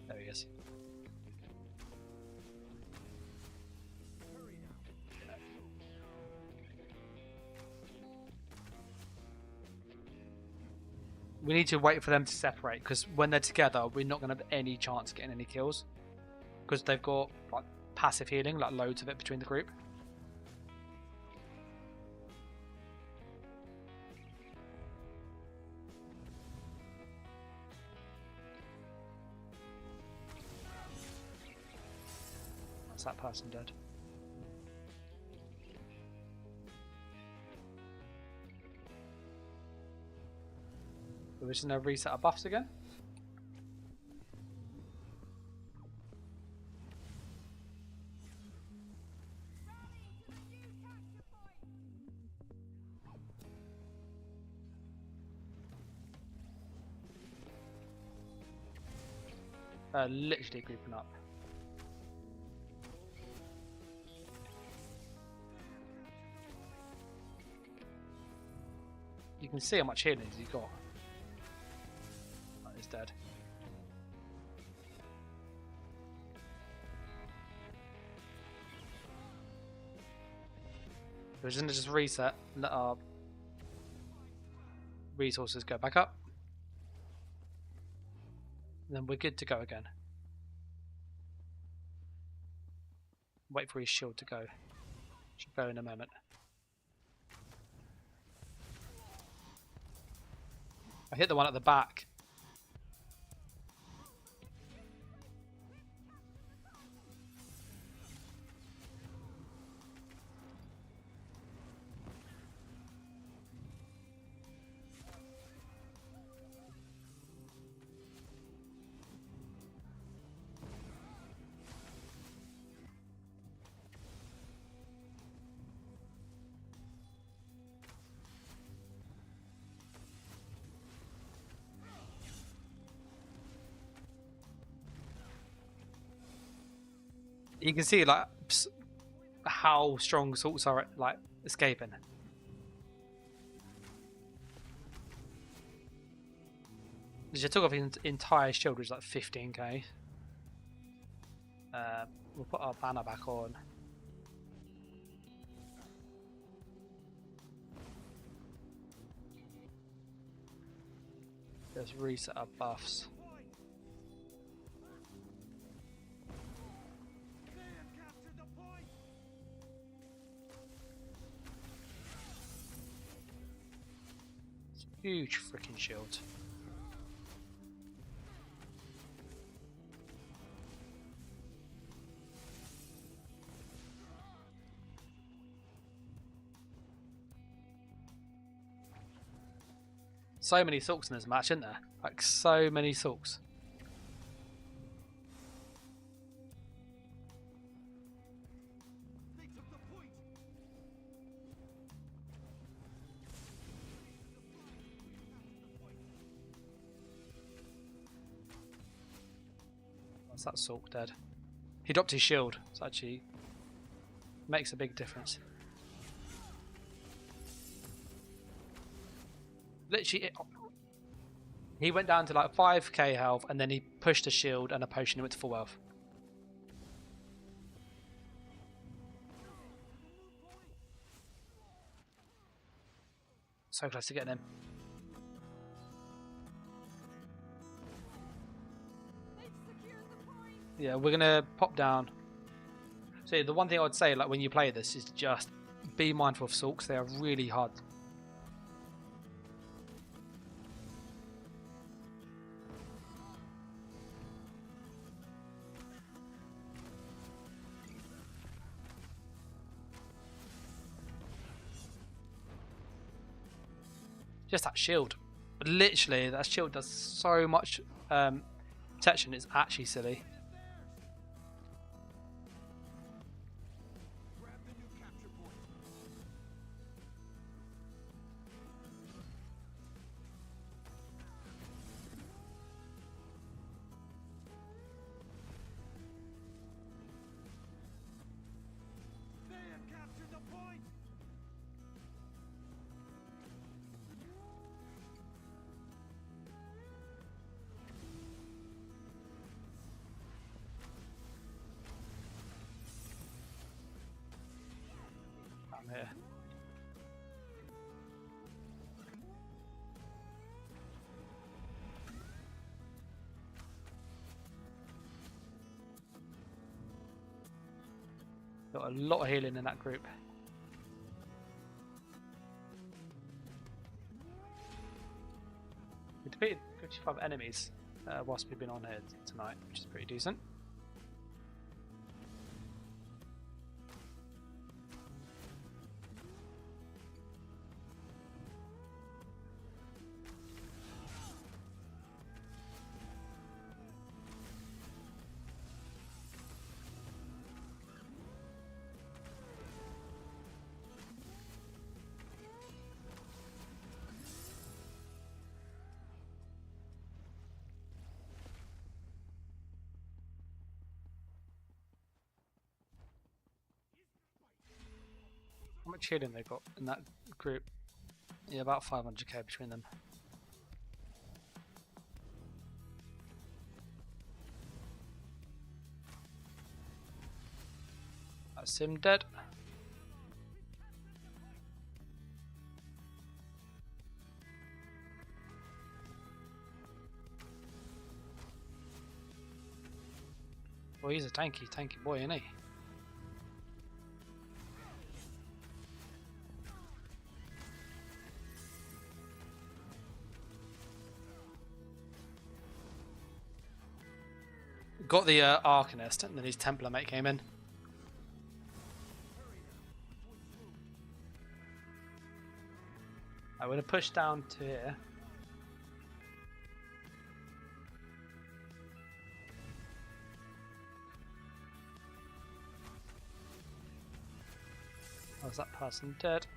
There he is. We need to wait for them to separate, because when they're together, we're not going to have any chance of getting any kills. Because they've got like passive healing, like loads of it between the group. That's that person dead. We're just going to reset our buffs again. Literally grouping up. You can see how much healing he's got. Oh, he's dead. We're just going to just reset and let our resources go back up. And then we're good to go again. Wait for his shield to go. Should go in a moment. I hit the one at the back. You can see like how strong Sorcs are at like escaping. Just took off his entire shield, which is like 15k. We'll put our banner back on. Just reset our buffs. Huge freaking shield. So many Sorcs in this match, isn't there? Like so many Sorcs. That Sorc dead. He dropped his shield, so actually makes a big difference. Literally, he went down to like 5k health and then he pushed a shield and a potion and went to full health. So close to getting him. Yeah, we're gonna pop down. So the one thing I would say, like when you play this, is just be mindful of Sorcs. They are really hard. Just that shield. But literally, that shield does so much protection, it's actually silly. Grab the new capture point. They have captured the point. I'm here. Got a lot of healing in that group. We defeated 55 enemies whilst we've been on here tonight, which is pretty decent. How much healing they got in that group? Yeah, about 500k between them. That's him dead. Well, he's a tanky boy, isn't he? Got the Arcanist, and then his Templar mate came in. I'm going to push down to here. Oh, is that person dead?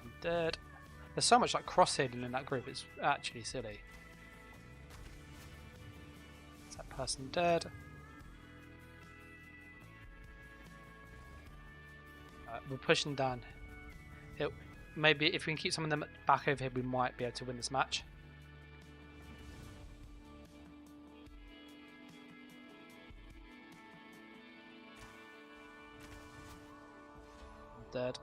I'm dead. There's so much like cross-healing in that group, it's actually silly. Is that person dead? We're pushing down. Maybe if we can keep some of them back over here, we might be able to win this match. I'm dead.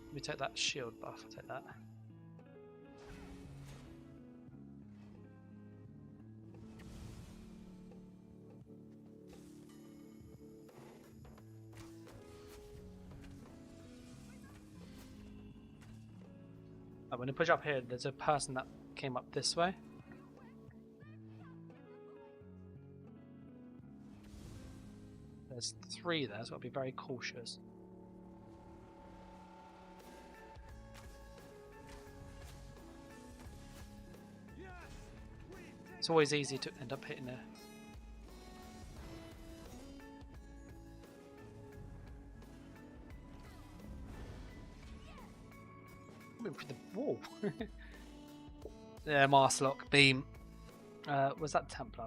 Let me take that shield buff, I'll take that. I'm going to push up here, there's a person that came up this way. There's 3 there, so I'll be very cautious. It's always easy to end up hitting there. Went through the wall. Yeah, Marslock, beam. Was that Templar?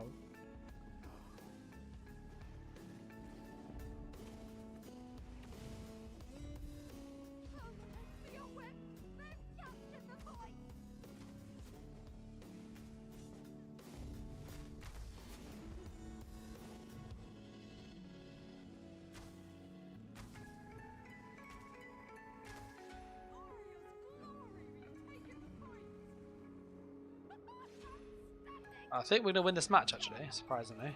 I think we're going to win this match, actually, surprisingly.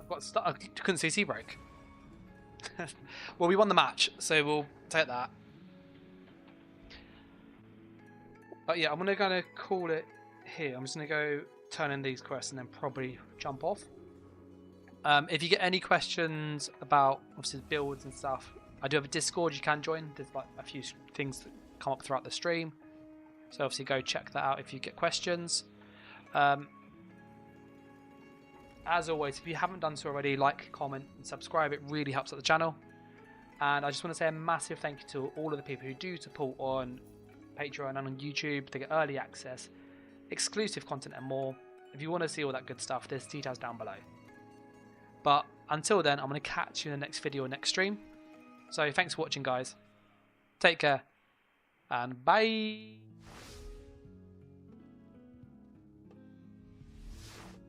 I've got stuck. I couldn't see C break. Well, we won the match, so we'll take that. But yeah, I'm going to call it here. I'm just going to go turn in these quests and then probably jump off. If you get any questions about obviously builds and stuff, I do have a Discord you can join. There's like a few things that come up throughout the stream, so obviously go check that out if you get questions. As always, if you haven't done so already, like, comment and subscribe. It really helps out the channel. And I just want to say a massive thank you to all of the people who do support on Patreon and on YouTube. They get early access, exclusive content and more. If you want to see all that good stuff, there's details down below. But until then, I'm going to catch you in the next video or next stream. So thanks for watching, guys. Take care and bye.